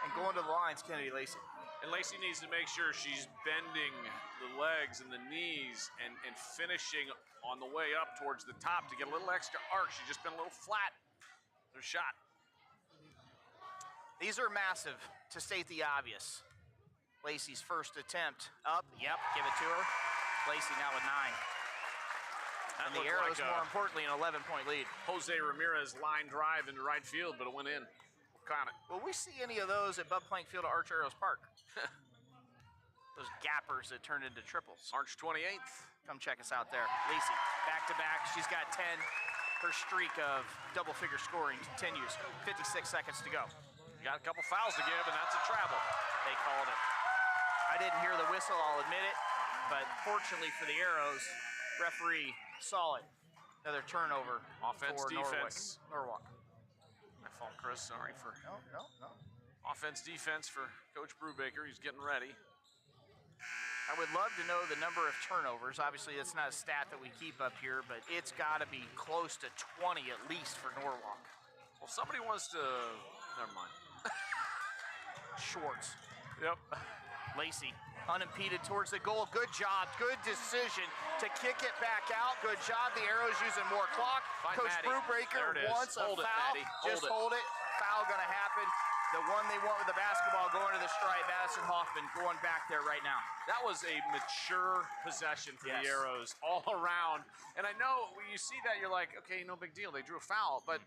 A: And going to the lines, Kennedy Lacey.
B: And Lacey needs to make sure she's bending the legs and the knees and finishing on the way up towards the top to get a little extra arc. She's just been a little flat. Their shot.
A: These are massive, to state the obvious. Lacey's first attempt up. Yep, give it to her. Lacey now with 9. And the Arrows, more importantly, an 11-point lead.
B: Jose Ramirez line drive into right field, but it went in. Count it.
A: Will we see any of those at Bud Plank Field at Arch Arrows Park? Those gappers that turned into triples.
B: March 28th.
A: Come check us out there. Lacey, back-to-back. She's got 10. Her streak of double-figure scoring continues. 56 seconds to go.
B: You got a couple fouls to give, and that's a travel.
A: They called it. I didn't hear the whistle, I'll admit it, but fortunately for the Arrows, referee saw it. Another turnover.
B: Offense,
A: for
B: defense.
A: Norwalk.
B: My fault, Chris. Sorry for
A: No.
B: offense, defense for Coach Brubaker. He's getting ready.
A: I would love to know the number of turnovers. Obviously, that's not a stat that we keep up here, but it's got to be close to 20 at least for Norwalk.
B: Well, somebody wants to. Never mind.
A: Schwartz.
B: Yep.
A: Lacey, unimpeded towards the goal. Good job. Good decision to kick it back out. Good job. The Arrows using more clock.
B: Find
A: Coach
B: Maddie.
A: Brubaker
B: There it is.
A: wants
B: Hold
A: a
B: it,
A: foul.
B: Maddie.
A: Just hold it. Foul going to happen. The one they want with the basketball going to the stripe. Madison Hoffman going back there right now.
B: That was a mature possession for
A: Yes.
B: the Arrows all around. And I know when you see that, you're like, okay, no big deal. They drew a foul. But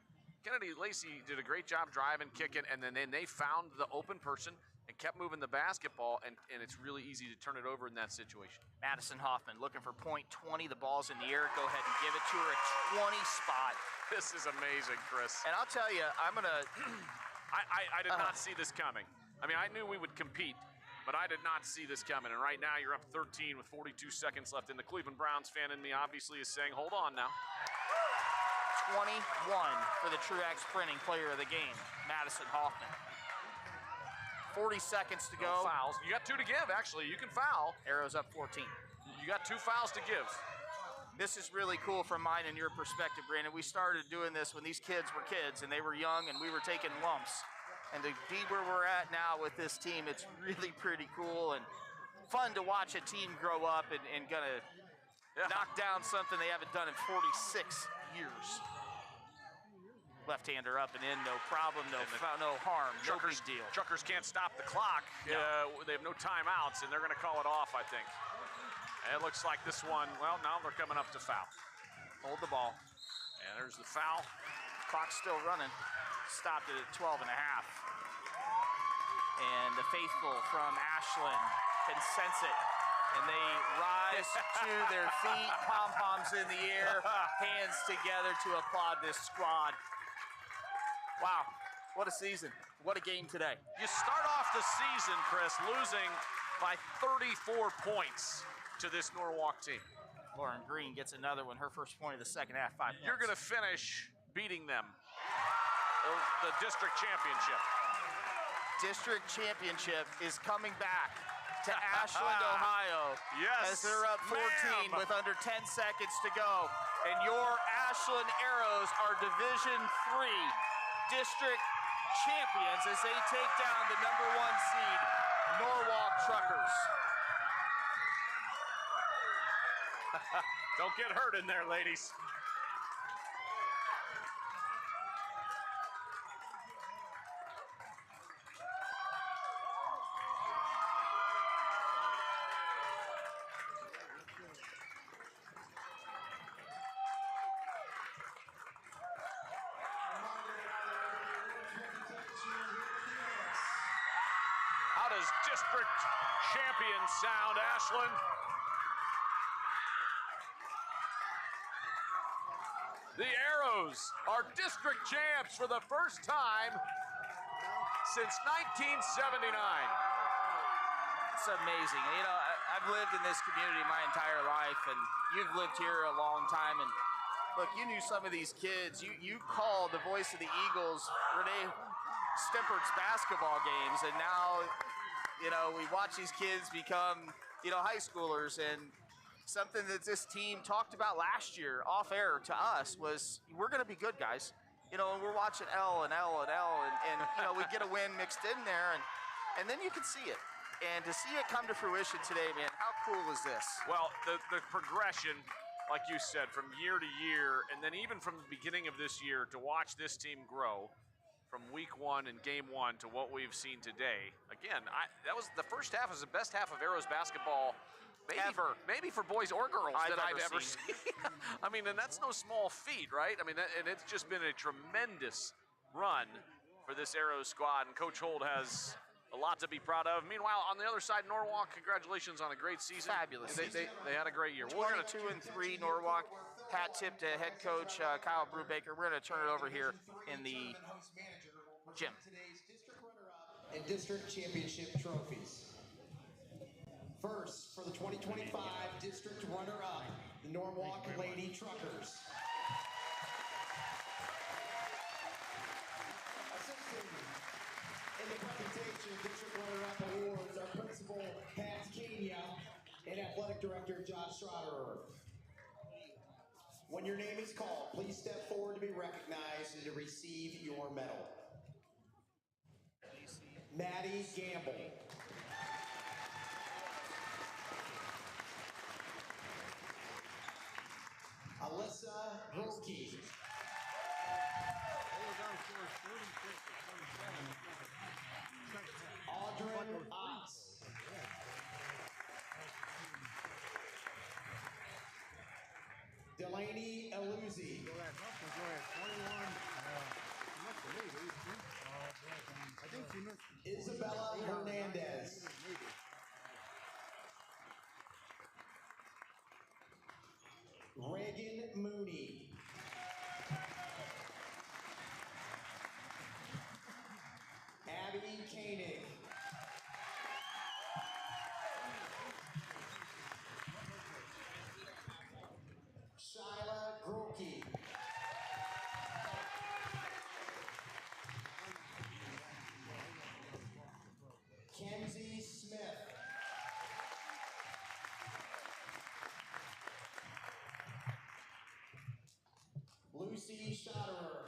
B: Kennedy Lacey did a great job driving, kicking, and then they found the open person and kept moving the basketball, and it's really easy to turn it over in that situation.
A: Madison Hoffman looking for point 20. The ball's in the air. Go ahead and give it to her. A 20 spot.
B: This is amazing, Chris.
A: And I'll tell you, I'm going to...
B: I did not see this coming. I mean, I knew we would compete, but I did not see this coming. And right now, you're up 13 with 42 seconds left. And the Cleveland Browns fan in me obviously is saying, hold on now.
A: 21 for the Truax Printing Player of the Game, Madison Hoffman. 40 seconds to go.
B: No fouls. You got 2 to give, actually. You can foul.
A: Arrows up 14.
B: You got 2 fouls to give.
A: This is really cool from mine and your perspective, Brandon. We started doing this when these kids were kids and they were young and we were taking lumps. And to be where we're at now with this team, it's really pretty cool and fun to watch a team grow up and gonna knock down something they haven't done in 46 years. Left-hander up and in, no problem, no harm, no big deal.
B: Truckers can't stop the clock.
A: No.
B: They have no timeouts, and they're going to call it off, I think. And it looks like this one, well, now they're coming up to foul.
A: Hold the ball.
B: And there's the foul.
A: Clock's still running. Stopped it at 12 and a half. And the faithful from Ashland can sense it. And they rise to their feet, pom-poms in the air, hands together to applaud this squad. Wow, what a season. What a game today.
B: You start off the season, Chris, losing by 34 points to this Norwalk team.
A: Lauren Green gets another one, her first point of the second half, 5 points.
B: You're going to finish beating them. The district championship.
A: District championship is coming back to Ashland, Ohio.
B: Yes,
A: as they're up 14
B: ma'am.
A: with under 10 seconds to go. And your Ashland Arrows are Division III district champions as they take down the #1 seed, Norwalk Truckers.
B: Don't get hurt in there, ladies. How does district champion sound, Ashland? The Arrows are district champs for the first time since 1979.
A: It's amazing. You know, I've lived in this community my entire life, and you've lived here a long time. And look, you knew some of these kids. You called the voice of the Eagles, Renee Stempert's basketball games, and now, you know, we watch these kids become, you know, high schoolers. And something that this team talked about last year off air to us was, we're going to be good, guys. You know, and we're watching L and L and L, and you know, we get a win mixed in there, and then you can see it. And to see it come to fruition today, man, how cool is this?
B: Well, the progression, like you said, from year to year, and then even from the beginning of this year, to watch this team grow from week 1 and game 1 to what we've seen today. Again, that was the first half was the best half of Arrows basketball maybe for boys or girls that I've ever seen. I mean, and that's no small feat, right? I mean, and it's just been a tremendous run for this Arrows squad, and Coach Holt has a lot to be proud of. Meanwhile, on the other side, Norwalk, congratulations on a great season.
A: Fabulous
B: They had a great year.
A: 22-3 Norwalk. Hat tip to head coach Kyle Brubaker. We're going to turn it over here in the gym.
F: Today's district runner-up and district championship trophies. First, for the 2025 district runner-up, the Norwalk Lady Truckers. Assisting in the presentation, district runner-up awards are Principal Pat Kenya and Athletic Director Josh Schroeder. When your name is called, please step forward to be recognized and to receive your medal. Maddie Gamble. Alyssa Hilke. Audrey Otts. Delaney Eluzzi. Isabella Hernandez. Reagan Mooney. Abby Koenig. Shyla Grokey. Kenzie Smith. Lucy Schotterer.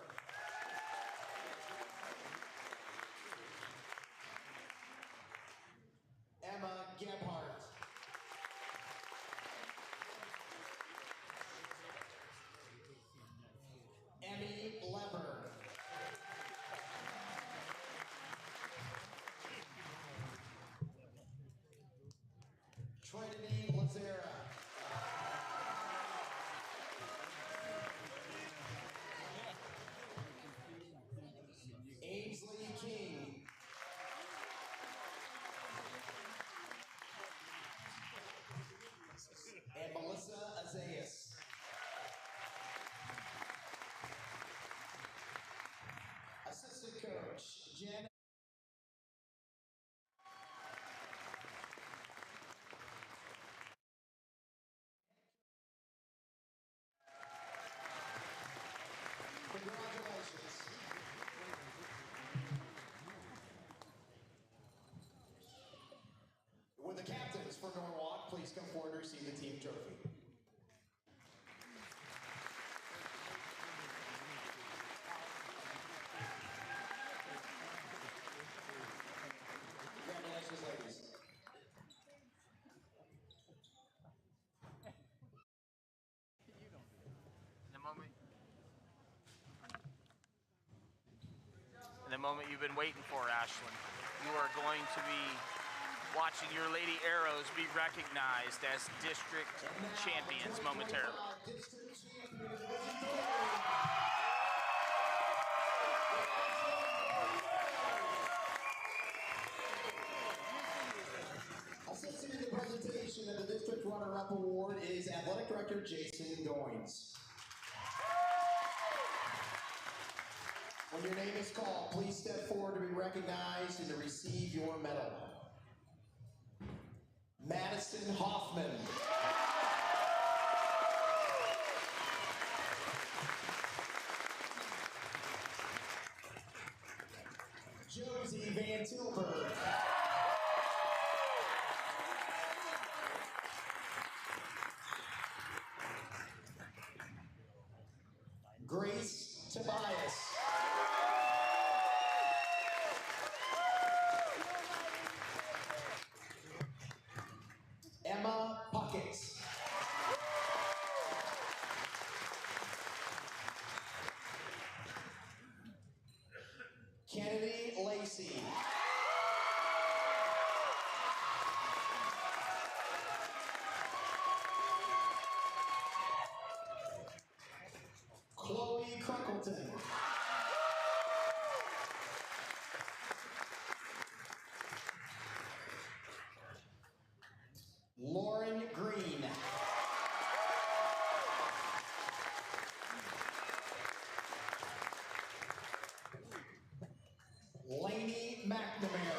F: Emma Gebhardt. Emmy Lever. Trinity Lazera. Ainsley King. And Melissa Azayas. Assistant coach, Jen. Congratulations. Will the captains for Norwalk please come forward to receive the team trophy? Congratulations, ladies.
A: In the moment you've been waiting for, Ashland, you are going to be watching your Lady Arrows be recognized as district champions momentarily.
F: Assisting in the presentation of the District Runner-Up Award is Athletic Director Jason Goins. When your name is called, please step forward to be recognized and to receive your medal. Madison Hoffman. Josie Van Tilburg. Grace Tobias. Emma Puckett. Kennedy Lacey. Chloe Crunkleton. McNamara.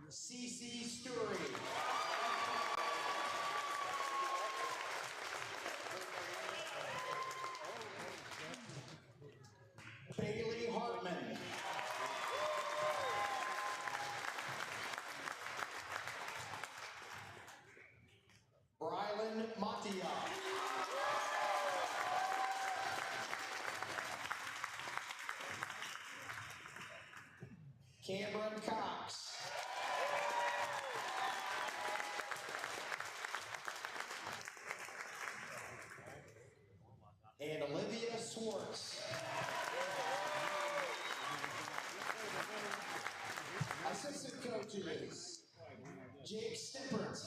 F: CC Story. Bailey Hartman. Brylan Matia. Cameron Cox. And Olivia Swartz. Assistant coaches, Jake Stippert.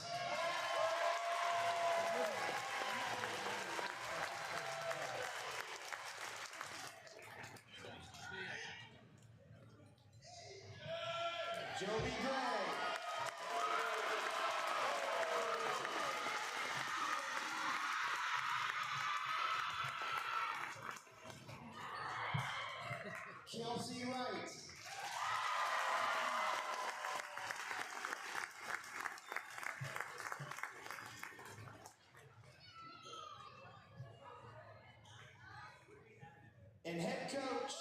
F: Joby Gray. Kelsey Wright. And head coach,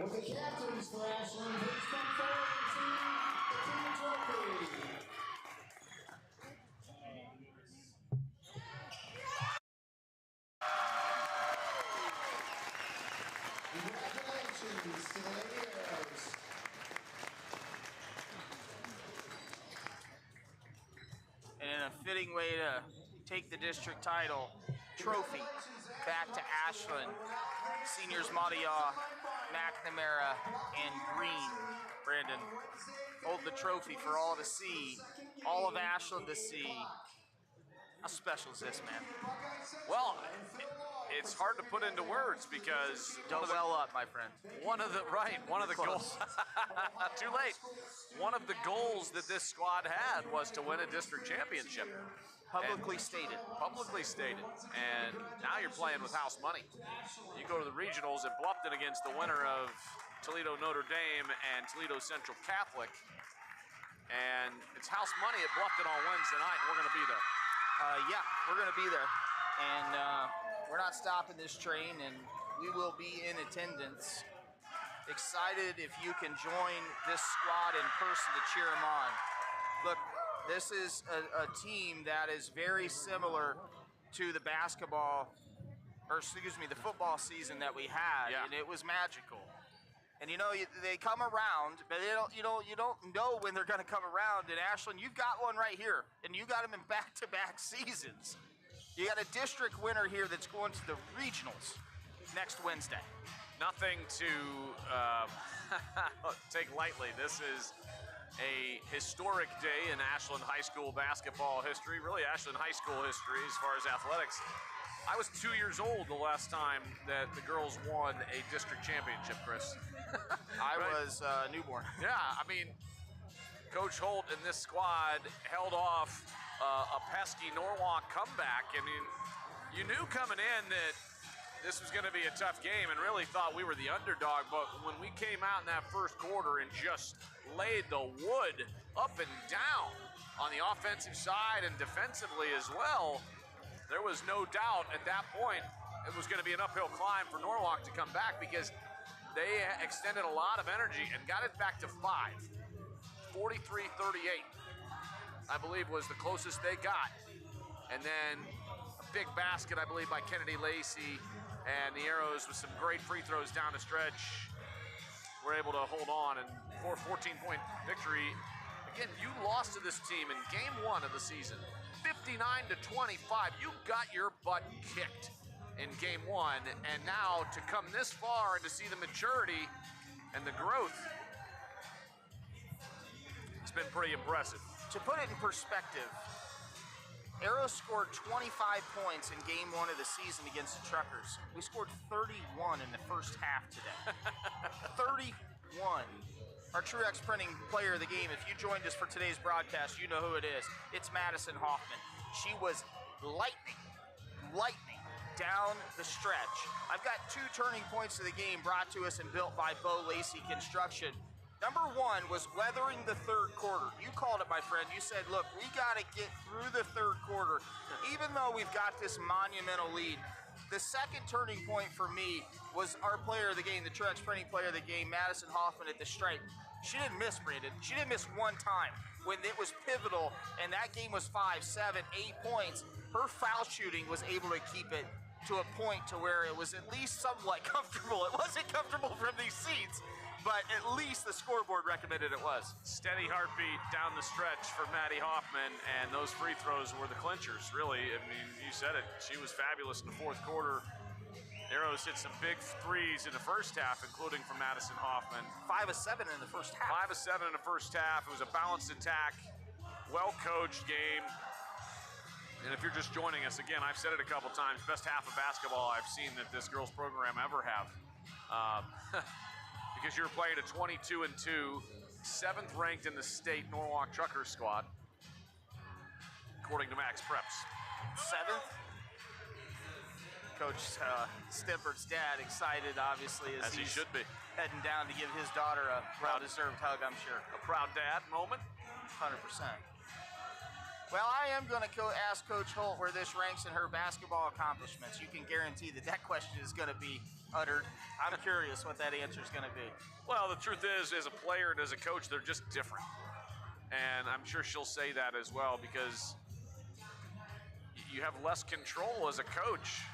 F: with the captains for Ashland, please come forward and see the team trophy. Congratulations to the Lady Arrows.
A: And in a fitting way to take the district title trophy back to Ashland, seniors Madia, McNamara, and Green, Brandon, hold the trophy for all to see, all of Ashland to see. How special is this, man?
B: Well, it's hard to put into words because
A: Don't well up, my friend.
B: one of the goals. Too late. One of the goals that this squad had was to win a district championship.
A: Publicly stated.
B: Publicly stated. And now you're playing with house money. You go to the regionals at Bluffton against the winner of Toledo Notre Dame and Toledo Central Catholic. And it's house money at Bluffton on Wednesday night. We're going to be there.
A: Yeah, we're going to be there. And we're not stopping this train, and we will be in attendance. Excited if you can join this squad in person to cheer them on. Look, this is a team that is very similar to the the football season that we had,
B: Yeah.
A: and it was magical. And you know, they come around, but you don't know when they're going to come around. In Ashland, you've got one right here, and you got them in back-to-back seasons. You got a district winner here that's going to the regionals next Wednesday.
B: Nothing to take lightly. This is a historic day in Ashland High School basketball history, really Ashland High School history as far as athletics. I was 2 years old the last time that the girls won a district championship, Chris.
A: I
B: Right.
A: was newborn.
B: Yeah, I mean, Coach Holt and this squad held off a pesky Norwalk comeback. I mean, you knew coming in that this was going to be a tough game and really thought we were the underdog, but when we came out in that first quarter and just laid the wood up and down on the offensive side and defensively as well, there was no doubt at that point it was going to be an uphill climb for Norwalk to come back because they extended a lot of energy and got it back to 5. 43-38, I believe, was the closest they got. And then a big basket, I believe, by Kennedy Lacey, and the Arrows with some great free throws down the stretch were able to hold on, and for a 14-point victory. Again, you lost to this team in game 1 of the season, 59-25. You got your butt kicked in game 1, and now to come this far and to see the maturity and the growth, it's been pretty impressive.
A: To put it in perspective, Arrows scored 25 points in game 1 of the season against the Truckers. We scored 31 in the first half today. 31. Our Truex Printing player of the game, if you joined us for today's broadcast, you know who it is. It's Madison Hoffman. She was lightning down the stretch. I've got 2 turning points of the game brought to us and built by Bo Lacey Construction. Number 1 was weathering the third quarter. You called it, my friend. You said, look, we got to get through the third quarter, even though we've got this monumental lead. The second turning point for me was our player of the game, the Truex Printing player of the game, Madison Hoffman at the stripe. She didn't miss, Brandon. She didn't miss one time when it was pivotal, and that game was 5, 7, 8 points. Her foul shooting was able to keep it to a point to where it was at least somewhat comfortable. It wasn't comfortable from these seats, but at least the scoreboard recommended it was.
B: Steady heartbeat down the stretch for Maddie Hoffman, and those free throws were the clinchers, really. I mean, you said it. She was fabulous in the fourth quarter. Arrows hit some big threes in the first half, including from Madison Hoffman.
A: 5 of 7 in the first half.
B: 5 of 7 in the first half. It was a balanced attack, well-coached game. And if you're just joining us, again, I've said it a couple times, best half of basketball I've seen that this girls program ever have. Because you're playing a 22-2, 7th ranked in the state Norwalk Truckers squad, according to Max Preps.
A: 7th? Coach Stempert's dad excited, obviously,
B: as he should be.
A: Heading down to give his daughter a well-deserved hug, I'm sure.
B: A proud dad moment?
A: 100%. Well, I am going to ask Coach Holt where this ranks in her basketball accomplishments. You can guarantee that that question is going to be uttered. I'm curious what that answer is going to be.
B: Well, the truth is, as a player and as a coach, they're just different. And I'm sure she'll say that as well, because you have less control as a coach,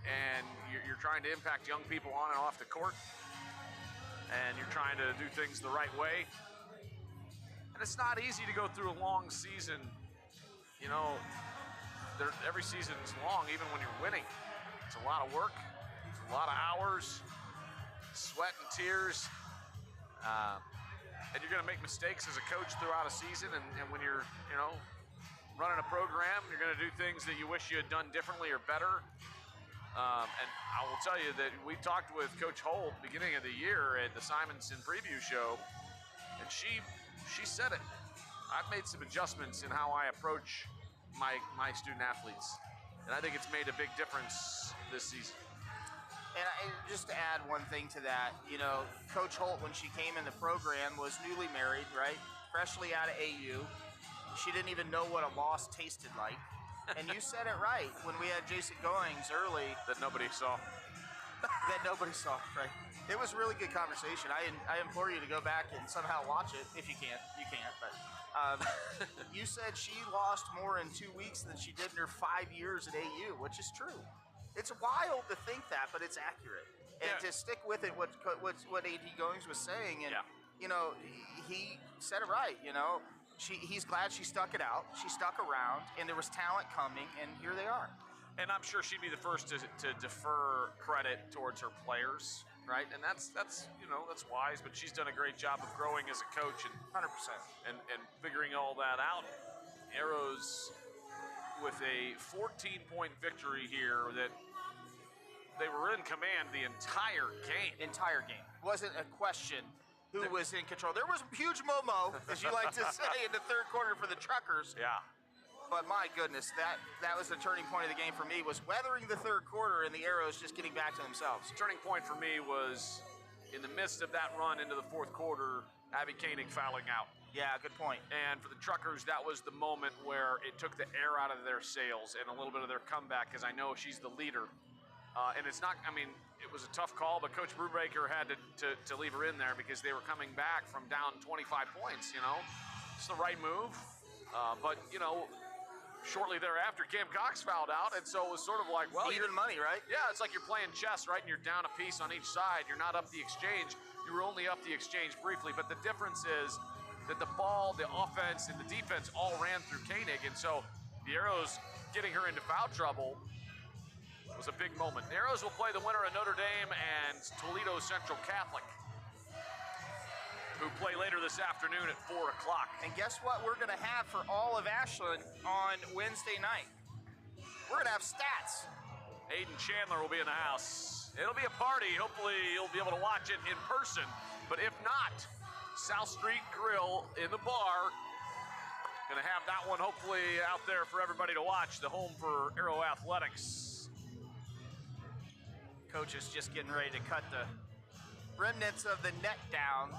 B: and you're trying to impact young people on and off the court, and you're trying to do things the right way. And it's not easy to go through a long season. You know, every season is long, even when you're winning. It's a lot of work, it's a lot of hours, sweat and tears. And you're going to make mistakes as a coach throughout a season. And when you're, running a program, you're going to do things that you wish you had done differently or better. And I will tell you that we talked with Coach Holt beginning of the year at the Simonson preview show, and she said it. I've made some adjustments in how I approach my student athletes, and I think it's made a big difference this season.
A: And just to add one thing to that, Coach Holt, when she came in the program, was newly married, right? Freshly out of AU. She didn't even know what a loss tasted like. And you said it right when we had Jason Goings early.
B: That nobody saw.
A: Right? It was a really good conversation. I implore you to go back and somehow watch it if you can. You can't, but you said she lost more in 2 weeks than she did in her 5 years at AU, which is true. It's wild to think that, but it's accurate. And to stick with it, what AD Goings was saying, and he said it right. He's glad she stuck it out. She stuck around, and there was talent coming, and here they are.
B: And I'm sure she'd be the first to defer credit towards her players, right? And that's wise. But she's done a great job of growing as a coach and
A: 100%,
B: and figuring all that out. Arrows with a 14-point victory here that they were in command the entire game.
A: Wasn't a question who was in control. There was a huge momo, as you like to say, in the third quarter for the Truckers.
B: Yeah.
A: But my goodness, that was the turning point of the game for me, was weathering the third quarter and the Arrows just getting back to themselves.
B: Turning point for me was in the midst of that run into the fourth quarter, Abby Koenig fouling out.
A: Yeah, good point.
B: And for the Truckers, that was the moment where it took the air out of their sails and a little bit of their comeback, because I know she's the leader. And it's not, it was a tough call, but Coach Brubaker had to leave her in there because they were coming back from down 25 points, It's the right move. But, shortly thereafter, Cam Cox fouled out, and so it was sort of like, well,
A: even money, right?
B: Yeah, it's like you're playing chess, right? And you're down a piece on each side. You're not up the exchange. You were only up the exchange briefly, but the difference is that the ball, the offense, and the defense all ran through Koenig, and so the Arrows getting her into foul trouble was a big moment. The Arrows will play the winner of Notre Dame and Toledo Central Catholic. who play later this afternoon at 4 o'clock.
A: And guess what we're going to have for all of Ashland on Wednesday night? We're going to have stats.
B: Aiden Chandler will be in the house. It'll be a party. Hopefully you'll be able to watch it in person. But if not, South Street Grill in the bar. Going to have that one hopefully out there for everybody to watch. The home for Aero Athletics.
A: Coach is just getting ready to cut the remnants of the net down.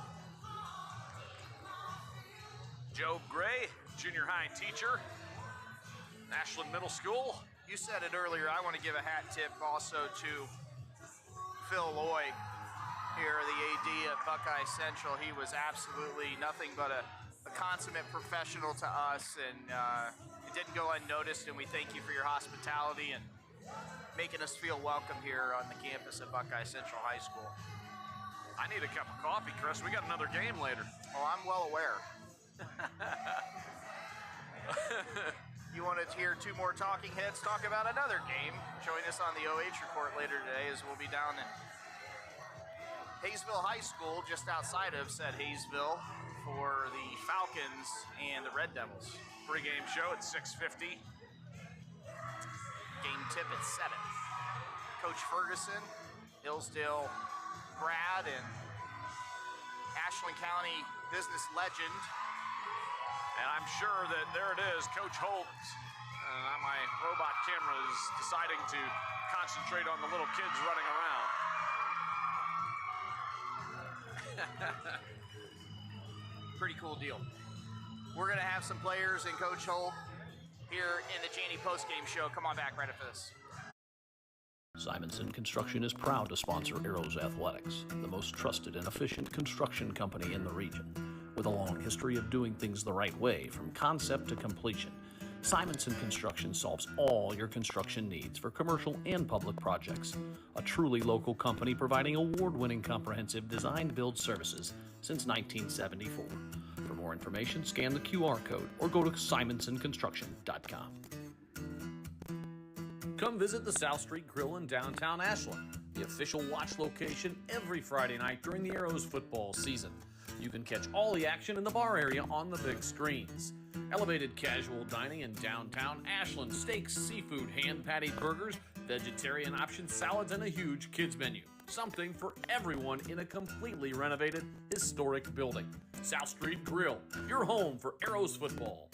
B: Joe Gray, junior high teacher, Ashland Middle School.
A: You said it earlier, I want to give a hat tip also to Phil Loy here, the AD at Buckeye Central. He was absolutely nothing but a consummate professional to us, and it didn't go unnoticed, and we thank you for your hospitality and making us feel welcome here on the campus of Buckeye Central High School.
B: I need a cup of coffee, Chris. We got another game later.
A: Oh, I'm well aware. You want to hear two more talking heads talk about another game? Join us on the OH report later today as we'll be down in Hayesville High School, just outside of said Hayesville, for the Falcons and the Red Devils.
B: Pre-game show at 6:50.
A: Game tip at 7. Coach Ferguson, Hillsdale grad, and Ashland County business legend.
B: And I'm sure that there it is, Coach Holt. My robot camera is deciding to concentrate on the little kids running around.
A: Pretty cool deal. We're going to have some players and Coach Holt here in the Janney postgame show. Come on back right after this.
D: Simonson Construction is proud to sponsor Aeros Athletics, the most trusted and efficient construction company in the region. With a long history of doing things the right way from concept to completion, Simonson Construction solves all your construction needs for commercial and public projects. A truly local company providing award-winning comprehensive design-build services since 1974. For more information, scan the QR code or go to simonsonconstruction.com. Come visit the South Street Grill in downtown Ashland, the official watch location every Friday night during the Aeros football season. You can catch all the action in the bar area on the big screens. Elevated casual dining in downtown Ashland, steaks, seafood, hand-patted burgers, vegetarian options, salads, and a huge kids menu. Something for everyone in a completely renovated, historic building. South Street Grill, your home for Aeros football.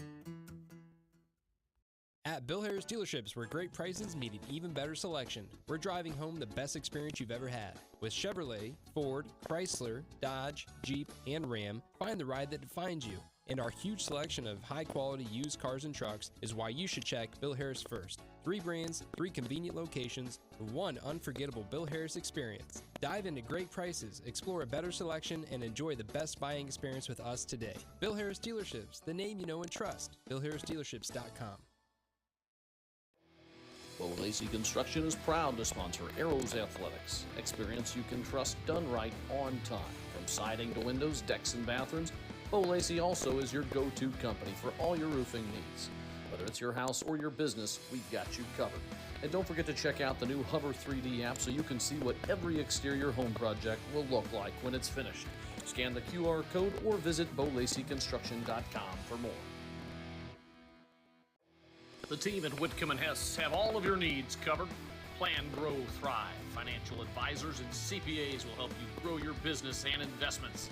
C: At Bill Harris Dealerships, where great prices meet an even better selection, we're driving home the best experience you've ever had. With Chevrolet, Ford, Chrysler, Dodge, Jeep, and Ram, find the ride that defines you. And our huge selection of high-quality used cars and trucks is why you should check Bill Harris first. 3 brands, 3 convenient locations, 1 unforgettable Bill Harris experience. Dive into great prices, explore a better selection, and enjoy the best buying experience with us today. Bill Harris Dealerships, the name you know and trust. BillHarrisDealerships.com.
D: Bo Lacey Construction is proud to sponsor Aeros Athletics. Experience you can trust done right on time. From siding to windows, decks, and bathrooms, Bo Lacey also is your go-to company for all your roofing needs. Whether it's your house or your business, we've got you covered. And don't forget to check out the new Hover 3D app so you can see what every exterior home project will look like when it's finished. Scan the QR code or visit BoLaceyConstruction.com for more.
E: The team at Whitcomb & Hess have all of your needs covered. Plan, Grow, Thrive. Financial advisors and CPAs will help you grow your business and investments.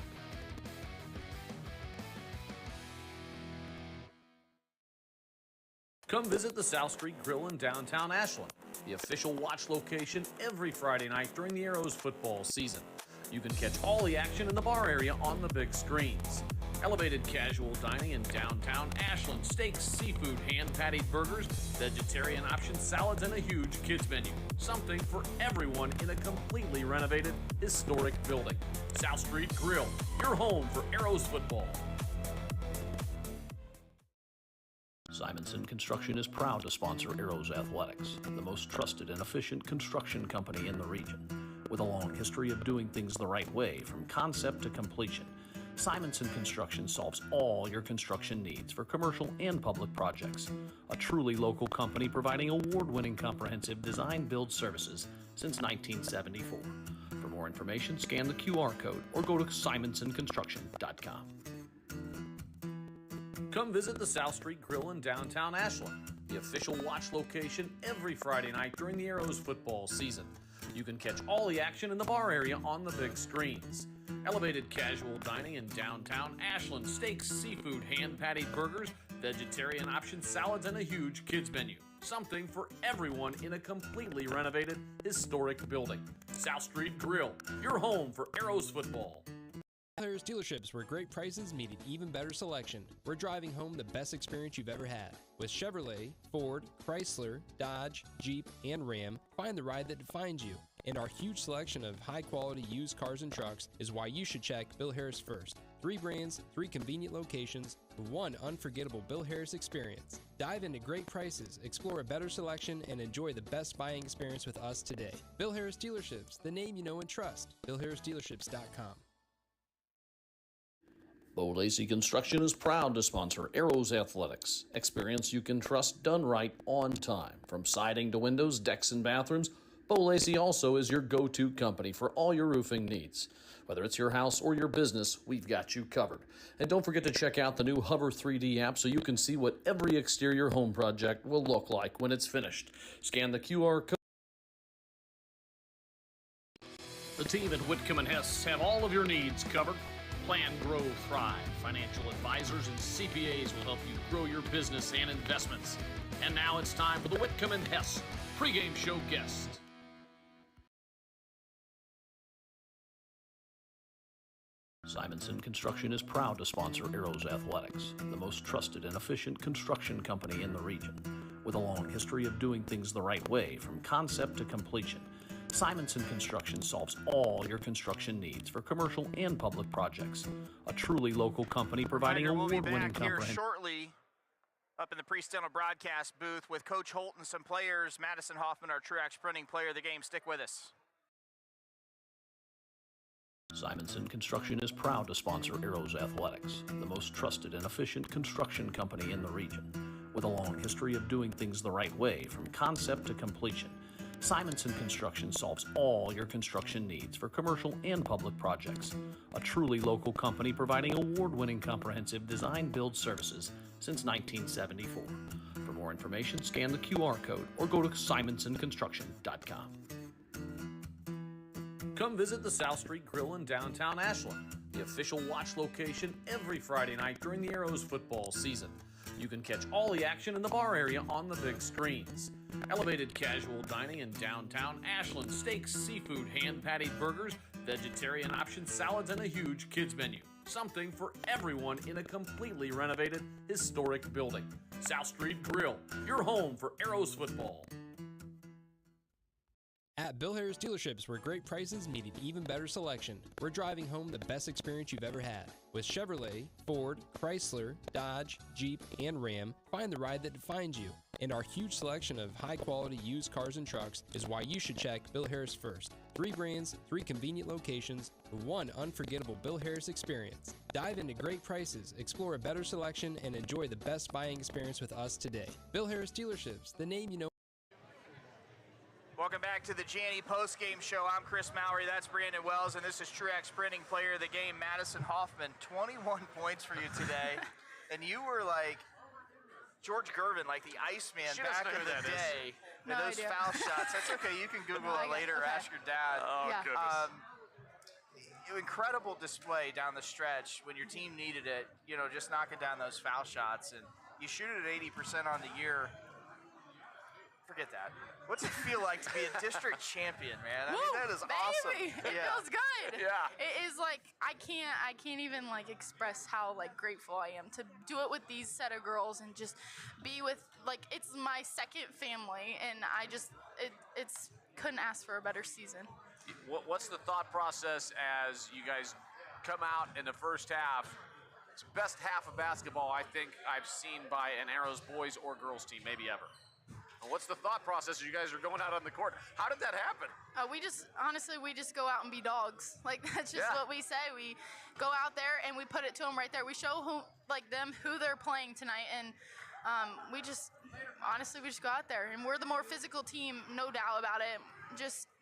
D: Come visit the South Street Grill in downtown Ashland, the official watch location every Friday night during the Aeros football season. You can catch all the action in the bar area on the big screens. Elevated casual dining in downtown Ashland, steaks, seafood, hand-patted burgers, vegetarian options, salads, and a huge kids menu. Something for everyone in a completely renovated, historic building. South Street Grill, your home for Aeros football. Simonson Construction is proud to sponsor Aeros Athletics, the most trusted and efficient construction company in the region. With a long history of doing things the right way from concept to completion, Simonson Construction solves all your construction needs for commercial and public projects. A truly local company providing award-winning comprehensive design-build services since 1974. For For more information, scan the QR code or go to simonsonconstruction.com. Come visit the South Street Grill in downtown Ashland, the official watch location every Friday night during the Arrows football season. You can catch all the action in the bar area on the big screens. Elevated casual dining in downtown Ashland, steaks, seafood, hand-patted burgers, vegetarian options, salads, and a huge kids menu. Something for everyone in a completely renovated, historic building. South Street Grill, your home for Arrows football.
C: Bill Harris Dealerships, where great prices meet an even better selection. We're driving home the best experience you've ever had. With Chevrolet, Ford, Chrysler, Dodge, Jeep, and Ram, find the ride that defines you. And our huge selection of high-quality used cars and trucks is why you should check Bill Harris first. 3 brands, 3 convenient locations, 1 unforgettable Bill Harris experience. Dive into great prices, explore a better selection, and enjoy the best buying experience with us today. Bill Harris Dealerships, the name you know and trust. BillHarrisDealerships.com.
D: Bo Lacey Construction is proud to sponsor Arrows Athletics. Experience you can trust done right on time. From siding to windows, decks, and bathrooms, Bo Lacey also is your go-to company for all your roofing needs. Whether it's your house or your business, we've got you covered. And don't forget to check out the new Hover 3D app so you can see what every exterior home project will look like when it's finished. Scan the QR code.
E: The team at Whitcomb and Hess have all of your needs covered. Plan, grow, thrive. Financial advisors and CPAs will help you grow your business and investments. And now it's time for the Whitcomb and Hess pregame show guest.
D: Simonson Construction is proud to sponsor Arrows Athletics, the most trusted and efficient construction company in the region. With a long history of doing things the right way from concept to completion, Simonson Construction solves all your construction needs for commercial and public projects. A truly local company providing
A: We'll be
D: award-winning
A: back here
D: comprehensive.
A: shortly up in the Pre-Steno broadcast booth with Coach Holt and some players. Madison Hoffman, our Truax Printing player of the game. Stick with us.
D: Simonson Construction is proud to sponsor Arrows Athletics, the most trusted and efficient construction company in the region. With a long history of doing things the right way from concept to completion, Simonson Construction solves all your construction needs for commercial and public projects. A truly local company providing award-winning comprehensive design-build services since 1974. For more information, scan the QR code or go to simonsonconstruction.com. Come visit the South Street Grill in downtown Ashland, the official watch location every Friday night during the Arrows football season. You can catch all the action in the bar area on the big screens. Elevated casual dining in downtown Ashland, steaks, seafood, hand-patted burgers, vegetarian options, salads, and a huge kids menu. Something for everyone in a completely renovated, historic building. South Street Grill, your home for Arrows football.
C: At Bill Harris Dealerships, where great prices meet an even better selection. We're driving home the best experience you've ever had. With Chevrolet, Ford, Chrysler, Dodge, Jeep, and Ram, find the ride that defines you. And our huge selection of high-quality used cars and trucks is why you should check Bill Harris first. 3 brands, 3 convenient locations, 1 unforgettable Bill Harris experience. Dive into great prices, explore a better selection, and enjoy the best buying experience with us today. Bill Harris Dealerships, the name you know.
A: Welcome back to the Janney postgame show. I'm Chris Mallory, that's Brandon Wells, and this is Truax Printing player of the game, Madison Hoffman. 21 points for you today. And you were like George Gervin, like the Iceman back in the day. And those foul shots, that's okay, you can Google it later or ask your dad.
B: Oh, goodness.
A: Incredible display down the stretch when your team needed it, you know, just knocking down those foul shots. And you shoot it at 80% on the year. Forget that. What's it feel like to be a district champion, man? I mean, that is awesome.
G: It feels good.
A: Yeah.
G: It is like I can't even like express how like grateful I am to do it with these set of girls and just be with like it's my second family and I just it's couldn't ask for a better season.
B: What's the thought process as you guys come out in the first half? It's the best half of basketball I think I've seen by an Arrows boys or girls team, maybe ever. What's the thought process as you guys are going out on the court? How did that happen?
G: We just go out and be dogs. Like that's just what we say. We go out there and we put it to them right there. We show them who they're playing tonight, and we just go out there and we're the more physical team, no doubt about it.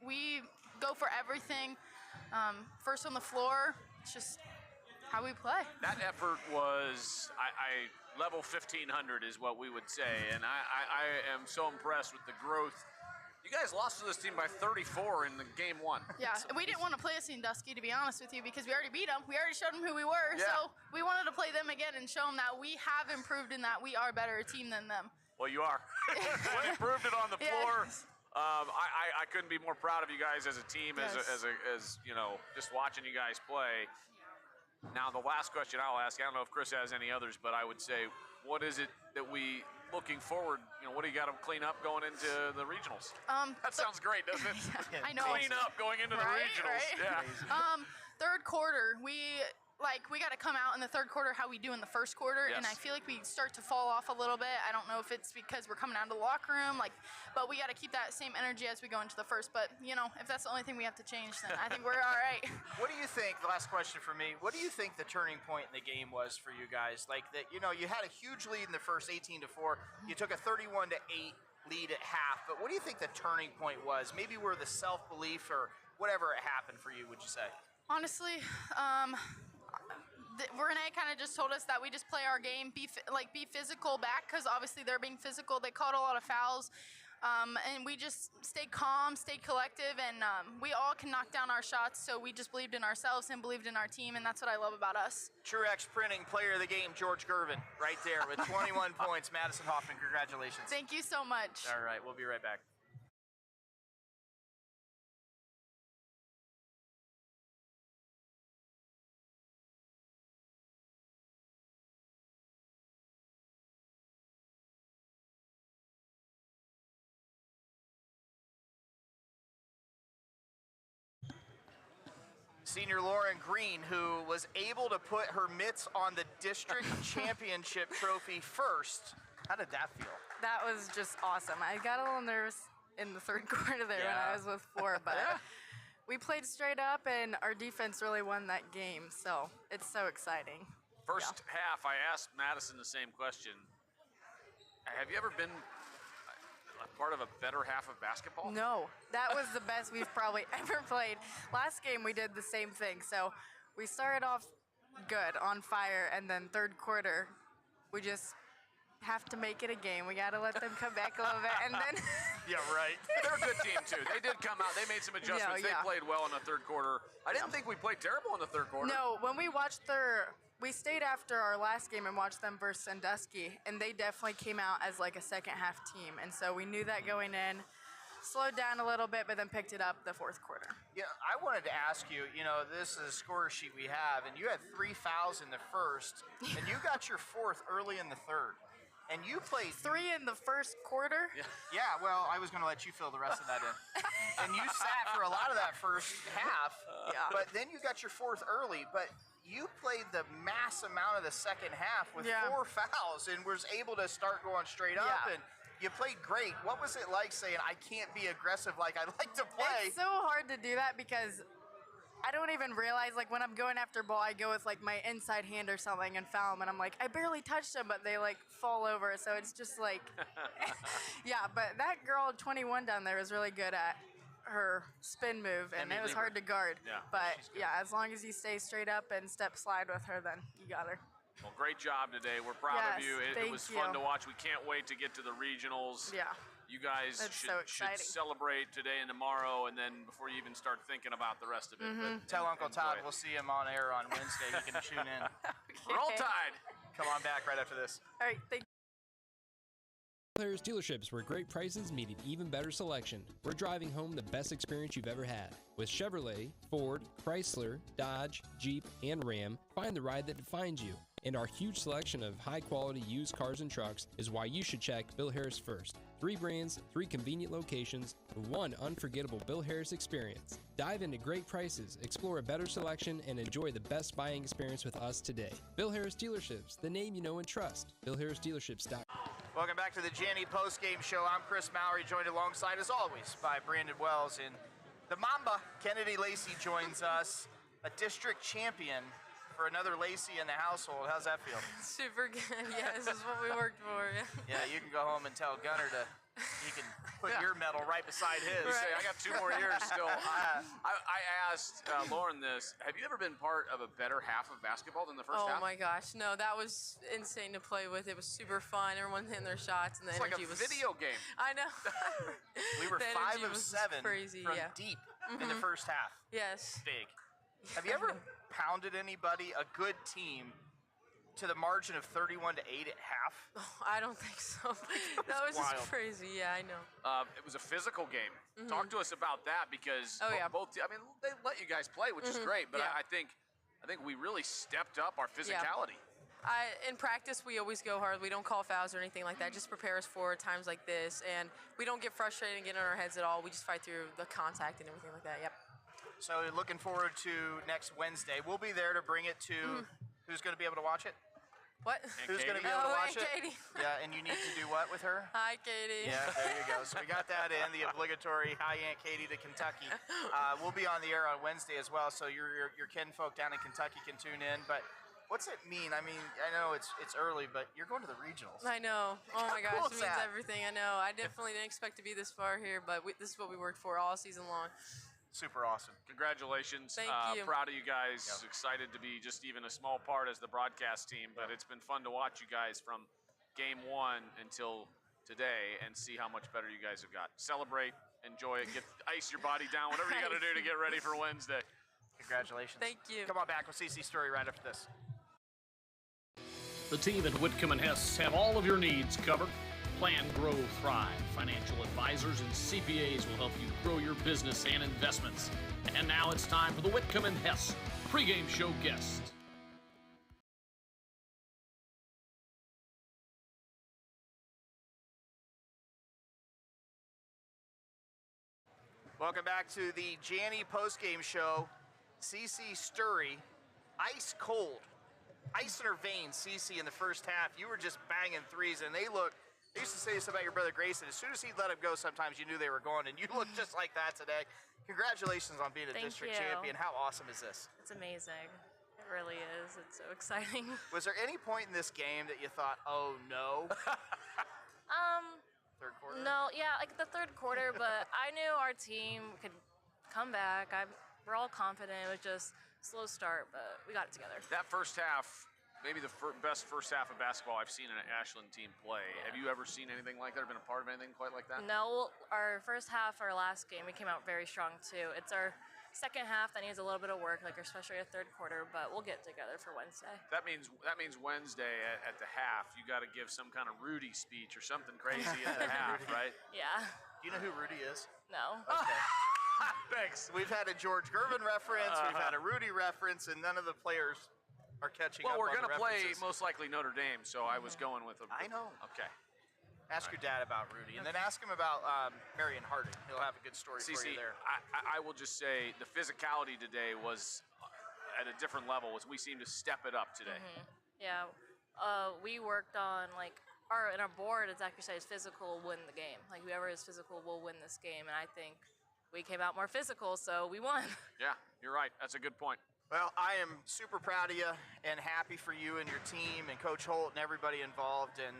G: We go for everything. first on the floor. It's just how we play.
B: That effort was, I level 1,500 is what we would say, and I am so impressed with the growth. You guys lost to this team by 34 in the game 1.
G: Yeah, and we didn't want to play a Sandusky, to be honest with you, because we already beat them. We already showed them who we were,
B: Yeah.
G: so we wanted to play them again and show them that we have improved and that we are a better team than them.
B: Well, you are. Well, you proved it on the floor.
G: Yes.
B: I couldn't be more proud of you guys as a team,
G: Yes.
B: as you know, just watching you guys play. Now, the last question I'll ask, I don't know if Chris has any others, but I would say, what is it that we, looking forward, what do you got to clean up going into the regionals? That sounds great, doesn't it?
G: Yeah, I know.
B: Clean up going into the regionals.
G: Right?
B: Yeah.
G: Third quarter, we got to come out in the third quarter how we do in the first quarter, and I
B: Yes.
G: feel like we start to fall off a little bit. I don't know if it's because we're coming out of the locker room, but we got to keep that same energy as we go into the first. But if that's the only thing we have to change, then I think we're all right.
A: What do you think, the last question for me, what do you think the turning point in the game was for you guys? Like that, you had a huge lead in the first 18-4. You took a 31-8 lead at half, but what do you think the turning point was? Maybe where the self-belief or whatever it happened for you, would you say?
G: Honestly, Renee kind of just told us that we just play our game, be physical back, because obviously they're being physical. They caught a lot of fouls, and we just stay calm, stay collective, and we all can knock down our shots. So we just believed in ourselves and believed in our team, and that's what I love about us.
A: Truex Printing Player of the Game, George Gervin, right there with 21 points. Madison Hoffman, congratulations.
G: Thank you so much.
A: All right, we'll be right back. Senior Lauren Green, who was able to put her mitts on the district championship trophy first. How did that feel?
H: That was just awesome. I got a little nervous in the third quarter there when I was with 4, but we played straight up, and our defense really won that game, so it's so exciting.
B: First half, I asked Madison the same question. Have you ever been a part of a better half of basketball?
H: No, that was the best we've probably ever played. Last game we did the same thing, so we started off good, on fire, and then third quarter, we just have to make it a game. We got to let them come back a little bit, and then...
A: Yeah, right.
B: They're a good team, too. They did come out. They made some adjustments.
H: Yeah.
B: They played well in the third quarter. I didn't think we played terrible in the third quarter.
H: No, when we watched we stayed after our last game and watched them versus Sandusky, and they definitely came out as like a second half team. And so we knew that going in, slowed down a little bit, but then picked it up the fourth quarter.
A: Yeah, I wanted to ask you, this is a score sheet we have, and you had 3 fouls in the first, and you got your 4th early in the third. And you played
H: 3 in the first quarter?
A: Yeah, well, I was going to let you fill the rest of that in. And you sat for a lot of that first half, but then you got your 4th early, but you played the mass amount of the second half with 4 fouls and was able to start going straight up, and you played great. What was it like saying, I can't be aggressive like I like to play?
H: It's so hard to do that because I don't even realize, like, when I'm going after ball, I go with, like, my inside hand or something and foul them, and I'm like, I barely touched them, but they, like, fall over, so it's just, like, but that girl, 21 down there, is really good at her spin move, and it was hard to guard.
B: Yeah,
H: but, as long as you stay straight up and step slide with her, then you got her.
B: Well, great job today. We're proud of
H: Yes,
B: you. It
H: thank
B: was fun
H: you.
B: to watch. We can't wait to get to the regionals.
H: Yeah.
B: You guys
H: That's
B: should,
H: so
B: should
H: exciting.
B: celebrate today and tomorrow, and then before you even start thinking about the rest of it. But
A: Tell Uncle
B: enjoy
A: Todd
B: it.
A: we'll see him on air on Wednesday. He can tune in.
B: Roll Tide!
A: Come on back right after this.
H: All right, thank you.
C: Bill Harris dealerships, where great prices meet an even better selection. We're driving home the best experience you've ever had. With Chevrolet, Ford, Chrysler, Dodge, Jeep, and Ram, find the ride that defines you. And our huge selection of high-quality used cars and trucks is why you should check Bill Harris first. 3 brands, 3 convenient locations, 1 unforgettable Bill Harris experience. Dive into great prices, explore a better selection, and enjoy the best buying experience with us today. Bill Harris Dealerships, the name you know and trust. BillHarrisDealerships.com.
A: Welcome back to the Janney Postgame Show. I'm Chris Mowry, joined alongside, as always, by Brandon Wells. And the Mamba, Kennedy Lacey, joins us, a district champion for another Lacey in the household. How's that feel?
I: Super good. Yeah, this is what we worked for. Yeah.
A: Yeah, you can go home and tell Gunner he can put your medal right beside his.
B: Say, I got 2 more years still. I asked Lauren this. Have you ever been part of a better half of basketball than the first half?
I: Oh my gosh, no, that was insane to play with. It was super fun. Everyone hitting their shots, and the
B: It's
I: energy
B: like a
I: was.
B: video game.
I: I know.
A: We were
I: The
A: 5
I: energy
A: of
I: was
A: 7
I: crazy,
A: from
I: yeah.
A: deep in the first half.
I: Yes.
A: Big. Have you ever pounded anybody, a good team, to the margin of 31-8 at half?
I: Oh, I don't think so. That was
A: wild.
I: just crazy. Yeah, I know.
B: It was a physical game. Talk to us about that because
I: Oh, yeah.
B: both. I mean, they let you guys play, which is great, but
I: Yeah.
B: I think we really stepped up our physicality.
I: In practice, we always go hard. We don't call fouls or anything like that. Just prepare us for times like this, and we don't get frustrated and get in our heads at all. We just fight through the contact and everything like that. Yep.
A: So looking forward to next Wednesday. We'll be there to bring it to who's going to be able to watch it?
I: What?
A: Who's going to be able to watch
I: and
A: it?
I: Katie.
A: Yeah, and you need to do what with her?
I: Hi, Katie.
A: Yeah, there you go. So we got that in, the obligatory hi Aunt Katie to Kentucky. We'll be on the air on Wednesday as well, so your kinfolk down in Kentucky can tune in. But what's it mean? I mean, I know it's early, but you're going to the regionals.
I: I know. Oh my
A: How cool
I: gosh,
A: is
I: it means
A: that?
I: everything. I know. I definitely didn't expect to be this far here, but this is what we worked for all season long.
A: Super awesome.
B: Congratulations.
I: Thank you.
B: Proud of you guys. Excited to be just even a small part as the broadcast team, but it's been fun to watch you guys from game 1 until today and see how much better you guys have got. Celebrate, enjoy it, ice your body down, whatever you got to do to get ready for Wednesday.
A: Congratulations.
I: Thank you.
A: Come on back with CC Story right after this.
E: The team at Whitcomb & Hess have all of your needs covered. Plan, grow, thrive. Financial advisors and CPAs will help you grow your business and investments. And now it's time for the Whitcomb & Hess pregame show guest.
A: Welcome back to the Janney postgame show. CC Sturry, ice cold. Ice in her veins, CC, in the first half. You were just banging threes, and they used to say this about your brother Grayson. As soon as he'd let him go, sometimes you knew they were going, and you look just like that today. Congratulations on being a
G: Thank
A: district
G: you.
A: champion. How awesome is this?
G: It's amazing. It really is. It's so exciting.
A: Was there any point in this game that you thought, oh no? Third quarter?
G: No, yeah, like the third quarter, but I knew our team could come back. We're all confident. It was just a slow start, but we got it together.
B: That first half, maybe the best first half of basketball I've seen an Ashland team play. Have you ever seen anything like that or been a part of anything quite like that?
G: No, our first half, our last game, we came out very strong too. It's our second half that needs a little bit of work, like especially our third quarter, but we'll get together for Wednesday.
B: That means Wednesday at the half, you got to give some kind of Rudy speech or something crazy at the half, right?
G: Yeah.
A: Do you know who Rudy is?
G: No.
A: Okay.
B: Thanks.
A: We've had a George Gervin reference, we've had a Rudy reference, and none of the players are catching
B: Well,
A: up
B: we're
A: on
B: going
A: the
B: to play
A: references.
B: most likely Notre Dame, so I was going with
A: I know.
B: Okay.
A: Ask your dad about Rudy, and then ask him about Marion Harding. He'll have a good story for you
B: CC,
A: there.
B: I will just say the physicality today was at a different level. We seemed to step it up today.
G: Yeah. We worked on in our board, it's actually says physical will win the game. Like whoever is physical will win this game, and I think we came out more physical, so we won.
B: Yeah, you're right. That's a good point.
A: Well, I am super proud of you and happy for you and your team and Coach Holt and everybody involved. And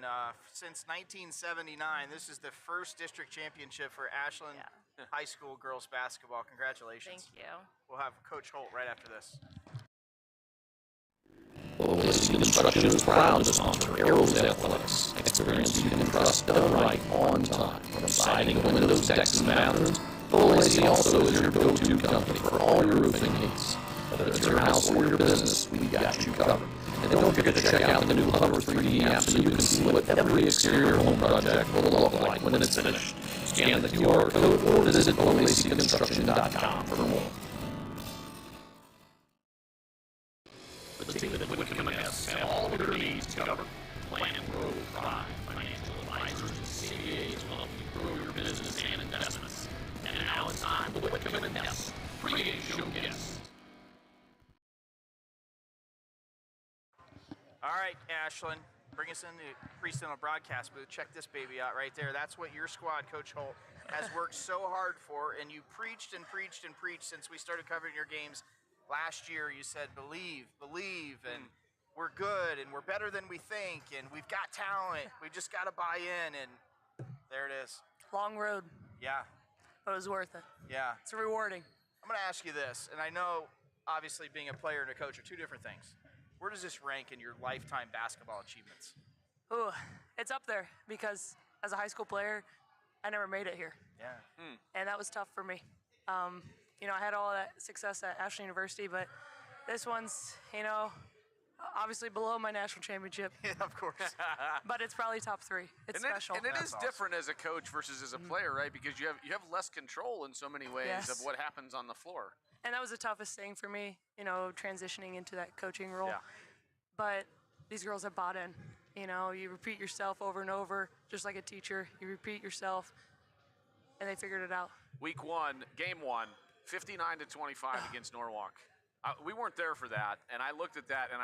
A: since 1979, this is the first district championship for Ashland High School girls basketball. Congratulations.
G: Thank you.
A: We'll have Coach Holt right after this.
D: Locally Construction is proud to sponsor Arrows Athletics. Experience you can trust done right on time. From siding, windows, decks, and bathrooms, Lacey also is your go-to company for all your roofing needs. Whether it's your house or your business, we got you covered. And don't forget to check out the new Hover 3D app so you can see what every exterior home project will look like when it's finished. Scan the QR code or visit LaceyConstruction.com for more.
E: The team at Whitcomb & Hess have all of your needs covered. Plan, grow, thrive. Financial advisors and CPAs will help you grow your business and investments. And now it's time for the Whitcomb & Hess pregame show guest.
A: All right, Ashland, bring us in the Preston broadcast booth. Check this baby out right there. That's what your squad, Coach Holt, has worked so hard for, and you preached and preached and preached since we started covering your games last year. You said, believe, and we're good, and we're better than we think, and we've got talent. We just got to buy in, and there it is.
J: Long road,
A: Yeah,
J: but it was worth it.
A: yeah.
J: It's rewarding.
A: I'm going to ask you this, and I know obviously being a player and a coach are two different things. Where does this rank in your lifetime basketball achievements?
J: Ooh, it's up there because as a high school player, I never made it here.
A: Yeah.
J: And that was tough for me. You know, I had all that success at Ashland University, but this one's, you know, obviously below my national championship.
A: Yeah, of course.
J: But it's probably top 3. It's special.
B: And it
A: That's
B: is
A: awesome.
B: different as a coach versus as a player, right? Because you have less control in so many ways
J: Yes.
B: of what happens on the floor.
J: And that was the toughest thing for me, you know, transitioning into that coaching role.
B: Yeah.
J: But these girls have bought in. You know, you repeat yourself over and over, just like a teacher. You repeat yourself, and they figured it out.
B: Week 1, game 1, 59-25 against Norwalk. We weren't there for that, and I looked at that, and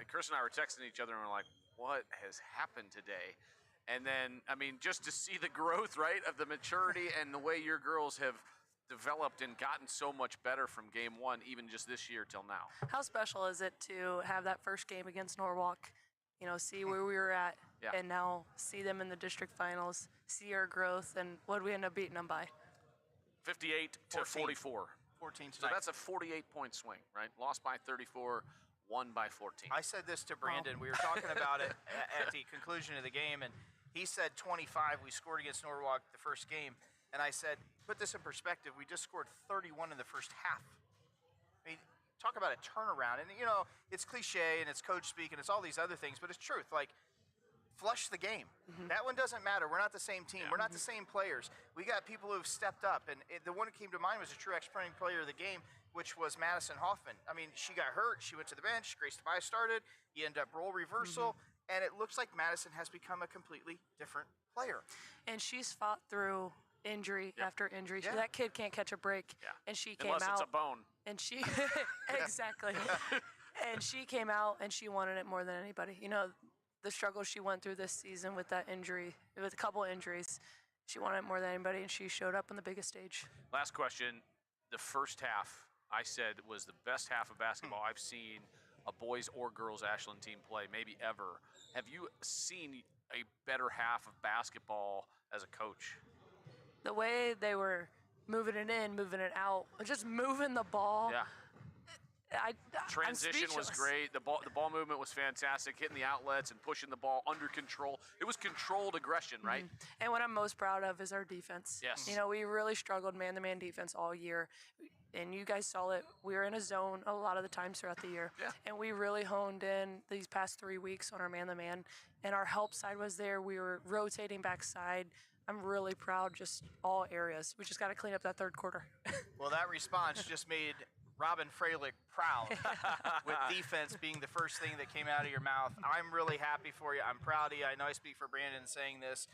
B: Chris and I were texting each other, and we're like, "What has happened today?" And then, I mean, just to see the growth, right, of the maturity and the way your girls have developed and gotten so much better from game 1, even just this year till now.
J: How special is it to have that first game against Norwalk, you know, see where we were at,
B: Yeah.
J: and now see them in the district finals, see our growth, and what did we end up beating them by?
B: 58-44.
A: 14
B: So
A: tonight.
B: that's a 48-point swing, right? Lost by 34, won by 14.
A: I said this to Brandon. We were talking about it at the conclusion of the game, and he said 25. We scored against Norwalk the first game, and I said, put this in perspective. We just scored 31 in the first half. I mean, talk about a turnaround. And, you know, it's cliche, and it's coach speak, and it's all these other things, but it's truth. Like, flush the game. That one doesn't matter. We're not the same team. We're not the same players. We got people who have stepped up, and the one that came to mind was a true X-Spring player of the game, which was Madison Hoffman. I mean, she got hurt. She went to the bench. Grace Tobias started. You end up role reversal, and it looks like Madison has become a completely different player.
J: And she's fought through injury after injury.
A: Yeah.
J: That kid can't catch a break.
B: Yeah.
J: And she came
B: Unless
J: out.
B: it's a bone.
J: And she, exactly. And she came out and she wanted it more than anybody. You know, the struggle she went through this season with that injury, with a couple injuries, she wanted it more than anybody, and she showed up on the biggest stage.
B: Last question. The first half, I said, was the best half of basketball I've seen a boys or girls Ashland team play, maybe ever. Have you seen a better half of basketball as a coach?
J: The way they were moving it in, moving it out, just moving the ball.
B: Yeah.
J: I'm
B: Transition was
J: speechless.
B: great. The ball movement was fantastic. Hitting the outlets and pushing the ball under control. It was controlled aggression, right?
J: And what I'm most proud of is our defense.
B: Yes.
J: You know, we really struggled man-to-man defense all year. And you guys saw it. We were in a zone a lot of the times throughout the year.
B: Yeah.
J: And we really honed in these past 3 weeks on our man-to-man. And our help side was there. We were rotating backside. I'm really proud, just all areas. We just got to clean up that third quarter.
A: Well, that response just made Robin Freilich proud with defense being the first thing that came out of your mouth. I'm really happy for you. I'm proud of you. I know I speak for Brandon saying this.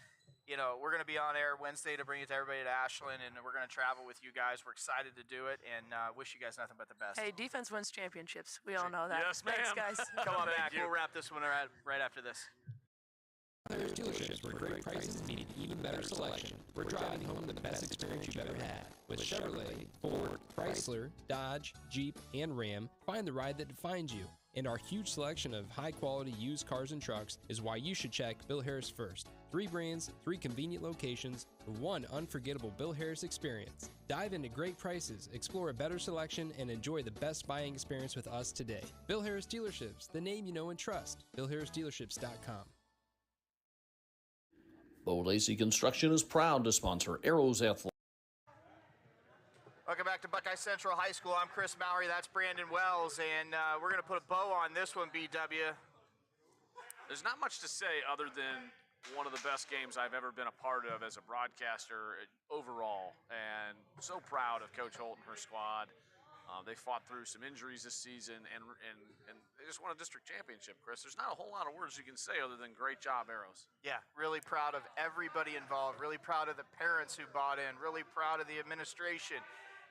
A: You know, we're going to be on air Wednesday to bring it to everybody at Ashland, and we're going to travel with you guys. We're excited to do it, and wish you guys nothing but the best.
J: Hey, defense wins championships. We all know that.
B: Yes, ma'am.
J: Thanks, guys.
A: Come on back.
B: you.
A: We'll wrap this one right after this.
C: There's dealerships where great prices meet even better selection. We're driving home the best experience you've ever had. With Chevrolet, Ford, Chrysler, Dodge, Jeep, and Ram, find the ride that defines you. And our huge selection of high-quality used cars and trucks is why you should check Bill Harris first. 3 brands, 3 convenient locations, for 1 unforgettable Bill Harris experience. Dive into great prices, explore a better selection, and enjoy the best buying experience with us today. Bill Harris Dealerships, the name you know and trust. BillHarrisDealerships.com.
D: Bo Lacey Construction is proud to sponsor Arrows Athletics.
A: Welcome back to Buckeye Central High School. I'm Chris Mowry. That's Brandon Wells, and we're going to put a bow on this one, BW.
B: There's not much to say other than one of the best games I've ever been a part of as a broadcaster overall, and so proud of Coach Holt and her squad. They fought through some injuries this season, and they just won a district championship, Chris. There's not a whole lot of words you can say other than great job, Arrows.
A: Yeah, really proud of everybody involved, really proud of the parents who bought in, really proud of the administration,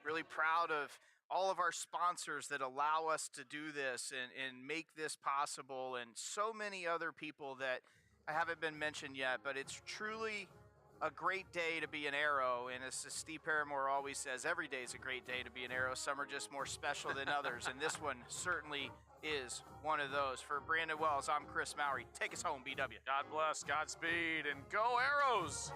A: really proud of all of our sponsors that allow us to do this and make this possible, and so many other people that haven't been mentioned yet, but it's truly a great day to be an Arrow, and as Steve Paramore always says, every day is a great day to be an Arrow. Some are just more special than others, and this one certainly is one of those. For Brandon Wells, I'm Chris Mowry. Take us home, BW.
B: God bless, Godspeed, and go Arrows!